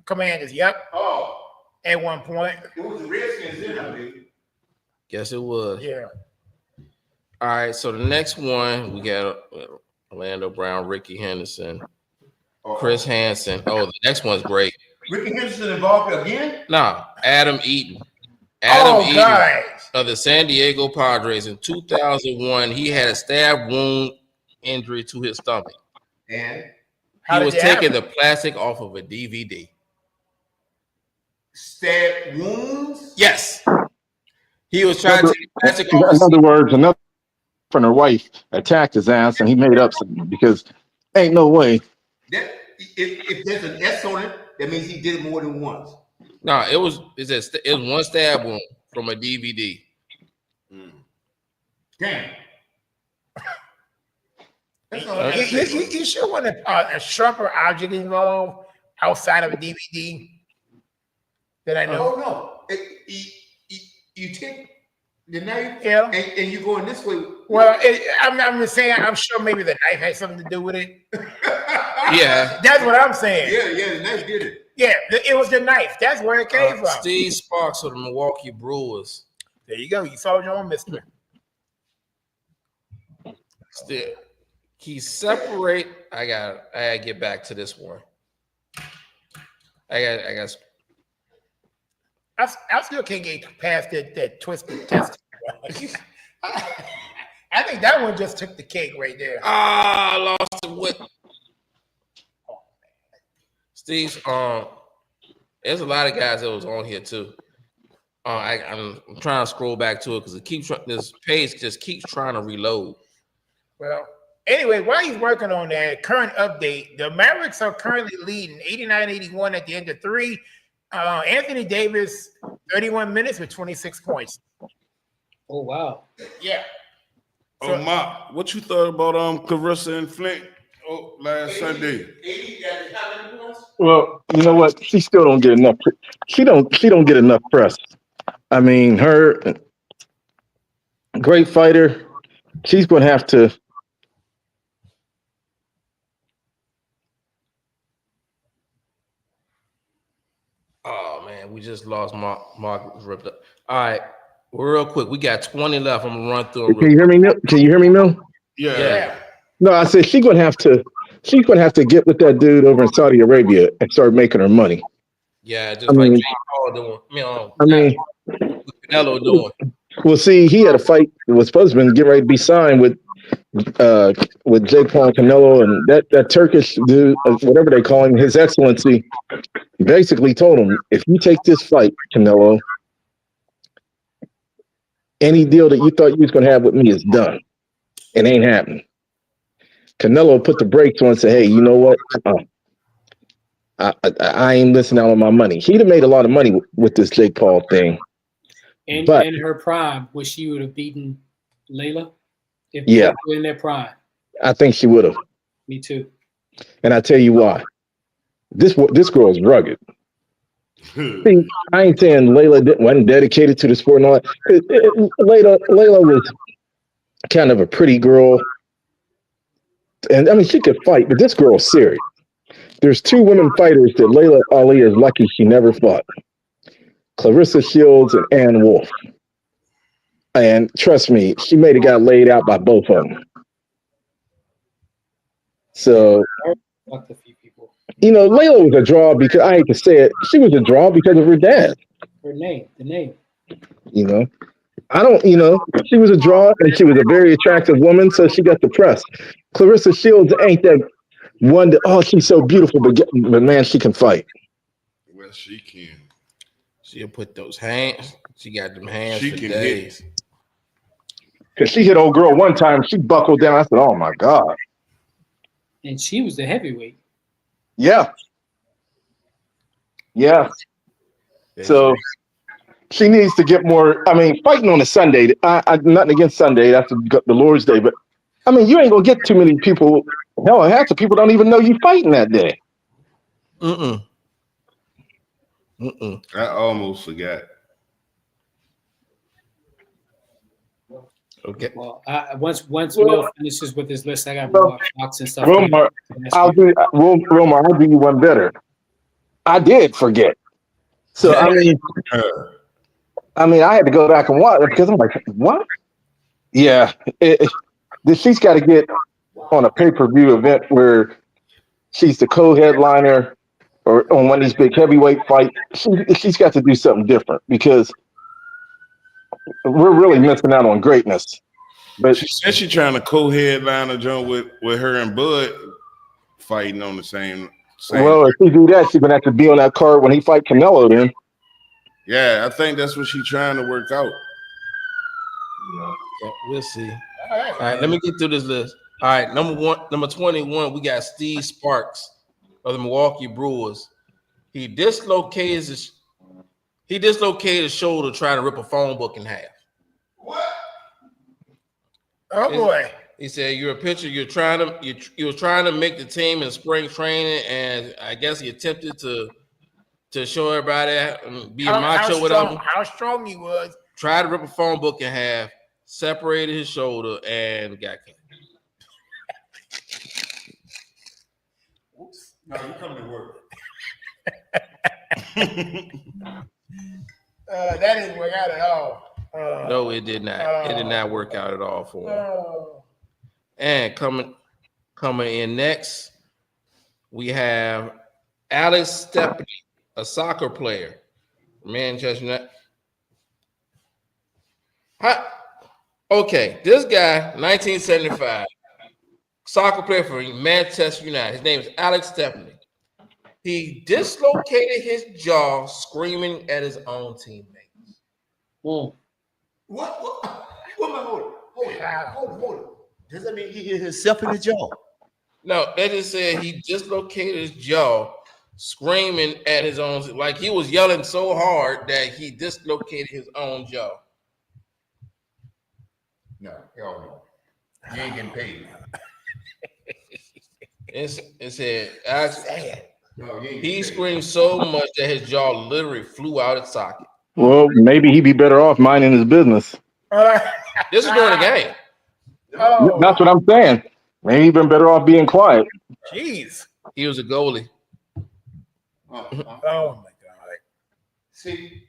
Commanders, yep. Oh. At one point. It was the Redskins in there, baby. Guess it was. Yeah. All right, so the next one, we got Orlando Brown, Ricky Henderson, Chris Hansen. Oh, the next one's great. Ricky Henderson involved again? No, Adam Eaton. Adam Eaton God. of the San Diego Padres in 2001. He had a stab wound injury to his stomach. And he was taking the plastic off of a DVD. Stab wounds? Yes. He was trying to take the plastic off. In other words, another from her wife attacked his ass, and he made up something because ain't no way. If there's an S on it, that means he did it more than once. No, it was one stab wound from a DVD. Damn. You sure want a sharper object involved outside of a DVD that I know? Oh, no. You take the knife and you're going this way. Well, I'm just saying, I'm sure maybe the knife had something to do with it. Yeah. That's what I'm saying. Yeah, the knife did it. Yeah, it was the knife. That's where it came from. Steve Sparks of the Milwaukee Brewers. There you go. You solved your own mystery. Still, he separate. I gotta get back to this one. I still can't get past that twisted test. I think that one just took the cake right there. I lost it with Steve's. There's a lot of guys that was on here too. I'm trying to scroll back to it because this page just keeps trying to reload. Well, anyway, while he's working on that current update, the Mavericks are currently leading 89-81 at the end of 3. Anthony Davis, 31 minutes with 26 points. Oh, wow. Yeah. So, Mark, what you thought about Clarissa and Flint last Sunday? Well, you know what? She still don't get enough. She don't get enough press. I mean, her great fighter. She's going to have to. Oh man, we just lost Mark ripped up. All right, real quick, we got 20 left. I'm gonna run through them. Can you hear me, Mill? Can you hear me, Mill? Yeah. No, I said she's gonna have to get with that dude over in Saudi Arabia and start making her money. Yeah, just like Jake Paul doing. Canelo doing. Well, see, he had a fight that was supposed to get ready to be signed with Jake Paul and Canelo, and that Turkish dude, whatever they call him, His Excellency, basically told him, if you take this fight, Canelo, Any deal that you thought you was going to have with me is done. It ain't happening. Canelo put the brakes on and said, hey, you know what? I ain't missing out on my money. He'd have made a lot of money with this Jake Paul thing. And But in her prime, wish she would have beaten Layla if yeah, both were in their prime. I think she would have. Me too. And I tell you why. This girl is rugged. See, I ain't saying Layla wasn't dedicated to the sport and all that. Layla was kind of a pretty girl. And I mean, she could fight, but this girl's serious. There's two women fighters that Layla Ali is lucky she never fought. Clarissa Shields and Ann Wolfe. And trust me, she may have got laid out by both of them. So, Fucked a few people. you know, Layla was a draw because, I hate to say it, she was a draw because of her dad. Her name, the name. You know, she was a draw and she was a very attractive woman, so she got the press. Clarissa Shields ain't that one that, oh, she's so beautiful, but man, she can fight. Well, she can. She'll put those hands. She got them hands She for can days. hit. Because she hit old girl one time, she buckled down. I said, oh my God. And she was the heavyweight. Yeah. Yeah. So she needs to get more. I mean, fighting on a Sunday, nothing against Sunday, that's the Lord's Day, but I mean, you ain't gonna get too many people. Hell, half the people don't even know you fighting that day. I almost forgot. Okay. Well, once Will finishes with his list, I got more boxing stuff. Romar, I'll do you one better. I did forget. So I mean, I had to go back and watch it because I'm like, what? Yeah, she's got to get on a pay-per-view event where she's the co-headliner or on one of these big heavyweight fights. She's got to do something different because we're really missing out on greatness. But she said she's trying to co-headline a joint with her and Bud fighting on the same. Well, if she do that, she's gonna have to be on that card when he fight Canelo. Then. Yeah, I think that's what she's trying to work out. Yeah, we'll see. All right, let me get through this list. All right, number 21, we got Steve Sparks of the Milwaukee Brewers. He dislocated his shoulder trying to rip a phone book in half. What? Oh boy. He said, "You're a pitcher. You were trying to make the team in spring training, and I guess he attempted to show everybody and be a macho, whatever. How strong he was. Tried to rip a phone book in half, separated his shoulder, and got cut." Oops. No, you come to work. That didn't work out at all. No, it did not. It did not work out at all for him. And coming in next, we have Alex Stepney, a soccer player, Manchester United. Okay, this guy, 1975, soccer player for Manchester United. His name is Alex Stepney. He dislocated his jaw screaming at his own teammates. What? Hold it. Does that mean he hit himself in the jaw? No, they just said he dislocated his jaw screaming at his own, like he was yelling so hard that he dislocated his own jaw. No, hell no. You ain't getting paid. It said Alex, No, he screamed so much that his jaw literally flew out its socket. Well, maybe he'd be better off minding his business. This is during the game. Oh, That's what I'm saying. Maybe he'd been better off being quiet. jeez. He was a goalie. Oh my God. See,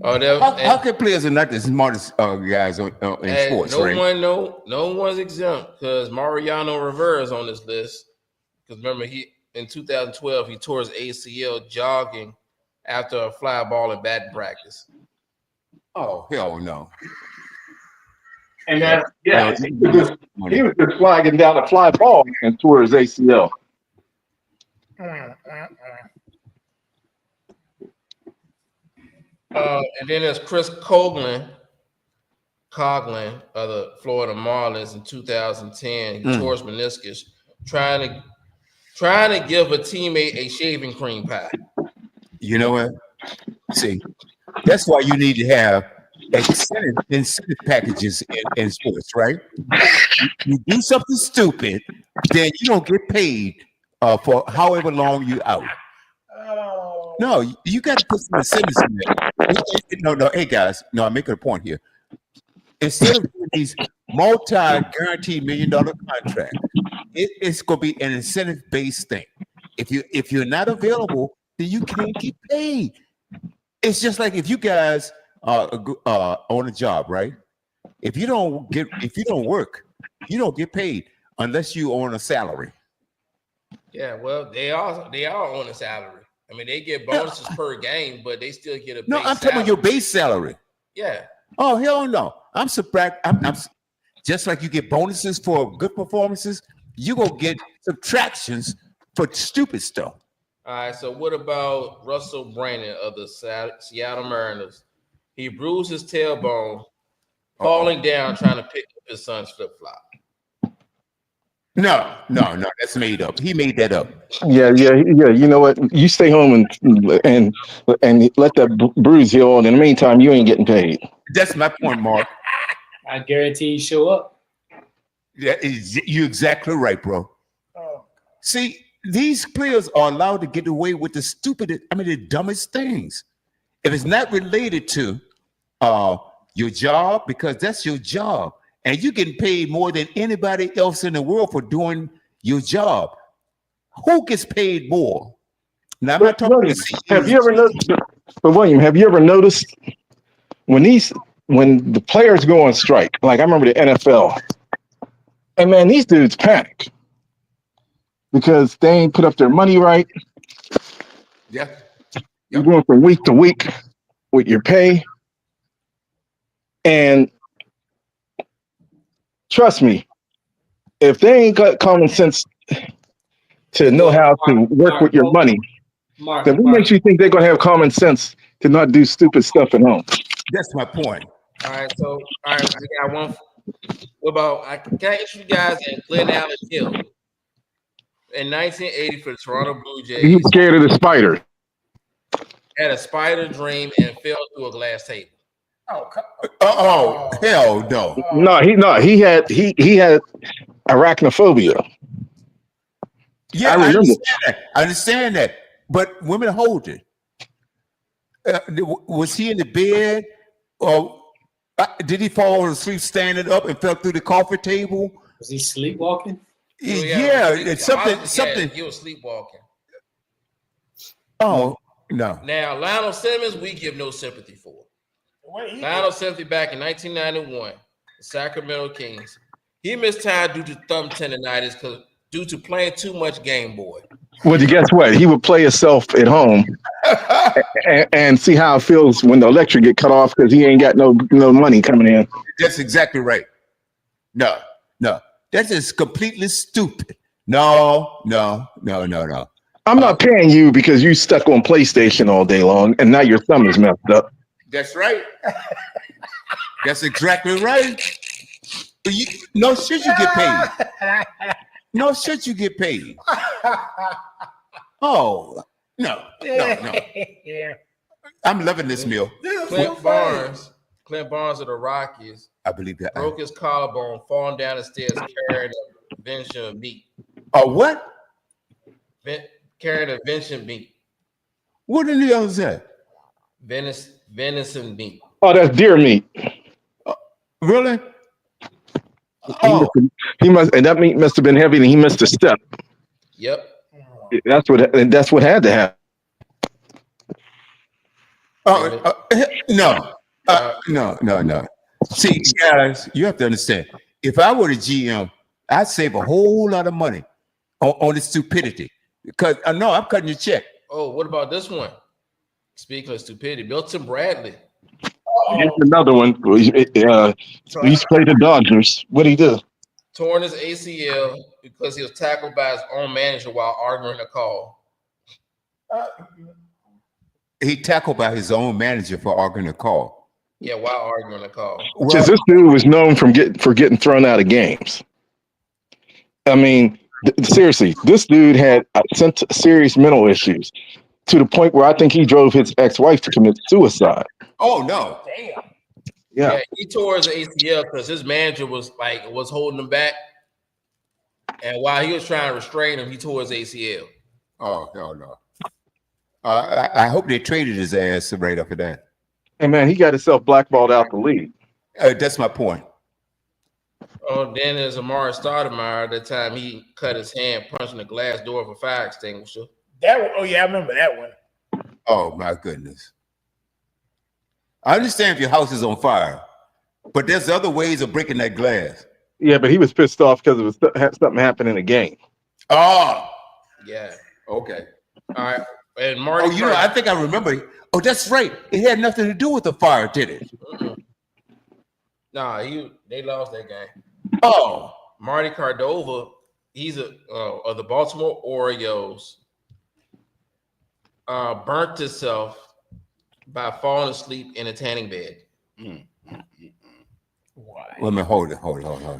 Oh, how can players are not the smartest guys in sports? No one's exempt because Mariano Rivera is on this list. Because remember, in 2012 he tore his ACL jogging after a fly ball in batting practice. Oh hell no! And then he was just flagging down a fly ball and tore his ACL. And then there's Chris Coughlin Coughlin of the Florida Marlins in 2010. He tore his meniscus trying to give a teammate a shaving cream pie. You know what? See, that's why you need to have incentive packages in sports, right? You do something stupid, then you don't get paid for however long you out. Oh. No, you got to put some incentives in there. No. Hey guys, no, I'm making a point here. Instead of doing these multi-guaranteed $1 million contracts, it's going to be an incentive-based thing. If you're not available, then you can't get paid. It's just like if you guys on a job, right? If you don't work, you don't get paid unless you own a salary. Yeah, well, they are on a salary. I mean, they get bonuses per game, but they still get a base I'm talking about your base salary. Yeah. Oh hell no! I'm just like you get bonuses for good performances. You gonna get subtractions for stupid stuff. All right. So what about Russell Brandon of the Seattle Mariners? He bruised his tailbone, falling down trying to pick up his son's flip flop. No, that's made up. He made that up. Yeah. You know what? You stay home and let that bruise heal. And in the meantime, you ain't getting paid. That's my point, Mark. I guarantee you show up. Yeah, you're exactly right, bro. See, these players are allowed to get away with the dumbest things. If it's not related to your job, because that's your job, and you're getting paid more than anybody else in the world for doing your job. Who gets paid more? Now, I'm not talking William, have you ever noticed? But William, have you ever noticed when the players go on strike? Like I remember the NFL, and man, these dudes panic because they ain't put up their money right. Yeah. You're going from week to week with your pay, and trust me, if they ain't got common sense to know how to work with your money, then what makes you think they're going to have common sense to not do stupid stuff at home? That's my point. All right. So, we got one. What about, can I introduce you guys in Glenn Allen Hill in 1980 for the Toronto Blue Jays? He was scared of the spider. Had a spider dream and fell through a glass table. Oh hell no! He had arachnophobia. Yeah, I understand that. But women hold it. Was he in the bed, or did he fall asleep standing up and fell through the coffee table? Was he sleepwalking? Yeah, it's something. He was sleepwalking. Oh no! Now Lionel Simmons, we give no sympathy for. Lionel Simmons back in 1991, the Sacramento Kings. He missed time due to thumb tendonitis due to playing too much Game Boy. Well, guess what? He would play himself at home and see how it feels when the electric get cut off because he ain't got no money coming in. That's exactly right. No. That is completely stupid. No. I'm not paying you because you stuck on PlayStation all day long and now your thumb is messed up. That's right. That's exactly right. Should you get paid? No, should you get paid? Oh, no. I'm loving this meal. Clint Barnes of the Rockies, I believe that. broke his collarbone falling down the stairs carrying a venison meat. Oh, what? Carrying a venison meat. What in the hell is that? Venison meat. Oh, that's deer meat. Really? He must, and that meat must have been heavy, and he missed a step. Yep. That's what had to happen. No. See, guys, you have to understand. If I were the GM, I'd save a whole lot of money on the stupidity because I know I'm cutting your check. Oh, what about this one? Speaking of stupidity, Milton Bradley. Here's another one. He used to play the Dodgers. What did he do? Torn his ACL because he was tackled by his own manager while arguing a call. He tackled by his own manager for arguing a call. Yeah, while arguing the call. Because this dude was known for getting thrown out of games. I mean, seriously, this dude had serious mental issues to the point where I think he drove his ex-wife to commit suicide. Oh no! Damn. Yeah. He tore his ACL because his manager was holding him back, and while he was trying to restrain him, he tore his ACL. Oh hell no! I hope they traded his ass right after that. Hey man, he got himself blackballed out the league. That's my point. Oh, then there's Amari Stoudemire. That time he cut his hand punching the glass door of a fire extinguisher. That one, oh yeah, I remember that one. Oh my goodness! I understand if your house is on fire, but there's other ways of breaking that glass. Yeah, but he was pissed off because it was something happened in the game. Oh, Yeah. okay. All right. And Marty. Oh, you know, I think I remember. Oh, that's right. It had nothing to do with the fire, did it? Nah, they lost that game. Oh, Marty Cordova, he's of the Baltimore Orioles, burnt himself by falling asleep in a tanning bed. Why? let me hold it.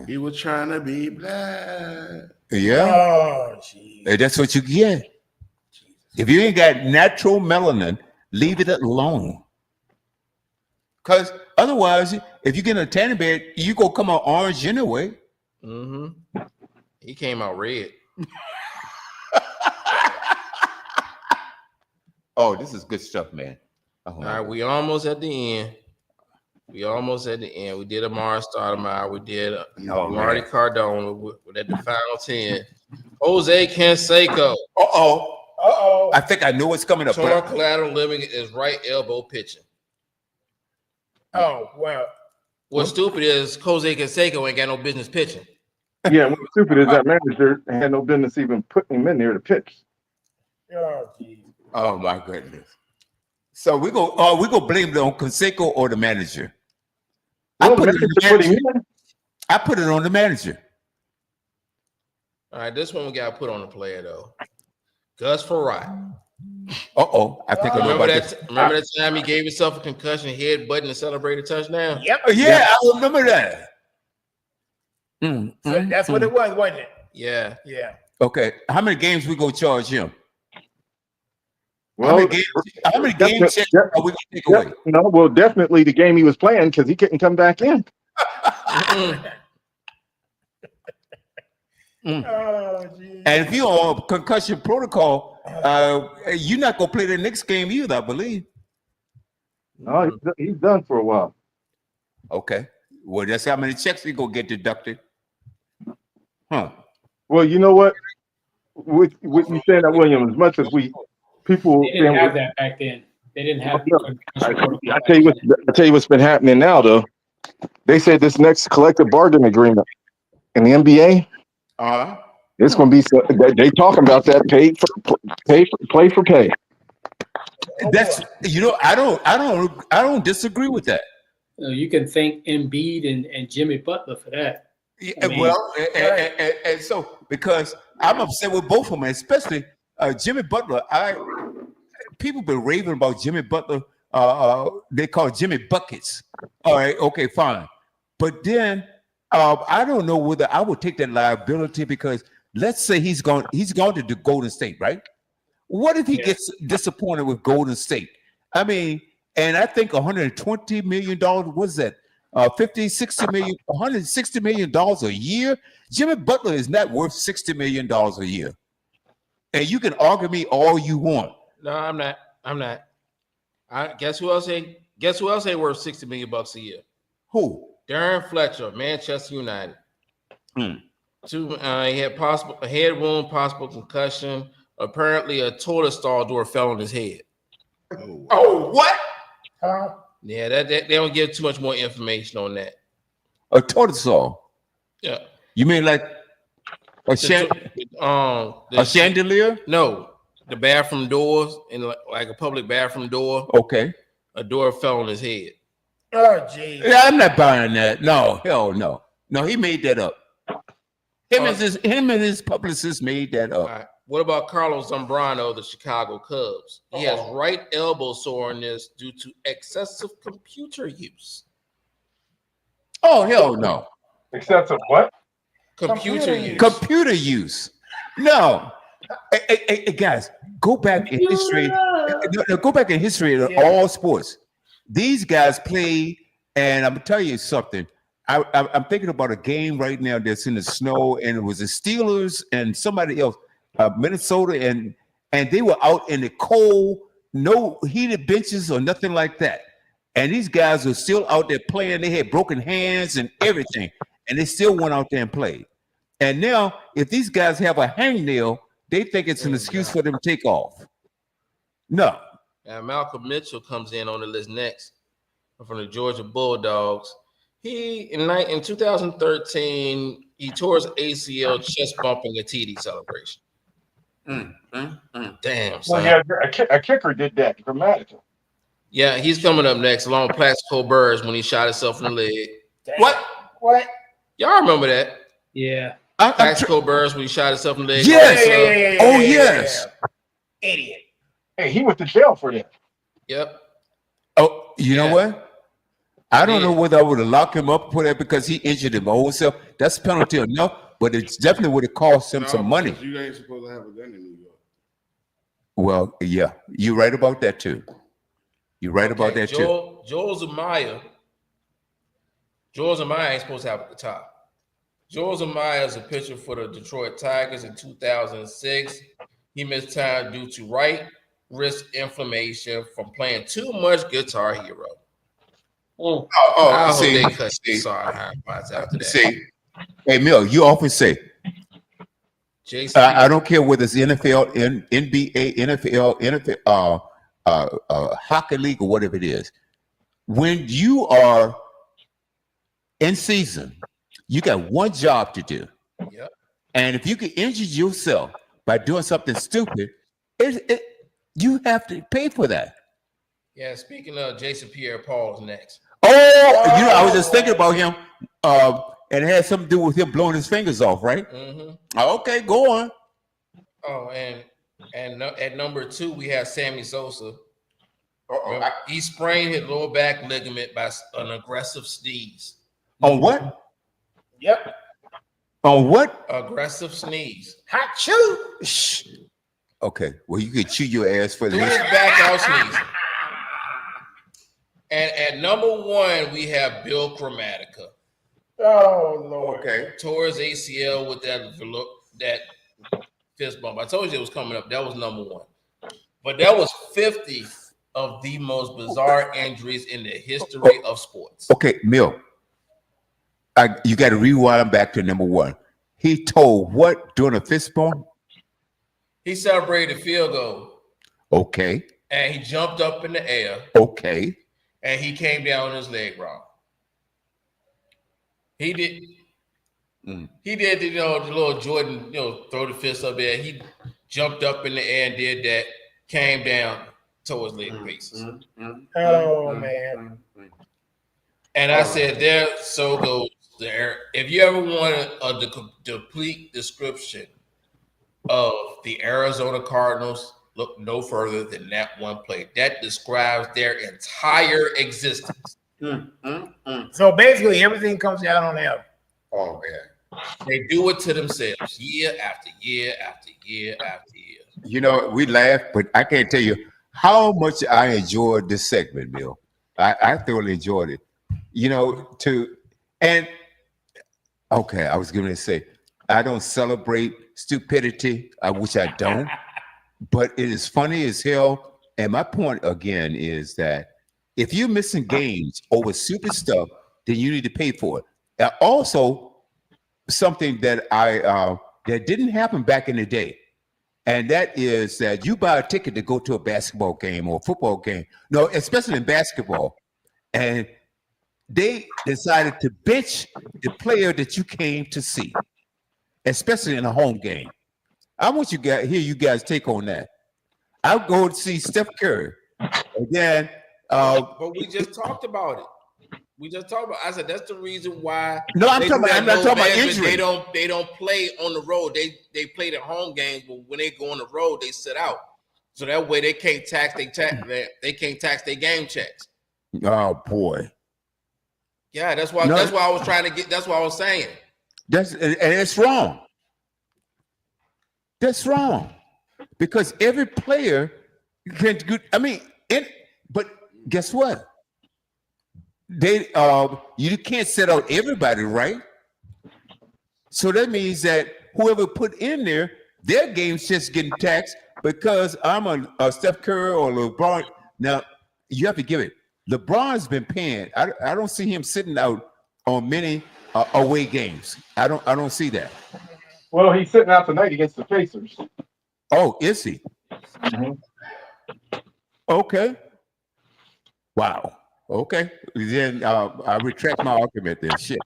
He was trying to be black. Yeah, Oh, geez. hey, that's what you get. If you ain't got natural melanin, leave it alone. Because otherwise, if you get in a tanning bed, you go come out orange anyway. Mm-hmm. He came out red. Oh, this is good stuff, man. All right, we almost at the end. We did Amari Stoudemire. We did Marty Cardona with at the final 10. Jose Canseco. Uh-oh. I think I know what's coming up. Torn collateral living is right elbow pitching. Oh, well. What's stupid is Jose Canseco ain't got no business pitching. Yeah, what's stupid is that manager had no business even putting him in there to pitch. Oh, geez. Oh my goodness. So we go blame it on Canseco or the manager. I put it on the manager. All right, this one we got to put on the player, though. Gus Farrat. Uh-oh. I think I know Remember about this. remember that time he gave himself a concussion, headbutting to celebrate a touchdown? Yep. Yeah, I remember that. So that's what it was, wasn't it? Yeah. Yeah. Okay. How many games we gonna charge him? Well, how many games are we gonna take away? No, well, definitely the game he was playing because he couldn't come back in. Oh, geez. And if you're on concussion protocol, you're not gonna play the next game either, I believe. No, he's done for a while. Okay. Well, that's how many checks we gonna get deducted. Huh. Well, you know what? What you saying that, William? As much as people They didn't have that back then. They didn't have. I tell you what's been happening now, though. They said this next collective bargaining agreement in the NBA, it's going to be. They talking about that play for pay. That's I don't disagree with that. You can thank Embiid and Jimmy Butler for that. Yeah, I mean, well, and so because I'm upset with both of them, especially Jimmy Butler. People been raving about Jimmy Butler. They call Jimmy buckets. All right, okay, fine. But then I don't know whether I would take that liability because let's say he's gone to the Golden State, right? What if he gets disappointed with Golden State? I mean, and I think $120 million, what's that? 50, 60 million, $160 million a year. Jimmy Butler is not worth $60 million a year. And you can argue me all you want. No, I'm not. Guess who else ain't worth $60 million a year? Who? Darren Fletcher, Manchester United. He had a head wound, possible concussion. Apparently, a toilet stall door fell on his head. Oh, what? Yeah, that they don't give too much more information on that. A toilet stall? Yeah. You mean like a chandelier? No, the bathroom doors in like a public bathroom door. Okay. A door fell on his head. Oh, geez. Yeah, I'm not buying that. No, hell no. No, he made that up. Him and his publicist made that up. Right. What about Carlos Zambrano of the Chicago Cubs? He has right elbow soreness due to excessive computer use. Oh, hell no. Excessive what? Computer use. Computer use. No. Hey, guys, go back in history. No, go back in history of all sports. These guys play, and I'm gonna tell you something. I'm thinking about a game right now that's in the snow, and it was the Steelers and somebody else, Minnesota, and they were out in the cold, no heated benches or nothing like that. And these guys were still out there playing. They had broken hands and everything, and they still went out there and played. And now, if these guys have a hangnail, they think it's an excuse for them to take off. No. And Malcolm Mitchell comes in on the list next from the Georgia Bulldogs. He in 2013 he tore his ACL chest bumping a TD celebration. Damn, son. Well, yeah, a kicker did that dramatically. Yeah, he's coming up next along with Plaxico Burress when he shot himself in the leg. Damn. What? Y'all remember that? Yeah. Plaxico Burress when he shot himself in the leg. Yes. Yeah. Oh, yes. Idiot. Hey, he went to jail for that. Yep. Oh, you know what? I don't know whether I would have locked him up for that because he injured him own self. That's penalty enough, but it definitely would have cost him some money. You ain't supposed to have a gun in New York. Well, yeah, you're right about that too. You're right about that too. Joel Zamaya ain't supposed to have a guitar. Joel Zamaya is a pitcher for the Detroit Tigers in 2006. He missed time due to right wrist inflammation from playing too much Guitar Hero. I hope they cut sorry after that. See, hey, Mill, you often say, JC, I don't care whether it's NFL, NBA, NFL, hockey league, or whatever it is. When you are in season, you got one job to do. Yep. And if you can injure yourself by doing something stupid, you have to pay for that. Yeah, speaking of Jason Pierre-Paul is next. I was just thinking about him, and it had something to do with him blowing his fingers off, right? Mm-hmm. Okay, go on. Oh, and at number 2, we have Sammy Sosa. He sprained his lower back ligament by an aggressive sneeze. On what? Yep. On what? Aggressive sneeze. Hot chew. Shh. Okay, well, you could chew your ass for Threw his this. back out sneezing. And at number 1, we have Bill Chromatica. Oh Lord. Okay. Tore his ACL with that fist bump. I told you it was coming up. That was number 1. But that was 50 of the most bizarre injuries in the history of sports. Okay, Mill. You got to rewind back to number 1. He told what during a fist bump? He celebrated a field goal. Okay. And he jumped up in the air. Okay. And he came down on his leg wrong. He did. He did the little Jordan, throw the fist up there. He jumped up in the air and did that. Came down, tore his leg pieces. Oh man. And I said, there, so goes there. If you ever wanted a complete description of the Arizona Cardinals, look no further than that one play. That describes their entire existence. So basically, everything comes out on them. Oh man. They do it to themselves year after year after year after year. We laugh, but I can't tell you how much I enjoyed this segment, Bill. I thoroughly enjoyed it. I was going to say, I don't celebrate stupidity, which I don't, but it is funny as hell. And my point again is that if you're missing games over stupid stuff, then you need to pay for it. Also, something that that didn't happen back in the day, and that is that you buy a ticket to go to a basketball game or a football game. No, especially in basketball, and they decided to bench the player that you came to see, especially in a home game. I want you guys hear you guys take on that. I'll go to see Steph Curry, and then but we just talked about it. We just talked about. I said that's the reason why. No, I'm they talking do about. that I'm not no talking about management. injury. They don't play on the road. They play their home games, but when they go on the road, they sit out. So that way they can't tax they can't tax their game checks. Oh boy. Yeah, that's why. No. That's why I was trying to get. That's what I was saying. And it's wrong. That's wrong because every player can. I mean, but guess what? They you can't set out everybody, right? So that means that whoever put in there, their game's just getting taxed because I'm a Steph Curry or LeBron. Now you have to give it. LeBron's been paying. I don't see him sitting out on many away games. I don't see that. Well, he's sitting out tonight against the Pacers. Oh, is he? Mhm. Okay. Wow. Okay. Then I retract my argument then. Shit.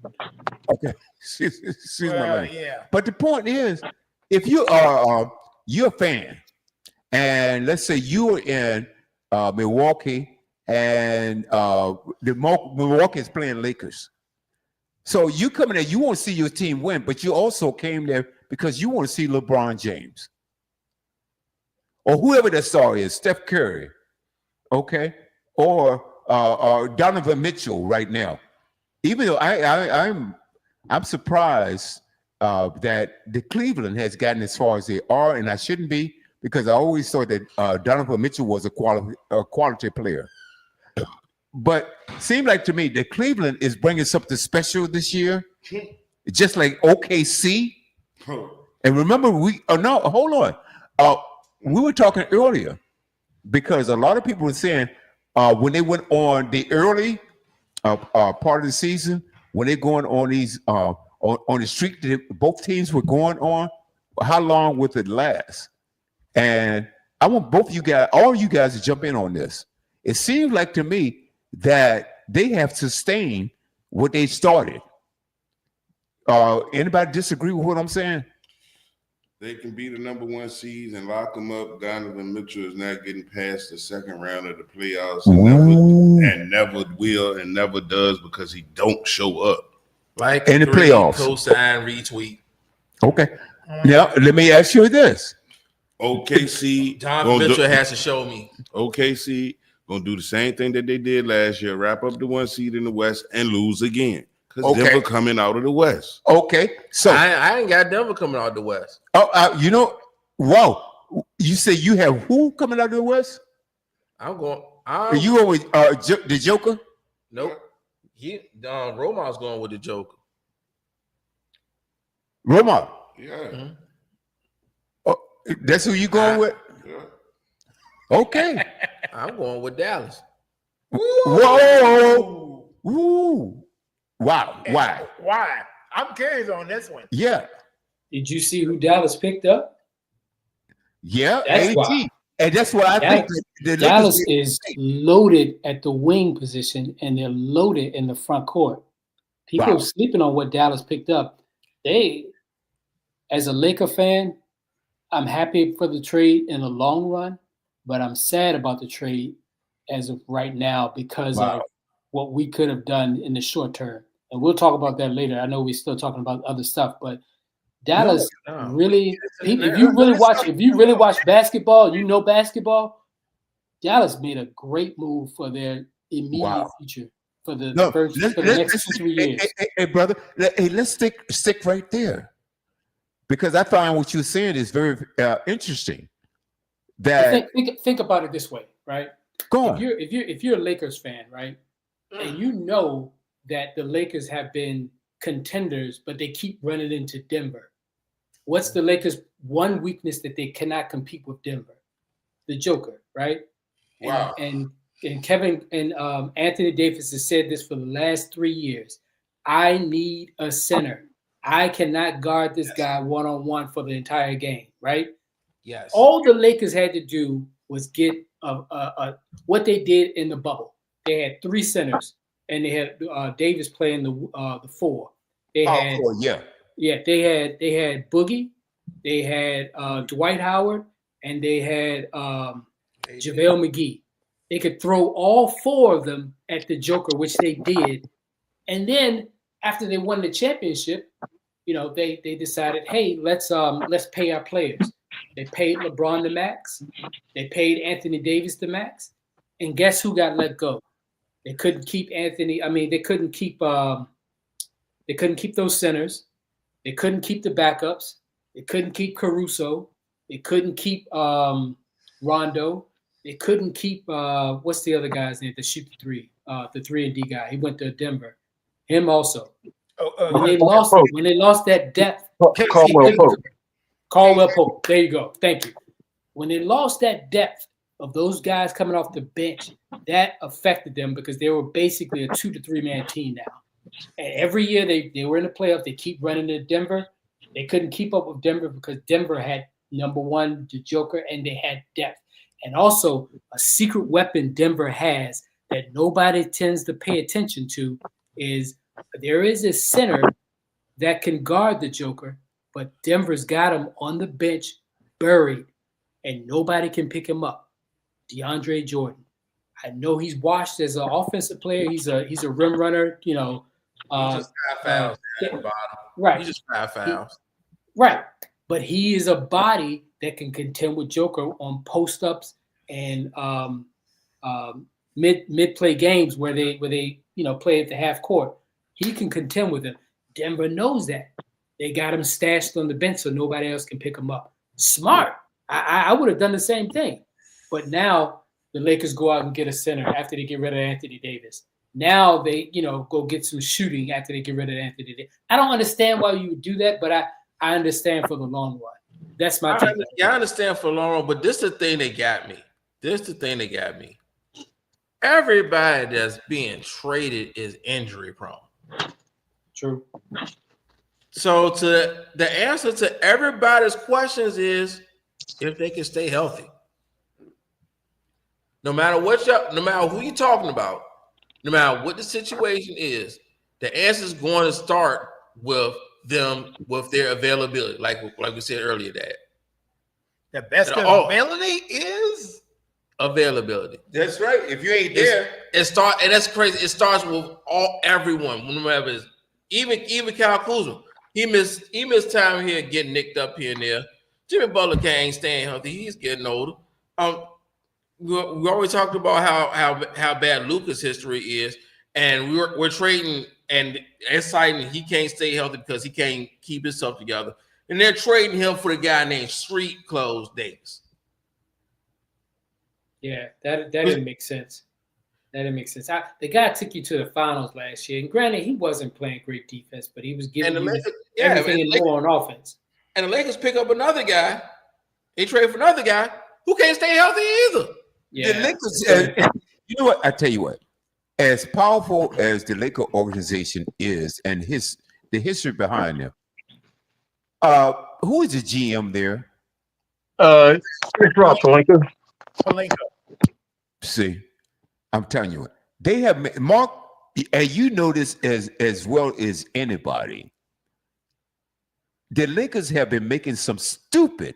Okay. Excuse my language. Yeah. But the point is, if you are you're a fan, and let's say you were in Milwaukee, and Milwaukee is playing Lakers. So you come in there, you want to see your team win, but you also came there because you want to see LeBron James. Or whoever the star is, Steph Curry, okay, or Donovan Mitchell right now. Even though I'm surprised that the Cleveland has gotten as far as they are, and I shouldn't be because I always thought that Donovan Mitchell was a quality player. But it seemed like to me that Cleveland is bringing something special this year, just like OKC. And remember, hold on. We were talking earlier because a lot of people were saying when they went on the early part of the season, when they're going on these on the streak that both teams were going on, how long would it last? And I want both of you guys, all you guys, to jump in on this. It seems like to me that they have sustained what they started. Anybody disagree with what I'm saying? They can be the number 1 seed and lock them up. Donovan Mitchell is not getting past the second round of the playoffs and never will and never does because he don't show up. Like in the playoffs. Co-sign, retweet. Okay. Now let me ask you this. OKC. Donovan Mitchell has to show me. OKC gonna do the same thing that they did last year, wrap up the 1 seed in the West and lose again. Because Denver coming out of the West. Okay. So I ain't got Denver coming out of the West. Oh, wow. You say you have who coming out of the West? Are you going with the Joker? Nope. Romar's going with the Joker. Romar. Yeah. Mm-hmm. Oh, that's who you going with? Yeah. Okay. I'm going with Dallas. Whoa. Ooh. Wow. Why? Why? I'm curious on this one. Yeah. Did you see who Dallas picked up? Yeah. That's AT. why. And that's what I think. Dallas is loaded at the wing position, and they're loaded in the front court. People are sleeping on what Dallas picked up. As a Laker fan, I'm happy for the trade in the long run, but I'm sad about the trade as of right now because of what we could have done in the short term. And we'll talk about that later. I know we're still talking about other stuff, but Dallas really, if you really watch basketball, you know basketball, Dallas made a great move for their immediate future for the next 2-3 years. Hey, brother, let's stick right there. Because I find what you're saying is very interesting. That think about it this way, right? Go on. If you're a Lakers fan, right, and you know that the Lakers have been contenders, but they keep running into Denver. What's the Lakers' one weakness that they cannot compete with Denver? The Joker, right? Wow. And Kevin and Anthony Davis has said this for the last 3 years. I need a center. I cannot guard this guy one-on-one for the entire game, right? Yes. All the Lakers had to do was get what they did in the bubble. They had 3 centers, and they had Davis playing the 4. They had they had Boogie, they had Dwight Howard, and they had JaVale McGee. They could throw all 4 of them at the Joker, which they did, And then after they won the championship, they decided, hey, let's pay our players. They paid LeBron the max. They paid Anthony Davis the max. And guess who got let go? They couldn't keep Anthony. I mean, they couldn't keep those centers. They couldn't keep the backups. They couldn't keep Caruso. They couldn't keep Rondo. They couldn't keep what's the other guy's name? The shoot the three, the 3-and-D guy. He went to Denver. Him also. When they lost that depth, Caldwell Pope. There you go. Thank you. When they lost that depth of those guys coming off the bench, that affected them because they were basically a 2 to 3 man team now. And every year they were in the playoffs, they keep running to Denver. They couldn't keep up with Denver because Denver had number one, the Joker, and they had depth. And also a secret weapon Denver has that nobody tends to pay attention to is there is a center that can guard the Joker, but Denver's got him on the bench buried, and nobody can pick him up. DeAndre Jordan. I know he's washed as an offensive player. He's a rim runner, He just 5 fouls at the bottom. Right. He just 5 fouls. Right. But he is a body that can contend with Joker on post-ups and mid-play games where they play at the half court. He can contend with him. Denver knows that. They got him stashed on the bench so nobody else can pick him up. Smart. I would have done the same thing. But now the Lakers go out and get a center after they get rid of Anthony Davis. Now they, go get some shooting after they get rid of Anthony Davis. I don't understand why you would do that, but I understand for the long run. That's my take. I understand for the long run, but this is the thing that got me. Everybody that's being traded is injury prone. True. So the answer to everybody's questions is if they can stay healthy. No matter who you're talking about, no matter what the situation is, the answer is going to start with them with their availability, like we said earlier. That the best availability is availability. That's right. If you ain't there, and that's crazy. It starts with everyone. Whenever it's, even Kyle Kuzma, he missed time here getting nicked up here and there. Jimmy Butler ain't staying healthy. He's getting older. We always talked about how bad Luka's history is, and we're trading and citing he can't stay healthy because he can't keep himself together, and they're trading him for the guy named Street Clothes Davis. Yeah, that didn't make sense. That didn't make sense. The guy took you to the finals last year, and granted, he wasn't playing great defense, but he was giving you everything and more on offense. And the Lakers pick up another guy. They trade for another guy who can't stay healthy either. Yeah. The Lakers, you know what? I tell you what. As powerful as the Laker organization is, and the history behind them, who is the GM there? Chris Ross, Pelinka. See, I'm telling you what they have. Mark, and you know this as well as anybody. The Lakers have been making some stupid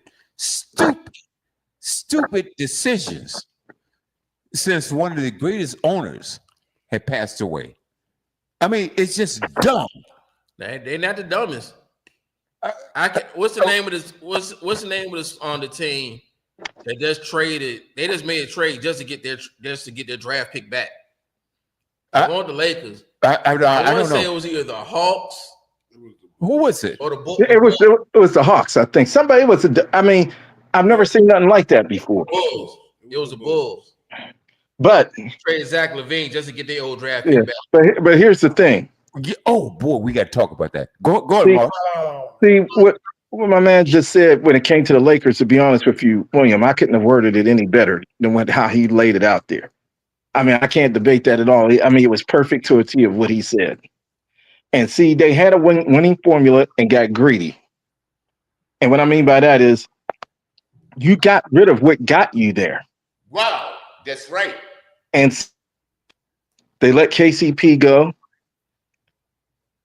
decisions since one of the greatest owners had passed away. I mean, it's just dumb. They're not the dumbest. What's the name of this? What's the name of this on the team that just traded? They just made a trade just to get their draft pick back. I want the Lakers. I don't know. It was either the Hawks. Who was it? Or the Bulls. It was the Hawks, I think. Somebody was. I've never seen nothing like that before. Bulls. It was the Bulls. But traded Zach LaVine just to get their old draft pick back. But here's the thing. Oh boy, we got to talk about that. Go ahead, Mark. See what my man just said when it came to the Lakers. To be honest with you, William, I couldn't have worded it any better than how he laid it out there. I mean, I can't debate that at all. I mean, it was perfect to a T of what he said. And see, they had a winning formula and got greedy. And what I mean by that is you got rid of what got you there. Wow, that's right. And they let KCP go.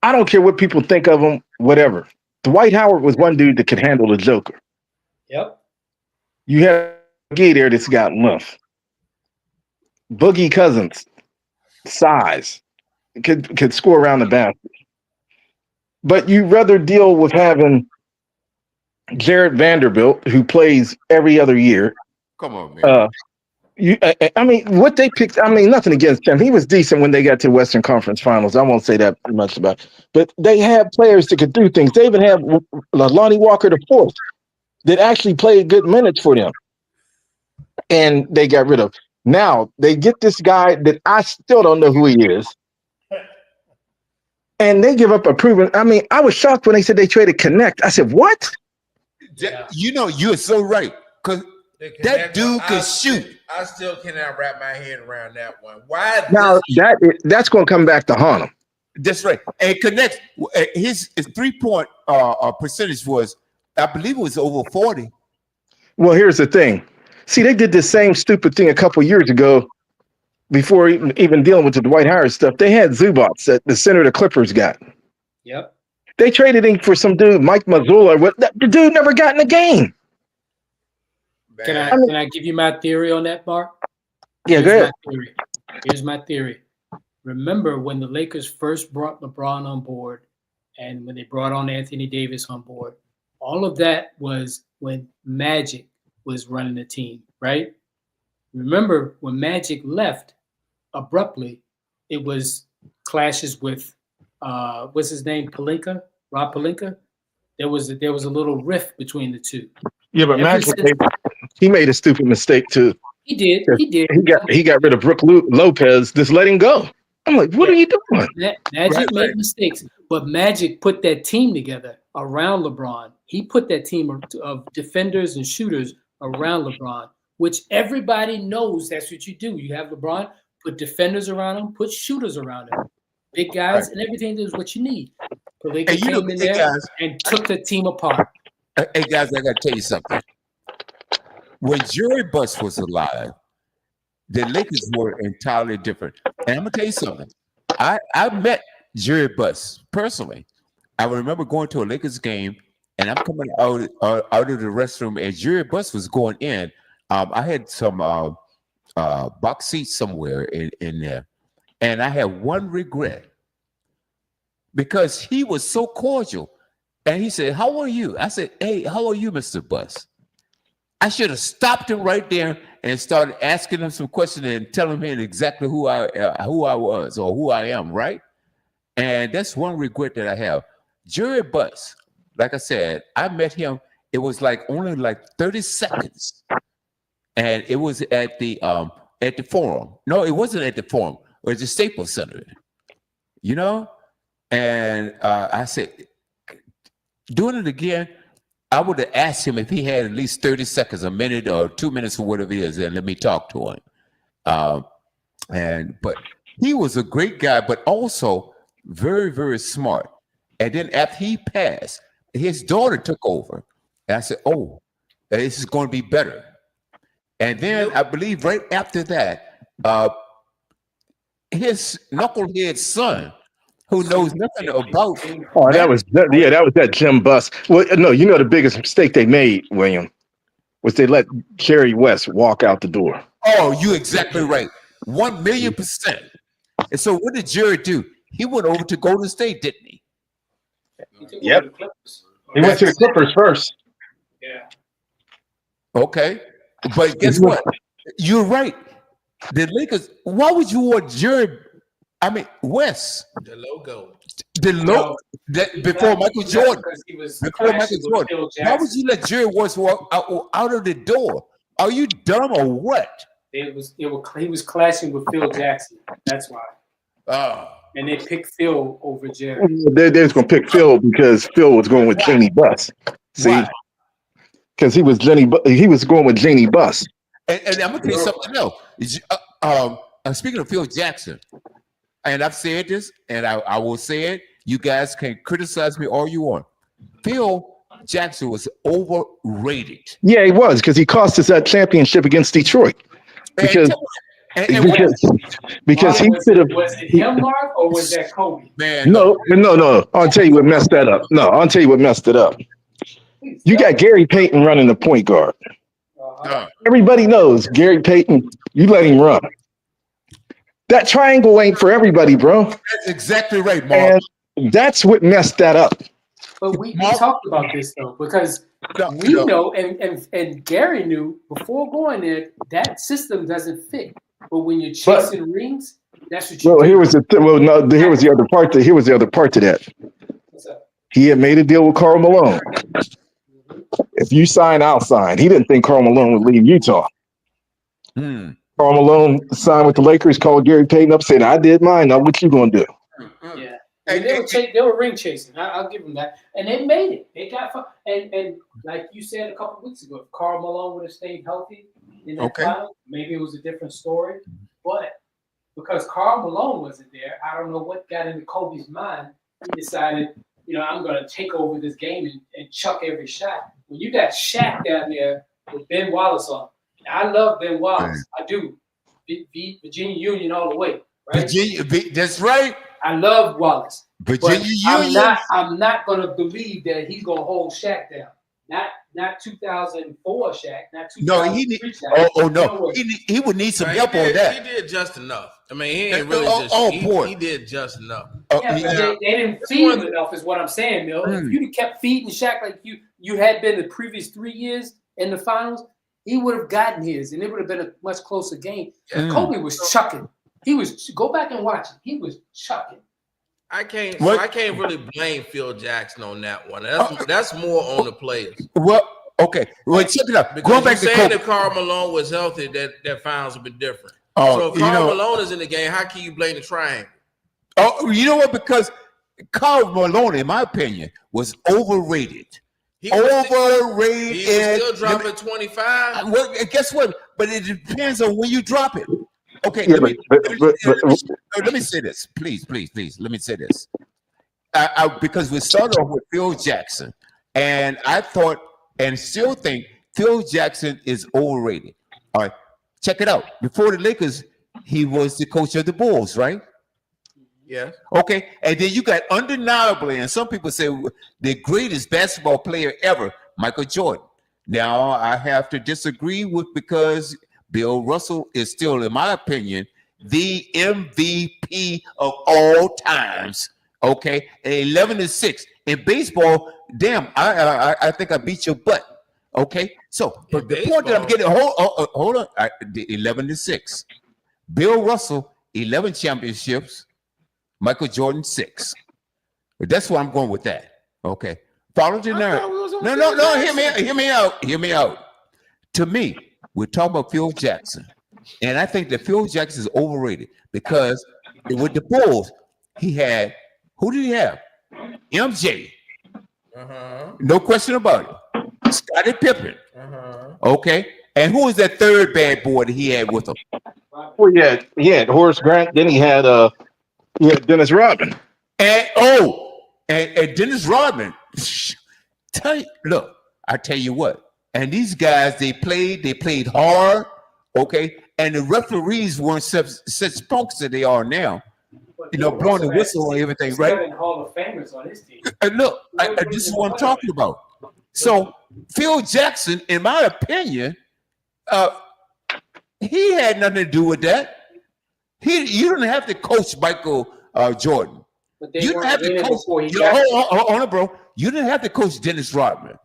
I don't care what people think of him, whatever. Dwight Howard was one dude that could handle the Joker. Yep. You have a guy there that's got length. Boogie Cousins, size. could score around the basket. But you'd rather deal with having Jared Vanderbilt, who plays every other year. Come on, man. I mean, what they picked. I mean, nothing against him. He was decent when they got to Western Conference Finals. I won't say that much about it. But they had players that could do things. They even had Lonnie Walker the fourth that actually played good minutes for them, and they got rid of. Now they get this guy that I still don't know who he is, and they give up a proven. I mean, I was shocked when they said they traded Connect. I said, "What?" You know, you're so right because that dude can shoot. I still cannot wrap my head around that one. Why? Now that's going to come back to haunt him. That's right. And Connect, his 3-point percentage was, I believe it was over 40. Well, here's the thing. See, they did the same stupid thing a couple years ago before even dealing with the Dwight Howard stuff. They had Zubats at the center the Clippers got. Yep. They traded him for some dude, Mike Mazzulla. The dude never got in the game. Can I give you my theory on that, Mark? Yeah, go ahead. Here's my theory. Remember when the Lakers first brought LeBron on board and when they brought on Anthony Davis on board, all of that was when Magic was running the team, right? Remember when Magic left abruptly, it was clashes with what's his name, Rob Pelinka. There was a little rift between the two. Yeah, but Magic, he made a stupid mistake too. He did. He got rid of Brook Lopez. Just let him go. I'm like, what are you doing? Magic made mistakes, but Magic put that team together around LeBron. He put that team of defenders and shooters around LeBron, which everybody knows that's what you do. You have LeBron, put defenders around him, put shooters around him, big guys, and everything is what you need. Pelinka came in there and took the team apart. Hey guys, I gotta tell you something. When Jerry Buss was alive, the Lakers were entirely different. And I'm gonna tell you something. I met Jerry Buss personally. I remember going to a Lakers game, and I'm coming out of the restroom, and Jerry Buss was going in. I had some box seats somewhere in there, and I had one regret because he was so cordial. And he said, "How are you?" I said, "Hey, how are you, Mr. Buss?" I should have stopped him right there and started asking him some questions and telling him exactly who I was or who I am, right? And that's one regret that I have. Jerry Buss, like I said, I met him. It was only 30 seconds, and it was at the Forum. No, it wasn't at the Forum. It was the Staples Center, you know. And I said, doing it again, I would have asked him if he had at least 30 seconds, a minute or 2 minutes or whatever it is, and let me talk to him. But he was a great guy, but also very, very smart. And then after he passed, his daughter took over. And I said, "Oh, this is going to be better." And then I believe right after that, his knucklehead son, who knows nothing about. Oh, that was that Jim Buss. Well, no, you know the biggest mistake they made, William, was they let Jerry West walk out the door. Oh, you're exactly right. 1,000,000%. And so what did Jerry do? He went over to Golden State, didn't he? Yep. He went to the Clippers first. Yeah. Okay. But guess what? You're right. The Lakers, why would you want West? The logo. Before Michael Jordan. Before Michael Jordan. Why would you let Jerry West walk out of the door? Are you dumb or what? He was clashing with Phil Jackson. That's why. And they picked Phil over Jerry. They was going to pick Phil because Phil was going with Jeannie Buss. See? Because he was going with Jeannie Buss. And I'm going to tell you something else. Speaking of Phil Jackson, and I've said this, and I will say it. You guys can criticize me all you want. Phil Jackson was overrated. Yeah, he was, because he cost us that championship against Detroit. Because he could have. Was it him, Mark, or was that Kobe? Man, no. I'll tell you what messed that up. No, I'll tell you what messed it up. You got Gary Payton running the point guard. Everybody knows Gary Payton. You let him run. That triangle ain't for everybody, bro. That's exactly right, Mark. And that's what messed that up. But we Mark- talked about this though, because we know, and Gary knew before going there, that system doesn't fit. But when you're chasing rings, that's what you Well, do. here was the other part. Here was the other part to that. What's up? He had made a deal with Karl Malone. If you sign, I'll sign. He didn't think Karl Malone would leave Utah. Hmm. Karl Malone signed with the Lakers, called Gary Payton up, said, I did mine. Now what you gonna do? Yeah. I mean, they were ring chasing. I'll give them that. And they made it. They got fun. And like you said a couple weeks ago, if Karl Malone would have stayed healthy in that final, maybe it was a different story. But because Karl Malone wasn't there, I don't know what got into Kobe's mind. He decided, I'm going to take over this game and chuck every shot. When you got Shaq down there with Ben Wallace on, I love Ben Wallace. I do. Virginia Union all the way. Right? That's right. I love Wallace. Virginia Union. I'm not going to believe that he's going to hold Shaq down. Not 2004 Shaq. Not 2003 Shaq. Oh no. He would need some help on that. He did just enough. I mean, he ain't really he did just enough. They didn't feed him enough, is what I'm saying, Mill. If you'd kept feeding Shaq like you had been the previous 3 years in the finals, he would have gotten his, and it would have been a much closer game. Kobe was chucking. Go back and watch it. He was chucking. I can't really blame Phil Jackson on that one. That's more on the players. Well, okay. Well, check it out. Going back to Kobe. If Karl Malone was healthy, that finals would be different. So if Karl Malone is in the game, how can you blame the triangle? Oh, you know what? Because Karl Malone, in my opinion, was overrated. He was still dropping 25. Well, guess what? But it depends on when you drop it. Okay, Yeah, let me say this, please. Let me say this, because we started off with Phil Jackson, and I thought and still think Phil Jackson is overrated. All right, check it out. Before the Lakers, he was the coach of the Bulls, right? Yeah. Okay, and then you got undeniably, and some people say the greatest basketball player ever, Michael Jordan. Now I have to disagree because Bill Russell is still, in my opinion, the MVP of all times. Okay, 11-6 in baseball. Damn, I think I beat your butt. Okay, so but the point that I'm getting, hold on, 11-6. Bill Russell 11 championships. Michael Jordan 6. That's why I'm going with that. Okay, follow the narrative. No. Hear me out. To me, we're talking about Phil Jackson, and I think that Phil Jackson is overrated because with the Bulls, he had, who did he have? MJ. No question about it. Scottie Pippen. Okay, and who was that third bad boy that he had with him? Well, he had Horace Grant. Then he had Dennis Rodman. And Dennis Rodman. Look, I tell you what. And these guys, they played hard, okay? And the referees weren't such punks that they are now. Blowing the whistle and everything, right? 7 Hall of Famers on his team. And look, this is what I'm talking about. So Phil Jackson, in my opinion, he had nothing to do with that. You don't have to coach Michael Jordan. But You didn't have to coach. Hold on, bro. You didn't have to coach Dennis Rodman.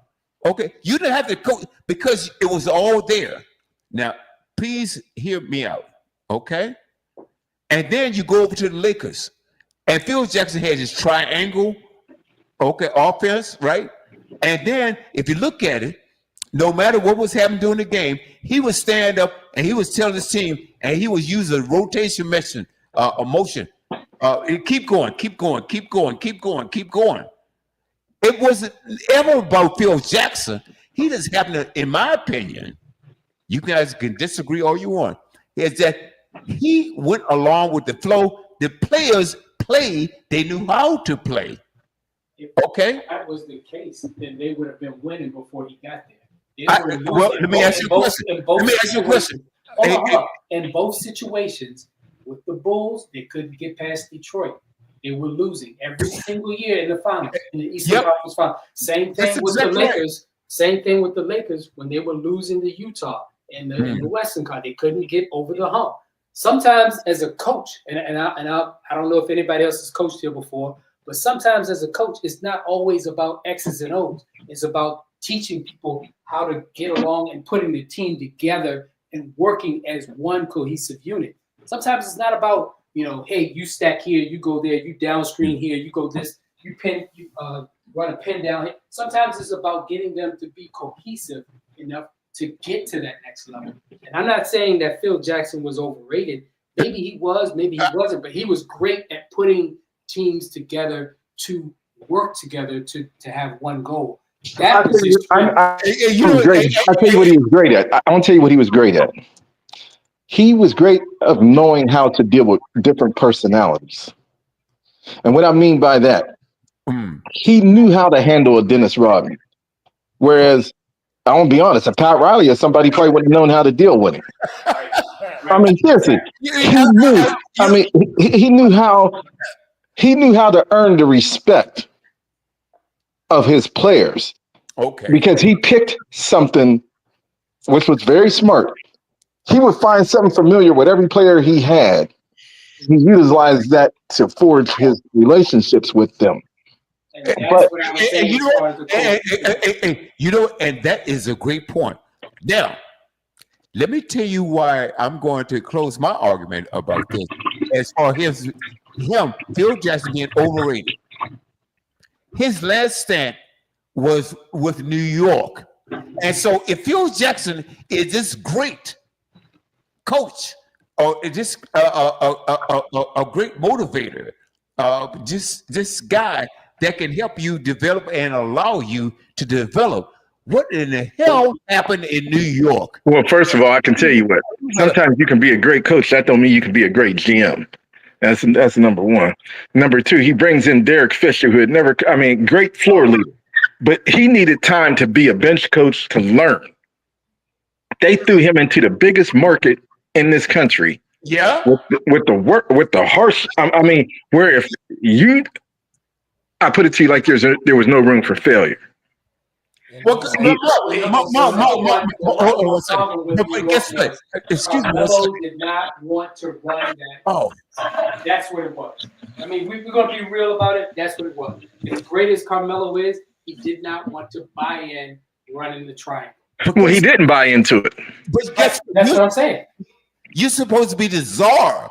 Okay, you didn't have to coach because it was all there. Now, please hear me out, okay? And then you go over to the Lakers, and Phil Jackson had his triangle, okay, offense, right? And then if you look at it, no matter what was happening during the game, he would stand up and he was telling his team, and he was using a rotation motion. Keep going. It wasn't ever about Phil Jackson. He just happened to, in my opinion, you guys can disagree all you want, is that he went along with the flow. The players played, they knew how to play. Okay? If that was the case, then they would have been winning before he got there. Let me ask you a question. In both situations, with the Bulls, they couldn't get past Detroit. They were losing every single year in the finals, in the Eastern Conference Finals. Same thing with the Lakers. Same thing with the Lakers when they were losing to Utah in the Western Conference. They couldn't get over the hump. sometimes as a coach, and I don't know if anybody else has coached here before, but sometimes as a coach, it's not always about X's and O's. It's about teaching people how to get along and putting the team together and working as one cohesive unit. Sometimes it's not about, hey, you stack here, you go there, you down screen here, you go this, you run a pin down here. Sometimes it's about getting them to be cohesive enough to get to that next level. And I'm not saying that Phil Jackson was overrated. Maybe he was, maybe he wasn't, but he was great at putting teams together to work together to have one goal. That was his strength. I'll tell you what he was great at. I want to tell you what he was great at. He was great of knowing how to deal with different personalities. And what I mean by that, he knew how to handle a Dennis Rodman. Whereas, I want to be honest, a Pat Riley or somebody probably wouldn't have known how to deal with him. I mean, seriously, he knew. I mean, he knew how to earn the respect of his players. Okay. Because he picked something which was very smart. He would find something familiar with every player he had. He utilized that to forge his relationships with them. And that's what I was saying. And that is a great point. Now, let me tell you why I'm going to close my argument about this. As far as him, Phil Jackson being overrated. His last stint was with New York. And so if Phil Jackson is this great coach or just a great motivator, just this guy that can help you develop and allow you to develop, what in the hell happened in New York? Well, first of all, I can tell you what. Sometimes you can be a great coach. That don't mean you can be a great GM. That's number one. Number two, he brings in Derek Fisher, who had never, great floor leader, but he needed time to be a bench coach to learn. They threw him into the biggest market in this country. Yeah. With the harsh, where if you, I put it to you like there was no room for failure. Well, guess what? Excuse me. Carmelo did not want to run that. Oh, that's what it was. I mean, we're going to be real about it. That's what it was. As great as Carmelo is, he did not want to buy in running the triangle. Well, he didn't buy into it. But that's what I'm saying. You're supposed to be the czar,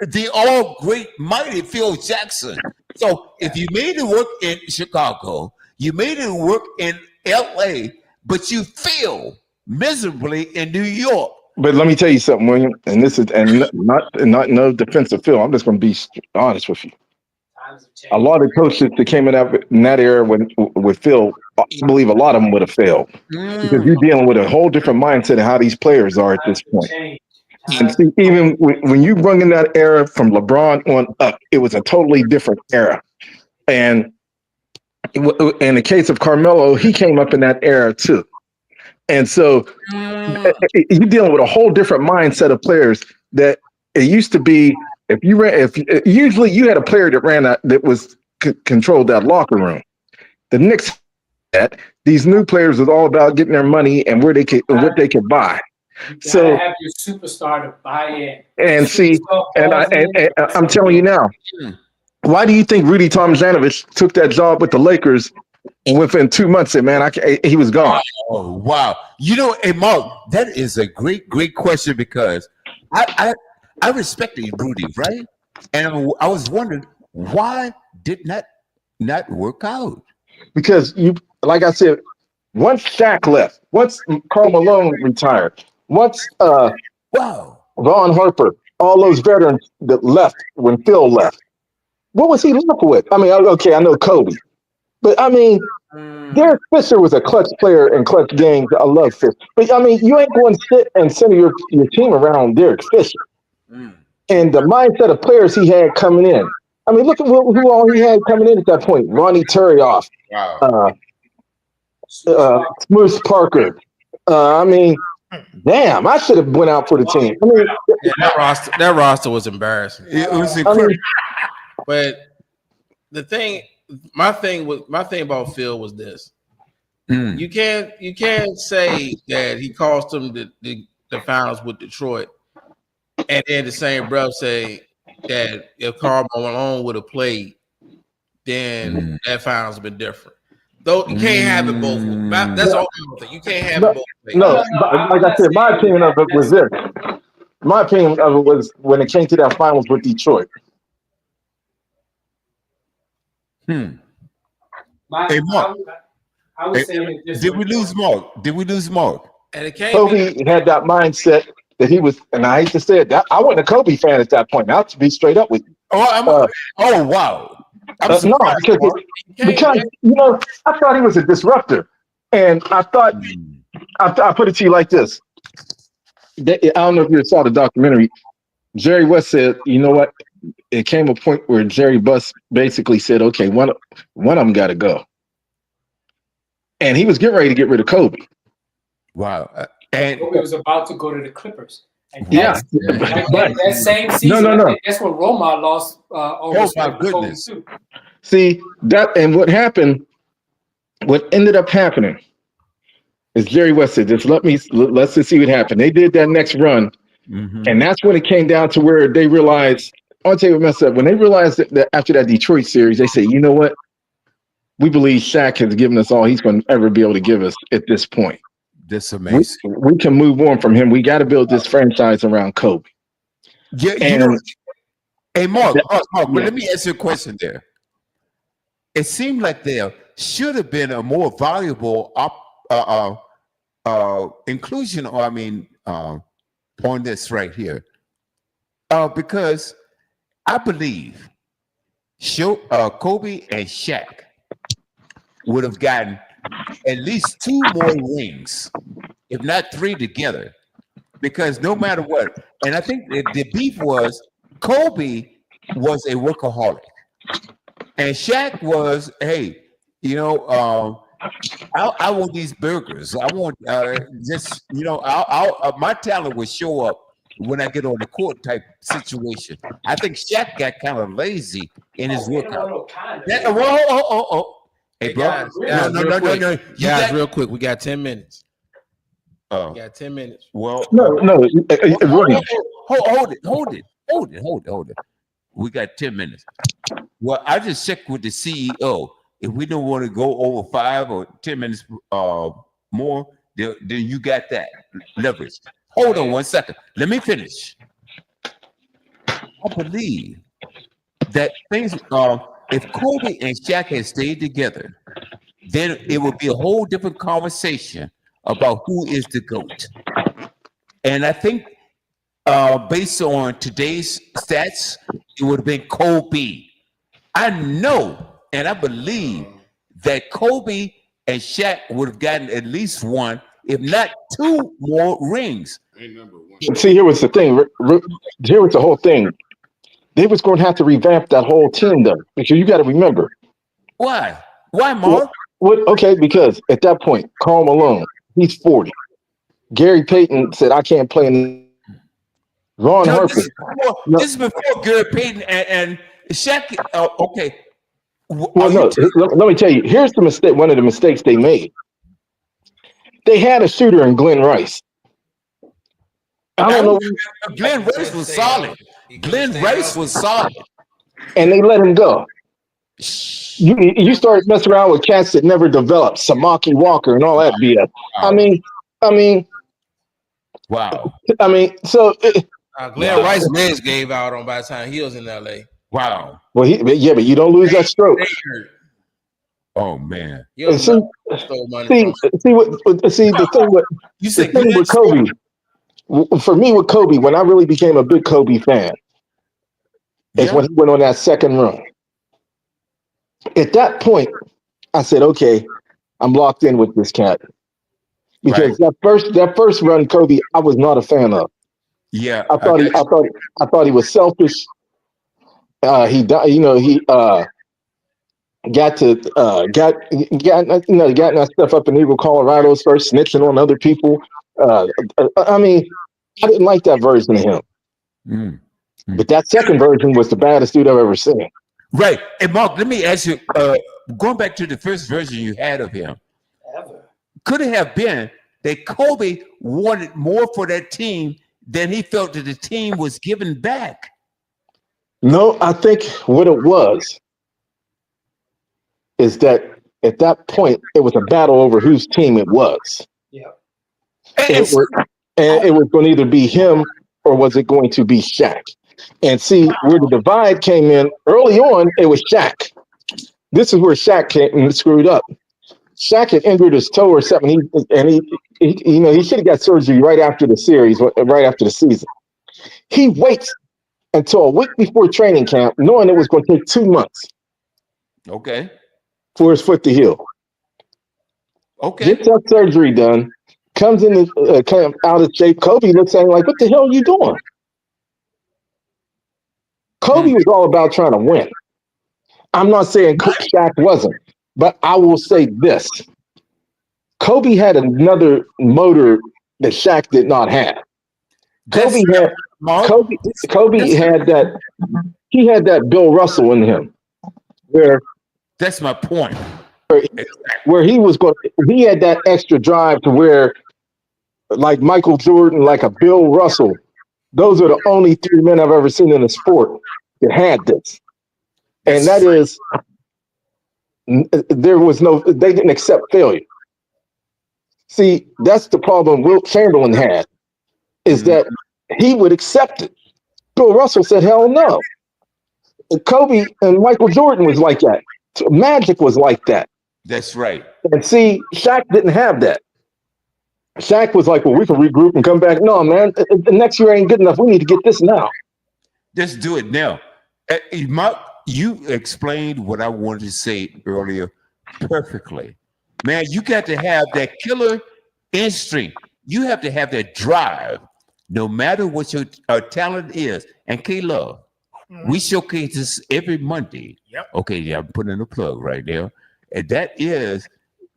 the all great, mighty Phil Jackson. So if you made it work in Chicago, you made it work in LA, but you fail miserably in New York. But let me tell you something, William, and this is not no defense of Phil. I'm just going to be honest with you. A lot of coaches that came in that era with Phil, I believe a lot of them would have failed because you're dealing with a whole different mindset of how these players are at this point. And see, even when you bring in that era from LeBron on up, it was a totally different era. And in the case of Carmelo, he came up in that era too. And so you're dealing with a whole different mindset of players that it used to be. Usually you had a player that controlled that locker room. The Knicks had these new players was all about getting their money and what they could buy. You gotta have your superstar to buy in. And see, and I'm telling you now, why do you think Rudy Tomjanovich took that job with the Lakers and within 2 months said, man, he was gone? Oh, wow. Hey, Mark, that is a great, great question because I respected Rudy, right? And I was wondering, why did not work out? Because like I said, once Shaq left, once Karl Malone retired, once Ron Harper, all those veterans that left when Phil left, what was he left with? I know Kobe, but Derek Fisher was a clutch player in clutch games. I love Fisher, but you ain't going to sit and center your team around Derek Fisher. And the mindset of players he had coming in. Look at who all he had coming in at that point. Ronnie Turioff, Smoose Parker. Damn, I should have went out for the team. That roster was embarrassing. It was incredible. But my thing about Phil was this: you can't say that he cost them the finals with Detroit and then the same breath say that if Karl Malone would have played, then that finals been different. Though you can't have it both ways. That's all I'm saying. You can't have it both ways. No, like I said, my opinion of it was this. My opinion of it was when it came to that finals with Detroit. Hey, Mark. I would say it this Did way. we lose Mark? Did we lose Mark? And it can't Kobe had that mindset that he was, and I hate to say it, that I wasn't a Kobe fan at that point. Now, to be straight up with you. Oh, wow. I'm No, surprised, Mark. because you know, I thought he was a disruptor, and I thought I put it to you like this. I don't know if you saw the documentary. Jerry West said, "You know what? It came a point where Jerry Buss basically said, okay, one of them got to go,' and he was getting ready to get rid of Kobe. Wow. And Kobe was about to go to the Clippers. And Yeah, but that same season, no. I think that's when Roma lost all Oh, respect my to Kobe goodness. too. See that, and what happened? What ended up happening is Jerry West said, let's just see what happened. They did that next run, and that's when it came down to where they realized. I'll tell you what messed up. When they realized that after that Detroit series, they said, you know what? We believe Shaq has given us all he's going to ever be able to give us at this point. that's amazing. We can move on from him. We got to build this franchise around Kobe. Yeah, you And know, hey, Mark, that- but yeah. let me ask you a question there. It seemed like there should have been a more valuable inclusion, or on this right here, because I believe Kobe and Shaq would have gotten at least 2 more rings, if not 3 together, because no matter what, and I think the beef was Kobe was a workaholic, and Shaq was, hey, I want these burgers. I want my talent will show up when I get on the court type situation. I think Shaq got kind of lazy in his workout. Hey, bro. guys, No. real quick. We got 10 minutes. Oh, We got 10 minutes. well, no, William. hold it. We got 10 minutes. Well, I just checked with the CEO. If we don't want to go over 5 or 10 minutes more, then you got that leverage. Hold on 1 second. Let me finish. I believe that things, if Kobe and Shaq had stayed together, then it would be a whole different conversation about who is the GOAT. And I think based on today's stats, it would have been Kobe. I know and I believe that Kobe and Shaq would have gotten at least 1, if not 2 more rings. See, here was the thing. Here was the whole thing. They was going to have to revamp that whole team, though, because you got to remember. Why? Why, Mark? Okay, because at that point, Karl Malone, he's 40. Gary Payton said, "I can't play." Ron Harper. This is before Gary Payton and Shaq. Okay. Well, no. Let me tell you. Here's the mistake. One of the mistakes they made. They had a shooter in Glenn Rice. I don't know. Glenn Rice was solid. And they let him go. You started messing around with cats that never developed, Samaki Walker and all that BS. Wow. So Glenn Rice legs gave out on by the time he was in LA. Wow. Well, but you don't lose that stroke. Oh man. The thing with Kobe. For me, with Kobe, when I really became a big Kobe fan, is when he went on that second run. At that point, I said, "Okay, I'm locked in with this cat." Because that first run, Kobe, I was not a fan of. Yeah, I thought he was selfish. He got that stuff up in Eagle, Colorado's first, snitching on other people. I didn't like that version of him. But that second version was the baddest dude I've ever seen. Right. And Mark, let me ask you, going back to the first version you had of him, could it have been that Kobe wanted more for that team then he felt that the team was giving back. No, I think what it was is that at that point it was a battle over whose team it was. Yeah. It was, and it was going to either be him or was it going to be Shaq? And see where the divide came in early on. It was Shaq. This is where Shaq came and screwed up. Shaq had injured his toe or something. He should have got surgery right after the series, right after the season. He waits until a week before training camp, knowing it was going to take 2 months. Okay. For his foot to heal. Okay. Gets that surgery done, comes in kind of out of shape. Kobe looks at him like, what the hell are you doing? Kobe was all about trying to win. I'm not saying Shaq wasn't, but I will say this. Kobe had another motor that Shaq did not have. Kobe had that. He had that Bill Russell in him, where that's my point. Where he had that extra drive to where, like Michael Jordan, like a Bill Russell, those are the only 3 men I've ever seen in the sport that had this. And that is, they didn't accept failure. See, that's the problem Wilt Chamberlain had, is that he would accept it. Bill Russell said, hell no. And Kobe and Michael Jordan was like that. Magic was like that. That's right. And see, Shaq didn't have that. Shaq was like, well, we can regroup and come back. No, man, the next year ain't good enough. We need to get this now. Let's do it now. Mark, you explained what I wanted to say earlier perfectly. Man, you got to have that killer instinct. You have to have that drive, no matter what your talent is. And K-Love, we showcase this every Monday. Yep. Okay, yeah, I'm putting in a plug right there. And that is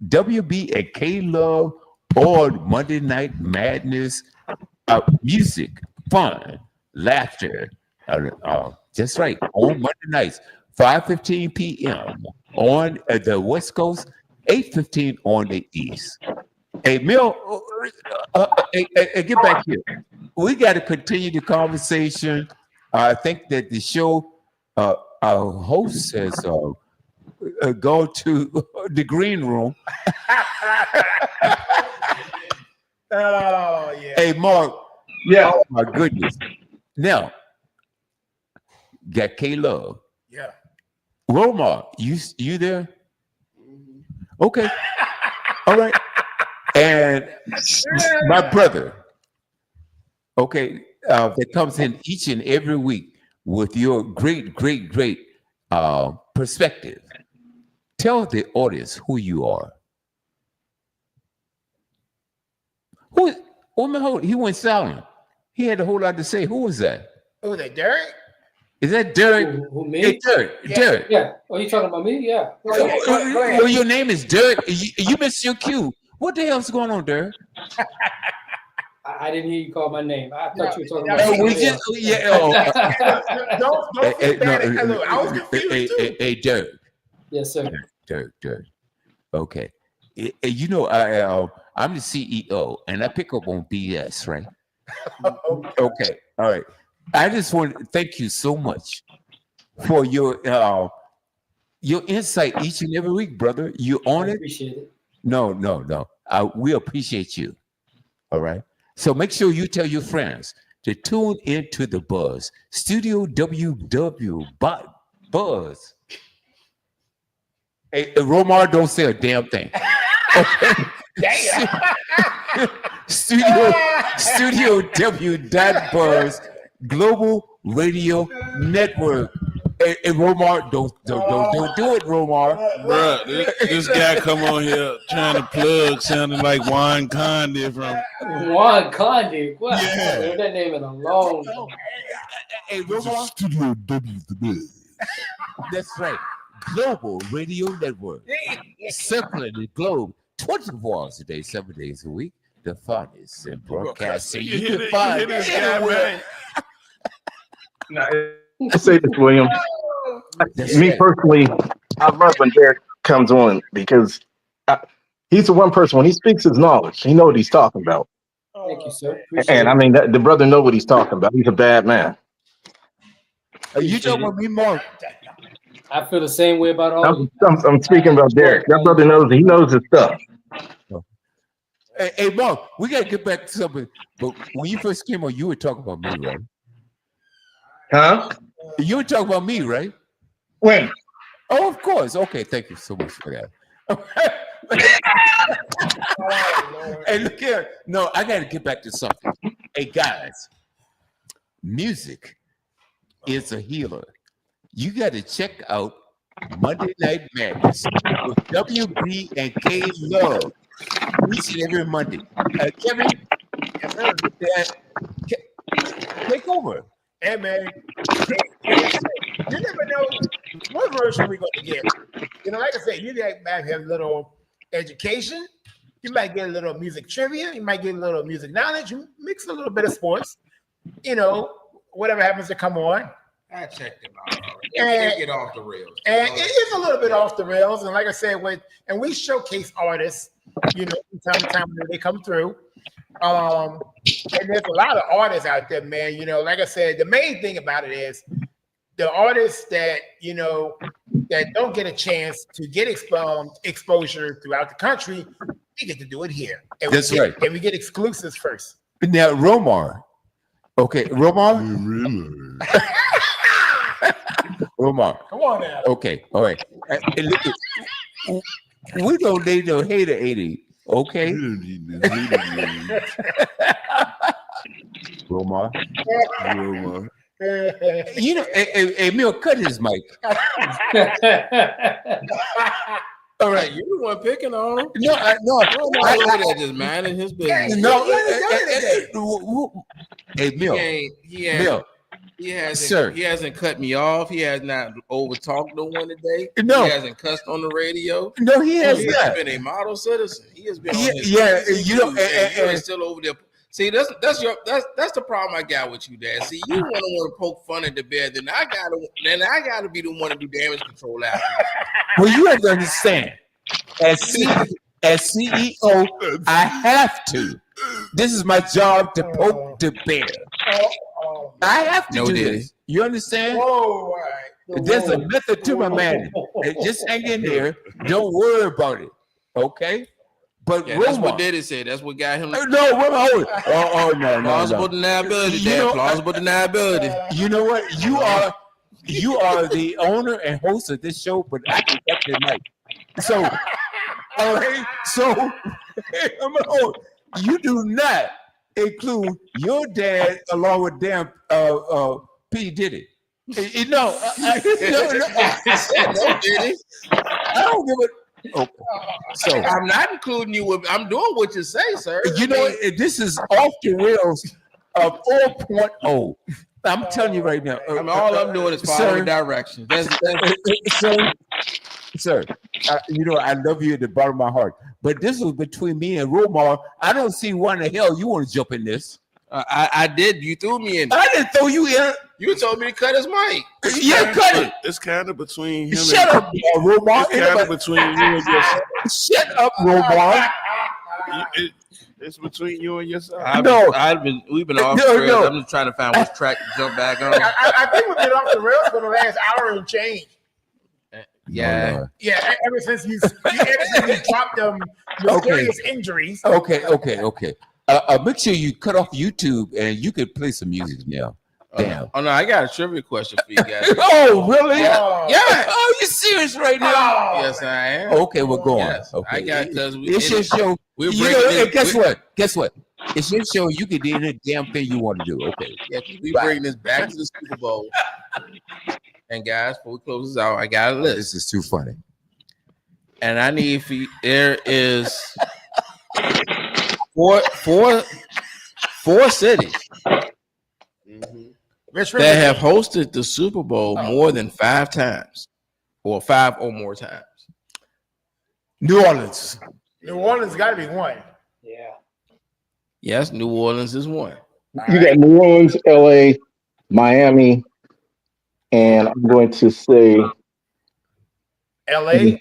WB and K-Love on Monday Night Madness, music, fun, laughter. Just right, on Monday nights, 5:15 p.m. on the West Coast, 8:15 on the East. Hey, Mill, get back here. We got to continue the conversation. I think that the show, our host has go to the green room. Oh, yeah. Hey, Mark. Yeah. Oh, my goodness. Now, got K-Love. Yeah. Romar, you there? Okay. All right. And my brother, okay, that comes in each and every week with your great perspective. Tell the audience who you are. He went silent. He had a whole lot to say. Who was that? Who was that, Derek? Is that Derek? Who, me? Hey, Derek. Yeah. Derek. Yeah. Oh, you talking about me? Yeah. Go ahead. Well, your name is Derek. You missed your cue. What the hell's going on, Derek? I didn't hear you call my name. I thought you were talking No, about we somebody else. Don't feel bad. Look, I was confused too. Hey, Derek. Yes, sir. Derek. Okay. You know, I'm the CEO, and I pick up on BS, right? Okay. All right. I just want to thank you so much for your insight each and every week, brother. You on I it? appreciate it. No. We appreciate you. All right. So make sure you tell your friends to tune into the Buzz Studio WW Buzz. Hey, Romar, don't say a damn thing. Okay. Studio W Buzz Global Radio Network. Hey, Romar, don't do it, Romar. Bruh, this guy come on here trying to plug, sounding like Juan Conde from Juan Conde. What? Yeah. I haven't heard that name in a long time. Hey, Romar. Studio W. That's right. Global Radio Network. Circling the globe 24 hours a day, 7 days a week. The finest in broadcasting. You can find this guy, anywhere. man. I'll say this, William. That's Me right. personally, I love when Derek comes on because he's the one person, when he speaks his knowledge, he knows what he's talking about. Thank you, sir. And Appreciate I it. mean, the brother know what he's talking about. He's a bad man. Are you Appreciate talking it. about me, Mark? I feel the same way about all of you. I'm speaking about Derek. That brother knows. He knows his stuff. Hey, Mark, we gotta get back to something. But when you first came on, you were talking about me, right? Huh? You were talking about me, right? When? Oh, of course. Okay, thank you so much for that. Hey, look here. No, I gotta get back to something. Hey, guys, music is a healer. You got to check out Monday Night Madness with WB and K Love each and every Monday. Kevin, take over. Hey man, you never know what version we're going to get. You know, like I said, you might have a little education. You might get a little music trivia. You might get a little music knowledge. You mix a little bit of sports. You know, whatever happens to come on. I checked them out. And- They get off the rails. And it is a little bit off the rails. And like I said, we showcase artists, you know, from time to time when they come through. And there's a lot of artists out there, man. You know, like I said, the main thing about it is the artists that, you know, that don't get a chance to get exposure throughout the country, we get to do it here. And That's right. And we get exclusives first. Now, Romar. Okay, Romar. Romar. Come on now. Okay, all right. Hey, look, we don't need no hater 80. Okay, Romar. You know, Emil, cut his mic. All right, you the one picking on him. No, I know that just minding his business. no. Hey, He Mill, ain't. Mill. He hasn't. Sir. He hasn't cut me off. He has not over talked no one today. No. He hasn't cussed on the radio. No, he has He not. has been a model citizen. He has been. On his Yeah, P's and you know, Q's, and you're still over there. See, that's the problem I got with you, Dad. See, you want to poke fun at the bear, then I gotta be the one to do damage control after. Well, you have to understand, as CEO, I have to. This is my job to poke the bear. I have to do this. You understand? Whoa, There's a method to my madness. Just hang in there. Don't worry about it. Okay? But Yeah, that's what Diddy said. That's what got him. No, hold it. Oh, no. Plausible deniability, You Dad. know, Plausible deniability. You know what? You are the owner and host of this show, but I can cut your mic. So, all right. So, you do not include your dad along with damn P. Diddy. No, Diddy. I don't give a. Okay. So I'm not including you with. I'm doing what you say, sir. you know this is off the rails of 4.0. I'm telling you right now. All I'm doing is following directions. Sir, you know I love you at the bottom of my heart, but this was between me and Romar. I don't see why in the hell you want to jump in this. I did. You threw me in. I didn't throw you in. You told me to cut his mic. Yeah, cut it. It's kind of between him Shut up, Romar. It's kind of between you and yourself. Shut up, Romar. It's between you and yourself. We've been off the rails. I'm just trying to find which track to jump back on. I think we've been off the rails for the last hour and change. Yeah. Yeah, ever since you dropped them mysterious injuries. Okay. Make sure you cut off YouTube and you can play some music now. Damn. Oh no, I got a trivia question for you guys. Oh, really? Oh. Yeah. Oh, you serious right now? Oh. Yes, I am. Okay, we're going. Yes, Okay. I got because It's your show. We're You breaking know, this. and guess what? It's your show. You can do any damn thing you want to do. Okay. Yeah, we bring this back to the Super Bowl. And guys, before we close this out, I got a list. This is too funny. And I need for you, there is four cities that have hosted the Super Bowl more than 5 times, or 5 or more times. New Orleans. New Orleans got to be one. Yeah. Yes, New Orleans is one. You got New Orleans, LA, Miami, and I'm going to say, LA.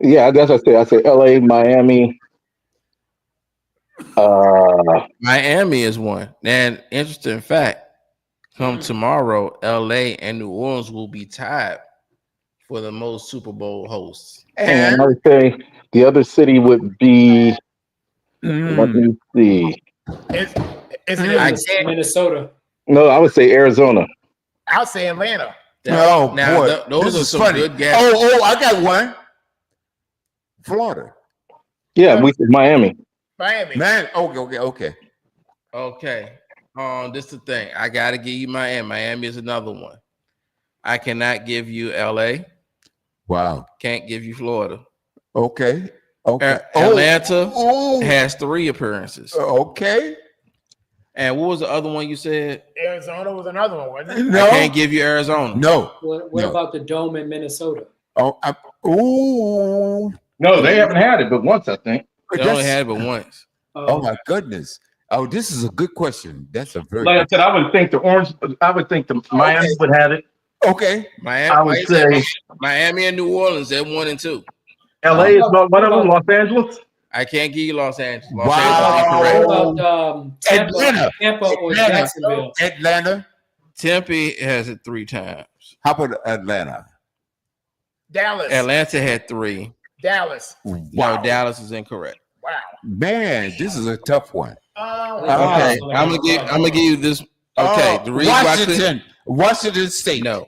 yeah, that's what I say. I say LA, Miami, Miami is one. And interesting fact, come tomorrow, LA and New Orleans will be tied for the most Super Bowl hosts. And I would say the other city would be. Let Mm, me see. Isn't I it? said Minnesota. No, I would say Arizona. I'll say Atlanta. oh Now, boy, those this are is some funny. good guesses. Oh, I got one. Florida. Yeah, we Miami. Miami. Man, okay. Okay. This is the thing. I gotta give you Miami. Miami is another one. I cannot give you LA. Wow. Can't give you Florida. Okay. Atlanta Oh. has 3 appearances. Okay. And what was the other one you said? Arizona was another one, wasn't it? No. I can't give you Arizona. No. What No. about the Dome in Minnesota? Oh. Ooh. No, they haven't had it but once, I think. They only had it but once. Oh my goodness. Oh, this is a good question. That's a very Like I good said, I would think the Miami would have it. Okay. Miami, I would say Miami and New Orleans, they're 1 and 2. LA is not one of them. Los Angeles. I can't give you Los Angeles. Los Wow. Angeles What incorrect. about Atlanta. Tampa or Atlanta. Jacksonville? Atlanta. Tempe has it 3 times. How about Atlanta? Dallas. Atlanta had 3. Dallas. Wow. No, Dallas is incorrect. Wow. Man, this is a tough one. Okay, I'm gonna give you this. Okay, the reason why I couldn't- Washington State. no,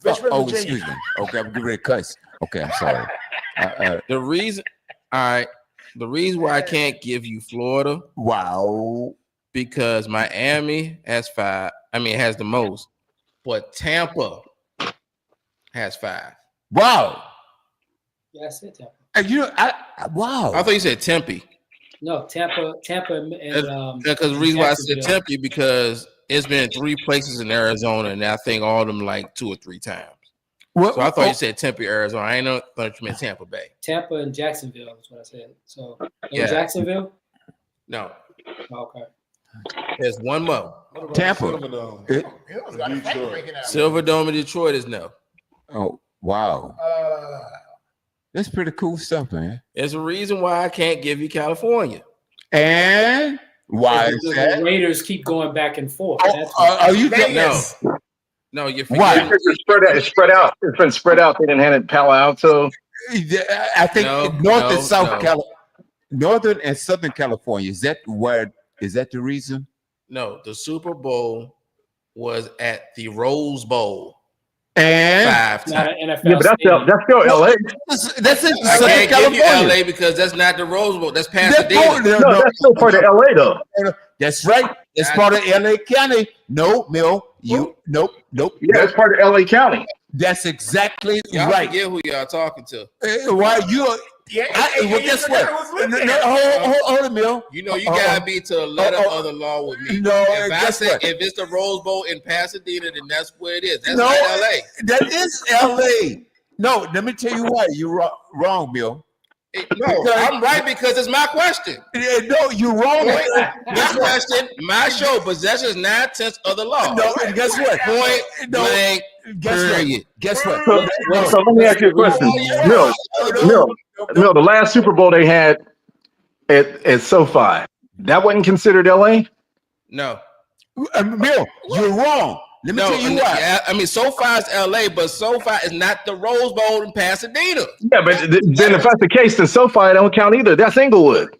Richmond, Oh, Virginia. excuse me. Okay, I'm getting ready to cuss. Okay, I'm sorry. the reason. All right, the reason why I can't give you Florida Wow. because Miami has 5. I mean, it has the most, but Tampa has 5. Wow. Yeah, I said Tampa. And wow. I thought you said Tempe. No, Tampa, and Because the reason why I said Jacksonville. Tempe because it's been 3 places in Arizona, and I think all of them like 2 or 3 times. Well, So I thought you said Tempe, Arizona. I ain't know thought you meant Tampa Bay. Tampa and Jacksonville is what I said. So Yeah. Jacksonville. No, Okay. there's one more. Tampa. It was got a fight breaking out. Silver Dome in Detroit is no. Oh, wow. That's pretty cool stuff, man. There's a reason why I can't give you California. And why is The that? Raiders keep going back and forth. Oh, That's why. are you Vegas. No, you're Why? forgetting. It's spread out. It's been spread out. They didn't have it Palo Alto. I think North and South no. California, Northern and Southern California. Is that the reason? No, the Super Bowl was at the Rose Bowl And 5 Not times. an NFL Yeah, but stadium. that's still LA. that's in I Southern can't give you California. LA because that's not the Rose Bowl. That's That's Pasadena. part- No, that's still part of LA though. That's right. That's part of LA County. No, Mill. Nope. Yeah, that's part of LA County. That's exactly Y'all right. forget who y'all talking to. Why you? Yeah, Well, guess what? Hold on, Mill. You know you gotta be to the letter of the law with me. No, If I guess say what? if it's the Rose Bowl in Pasadena, then that's where it is. That's No, not LA. that is LA. No, let me tell you why you're wrong, Mill. No, I'm right because it's my question. No, you're wrong. My question, my show, possessions 9/10 of the law. No, and guess what? Point No, blank. guess period. what? Guess what? So let me ask you a question. Mill, the last Super Bowl they had at SoFi, that wasn't considered LA? No. Mill, you're wrong. Let me tell you why. Yeah, I mean, SoFi is LA, but SoFi is not the Rose Bowl in Pasadena. Yeah, but then if that's the case, then SoFi don't count either. That's Inglewood.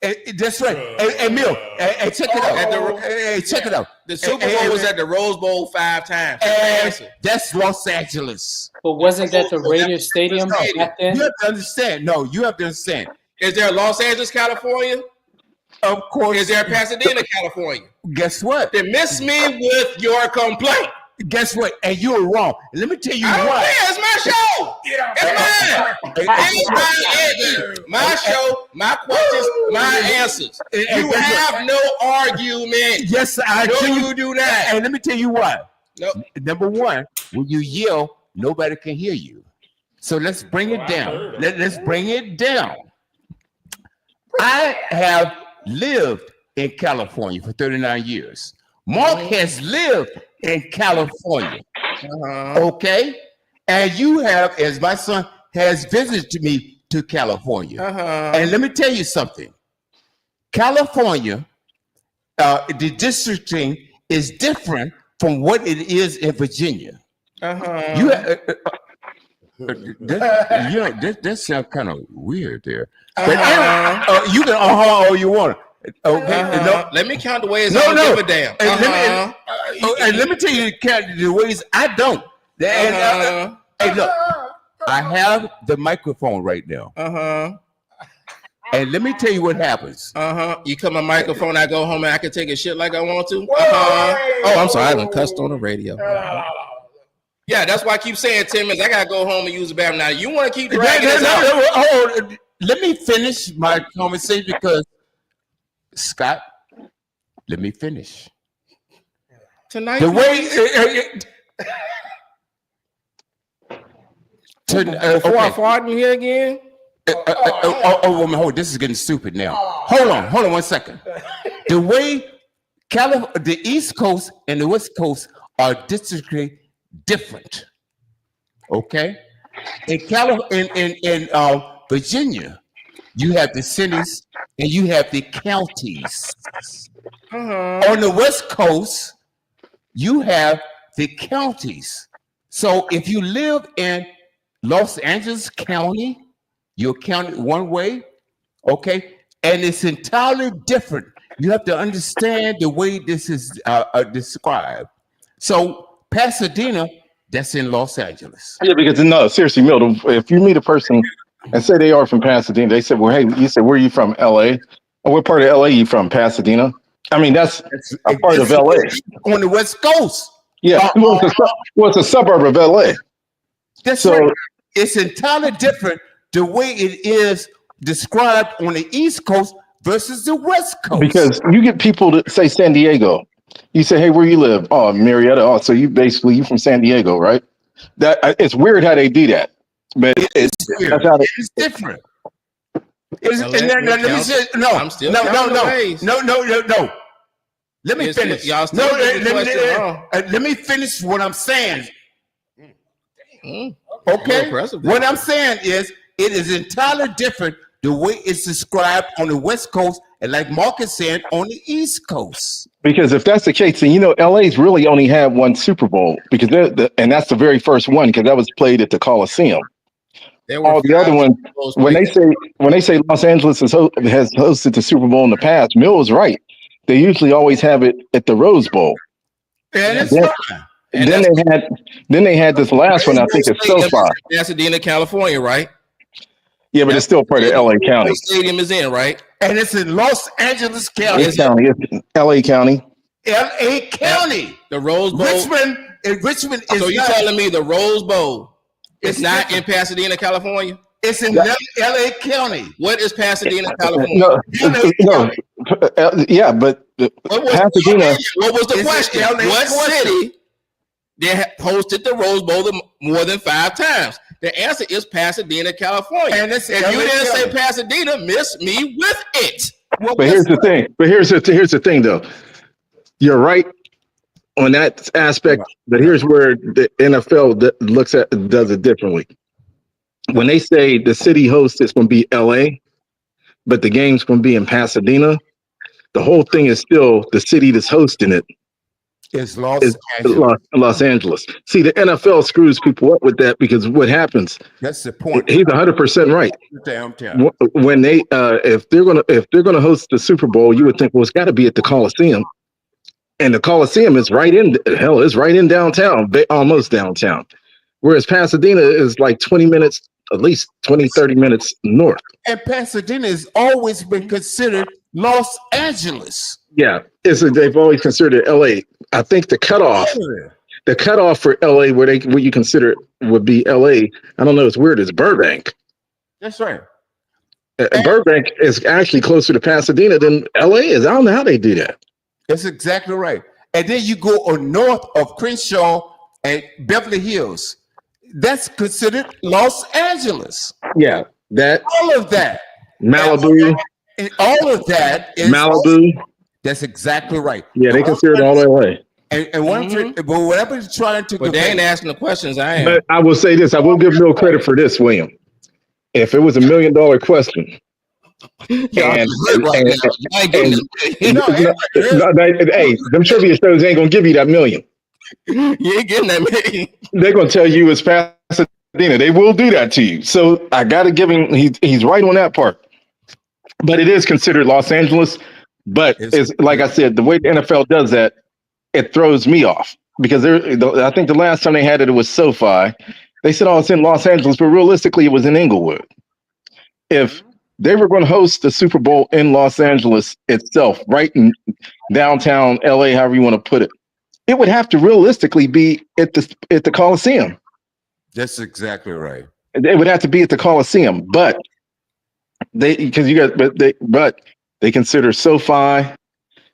That's right. Hey, Mill, hey, check it out. Hey, check it out. The Super Bowl was at the Rose Bowl 5 times. And that's Los Angeles. But wasn't that the Raiders Stadium back then? You have to understand. No, you have to understand. Is there Los Angeles, California? Of course. Is there Pasadena, California? Guess what? Then miss me with your complaint. Guess what? And you're wrong. Let me tell you I don't why. care. It's my show. It's mine. It's my show, my questions, my answers. You have no argument. Yes, I No, do. you do not. And let me tell you why. Nope. Number one, when you yell, nobody can hear you. So let's bring it down. Let's bring it down. I have lived in California for 39 years. Mark has lived in California. Okay? And you have, as my son has visited me to California. And let me tell you something. California, the districting is different from what it is in Virginia. You, that sounds kind of weird there. But anyway, you can all you want. Okay, Let me count the ways No, I don't no. give a damn. And let me tell you the ways I don't. And, hey, look, I have the microphone right now. And let me tell you what happens. You cut my microphone, I go home and I can take a shit like I want to. Oh, I'm sorry, I done cussed on the radio. Yeah, that's why I keep saying 10 minutes. I gotta go home and use the bathroom. Now, you want to keep dragging this out? Let me finish my conversation because Scott, let me finish. Tonight, The way before I fart in here again. This is getting stupid now. Hold on 1 second. The way the East Coast and the West Coast are districtly different. Okay, in Virginia, you have the cities and you have the counties. On the West Coast, you have the counties. So if you live in Los Angeles County, you're counted one way, okay? And it's entirely different. You have to understand the way this is described. So Pasadena, that's in Los Angeles. Yeah, because no, seriously, Milton, if you meet a person and say they are from Pasadena, they said, well, hey, you said, where are you from? LA? Or what part of LA you from? Pasadena? I mean, that's a part of LA. On the West Coast. Yeah, it's a suburb of LA. That's right. It's entirely different the way it is described on the East Coast versus the West Coast. Because you get people to say San Diego. You say, hey, where you live? Oh, Marietta. Oh, so you from San Diego, right? That it's weird how they do that. But it's weird. It's different. Let me finish. Let me finish what I'm saying. Okay. What I'm saying is it is entirely different the way it's described on the West Coast and like Mark is saying on the East Coast. Because if that's the case, then LA's really only had one Super Bowl because and that's the very first one because that was played at the Coliseum. All the other ones, when they say Los Angeles has hosted the Super Bowl in the past, Mill is right. They usually always have it at the Rose Bowl. And it's fine. Then they had this last one. I think it's SoFi. Pasadena, California, right? Yeah, but it's still part of LA County. The stadium is in, right? And it's in Los Angeles County. It's LA County. LA County. The Rose Bowl. Richmond is. So you're telling me the Rose Bowl is not in Pasadena, California? It's in LA County. What is Pasadena, California? Yeah, but Pasadena. What was the question? What city they hosted the Rose Bowl more than 5 times? The answer is Pasadena, California. And if you didn't say Pasadena, miss me with it. But here's the thing. Here's the thing, though. You're right on that aspect, but here's where the NFL does it differently. When they say the city host is going to be LA, but the game's going to be in Pasadena, the whole thing is still the city that's hosting it. It's Los Angeles. See, the NFL screws people up with that because what happens? That's the point. He's 100% right. Downtown. When they if they're gonna host the Super Bowl, you would think, well, it's got to be at the Coliseum, and the Coliseum is it's right in downtown, almost downtown. Whereas Pasadena is like 20 minutes, at least 20, 30 minutes north. And Pasadena has always been considered Los Angeles. Yeah, they've always considered LA. I think the cutoff for LA, where you consider it would be LA. I don't know. It's weird. It's Burbank. That's right. Burbank is actually closer to Pasadena than LA is. I don't know how they do that. That's exactly right. And then you go north of Crenshaw and Beverly Hills. That's considered Los Angeles. Yeah, all of that. Malibu. And all of that is Malibu. That's exactly right. Yeah, they consider it all LA. And but whatever you're trying to. But they ain't asking the questions. I am. But I will say this: I will give Bill credit for this, William. If it was $1 million question, Y'all And, look right and, now. I ain't getting and that hey, them trivia shows ain't gonna give you that million. million. You ain't getting that million. They're gonna tell you it's Pasadena. They will do that to you. So I gotta give him. He's right on that part. But it is considered Los Angeles. But it's like I said, the way the NFL does that, it throws me off because I think the last time they had it, it was SoFi. They said, "Oh, it's in Los Angeles," but realistically, it was in Inglewood. If they were going to host the Super Bowl in Los Angeles itself, right in downtown LA, however you want to put it, it would have to realistically be at the Coliseum. That's exactly right. It would have to be at the Coliseum, but they consider SoFi,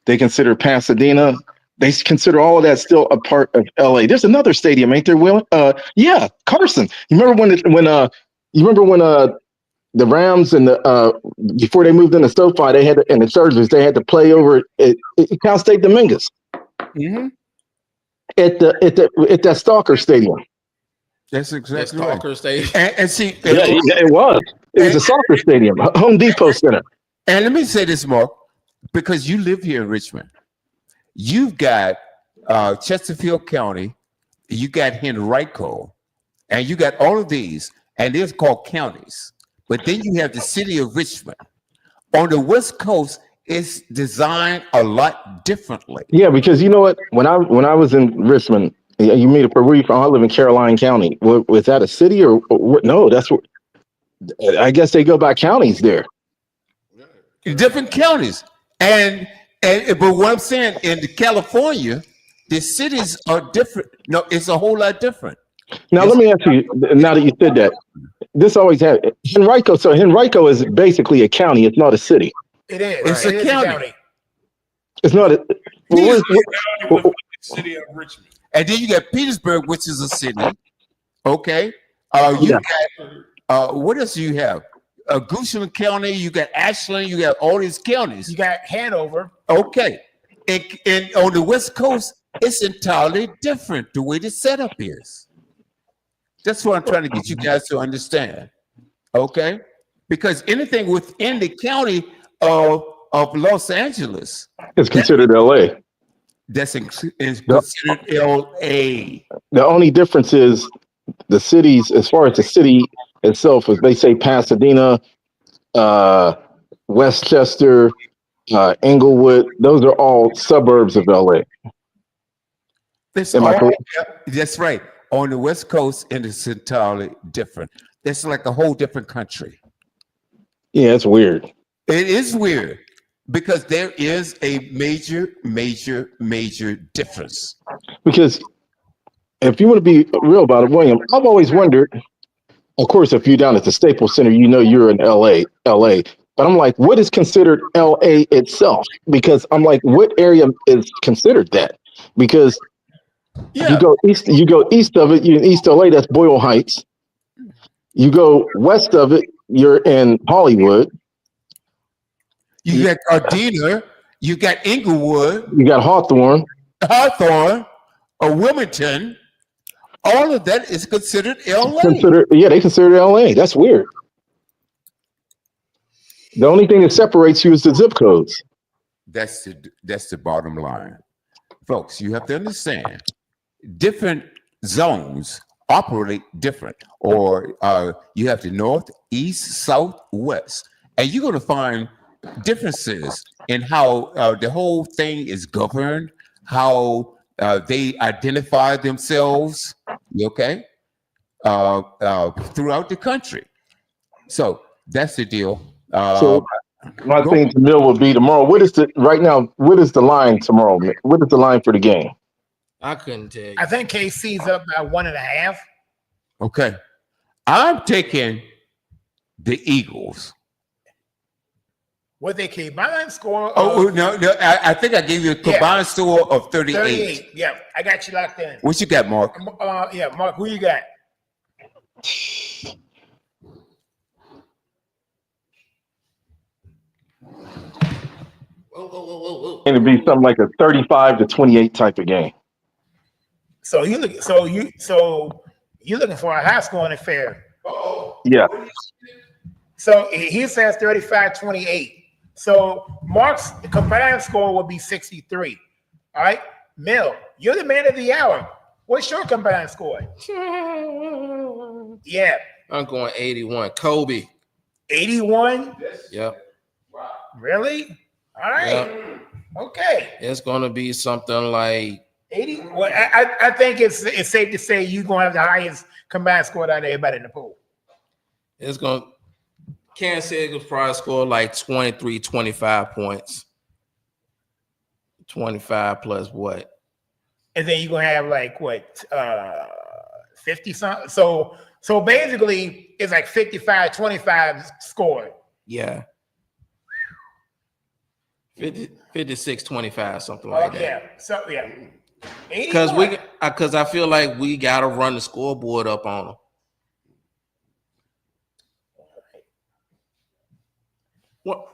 they consider Pasadena, they consider all of that still a part of LA. There's another stadium, ain't there, Will? Yeah, Carson. You remember when the Rams and the before they moved into SoFi, they had and the Chargers, they had to play over at Cal State Dominguez Mm-hmm. at that Stalker Stadium. That's exactly right. Stalker Stadium. And see, Yeah, it was. It was a soccer stadium, Home Depot Center. And let me say this, Mark, because you live here in Richmond. You've got Chesterfield County, you got Henrico, and you got all of these, and they're called counties. But then you have the city of Richmond. On the West Coast, it's designed a lot differently. Yeah, because you know what? When I was in Richmond, you made it for where you from? I live in Caroline County. Was that a city or what? No, that's what. I guess they go by counties there. Different counties, and but what I'm saying in California, the cities are different. No, it's a whole lot different. Now let me ask you. Now that you said that, this always had Henrico. So Henrico is basically a county. It's not a city. It is. It's a county. It's not a. City of Richmond. And then you got Petersburg, which is a city. Okay. You got what else do you have? Goochland County, you got Ashland, you got all these counties. You got Hanover. Okay. And on the West Coast, it's entirely different the way the setup is. That's what I'm trying to get you guys to understand. Okay? Because anything within the county of Los Angeles It's considered LA. that's considered LA. The only difference is the cities, as far as the city itself, as they say Pasadena, Westchester, Inglewood, those are all suburbs of LA. That's right. On the West Coast, and it's entirely different. It's like a whole different country. Yeah, it's weird. It is weird because there is a major difference. Because if you want to be real about it, William, I've always wondered, of course, if you're down at the Staples Center, you know you're in LA. But I'm like, what is considered LA itself? Because I'm like, what area is considered that? Because you go east of it, you're in East LA, that's Boyle Heights. You go west of it, you're in Hollywood. You got Gardena, you got Inglewood, you got Hawthorne, or Wilmington. All of that is considered LA. They consider it LA. That's weird. The only thing that separates you is the zip codes. That's the bottom line. Folks, you have to understand, different zones operate different. Or you have the north, east, south, west. And you're going to find differences in how the whole thing is governed, how they identify themselves, okay, throughout the country. So that's the deal. So my thing to Mill will be tomorrow. What is the line tomorrow? What is the line for the game? I couldn't tell you. I think KC's up by 1.5. Okay. I'm taking the Eagles. What they combined score? No. I think I gave you a combined score of 38. 38. Yeah, I got you locked in. What you got, Mark? Mark, who you got? Whoa. It'll be something like a 35-28 type of game. So you're looking for a high scoring affair. Yeah. So he says 35-28. So Mark's combined score will be 63. All right, Mill, you're the man of the hour. What's your combined score? Yeah, I'm going 81. Kobe. 81. Yep. Really? All right. Yep. Okay. It's gonna be something like 80. Well, I think it's safe to say you're gonna have the highest combined score out of everybody in the pool. it's gonna. Kansas City will probably score like 23, 25 points. 25 plus what? And then you're gonna have like what 50 something. So basically it's like 55-25 score. Yeah. 56, 25, something like that. Yeah. So yeah. Because I feel like we gotta run the scoreboard up on them. What?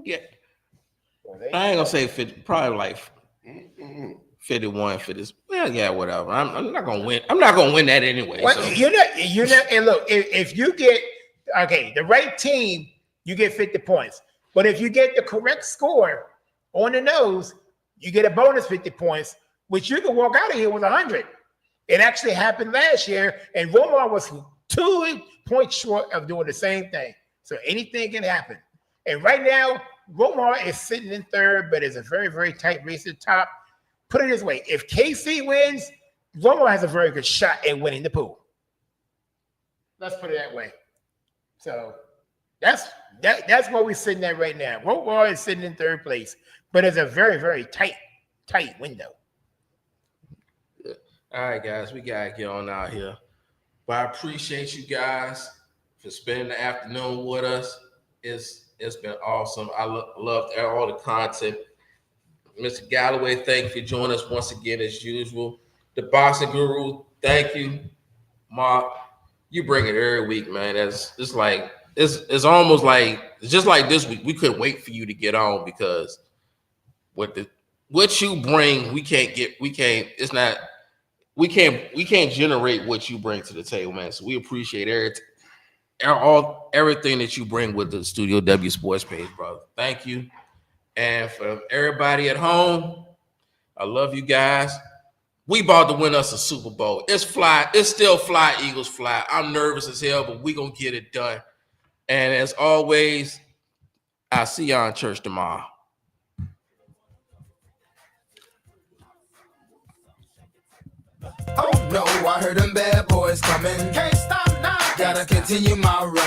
Yeah. I ain't gonna say 50, probably like 51, 50. Well, yeah, whatever. I'm not gonna win. I'm not gonna win that anyway. Well, So. you're not. And look, if you get the right team, you get 50 points. But if you get the correct score on the nose, you get a bonus 50 points, which you can walk out of here with 100. It actually happened last year, and Romar was 2 points short of doing the same thing. So anything can happen. And right now, Romar is sitting in third, but it's a very, very tight race at the top. Put it this way: if KC wins, Romar has a very good shot at winning the pool. Let's put it that way. So that's where we're sitting at right now. Romar is sitting in third place, but it's a very, very tight window. All right, guys, we gotta get on out here. But I appreciate you guys for spending the afternoon with us. It's been awesome. I loved all the content. Mr. Galloway, thank you for joining us once again as usual. The Boxing Guru, thank you. Mark, you bring it every week, man. It's like it's almost like it's just like this week. We couldn't wait for you to get on because what you bring, we can't generate what you bring to the table, man. So we appreciate everything that you bring with the Studio W Sports page, brother. Thank you. And for everybody at home, I love you guys. We about to win us a Super Bowl. It's still fly, Eagles fly. I'm nervous as hell, but we gonna get it done. And as always, I'll see y'all in church tomorrow. Oh no, I heard them bad boys coming. Can't stop now. Gotta continue my running.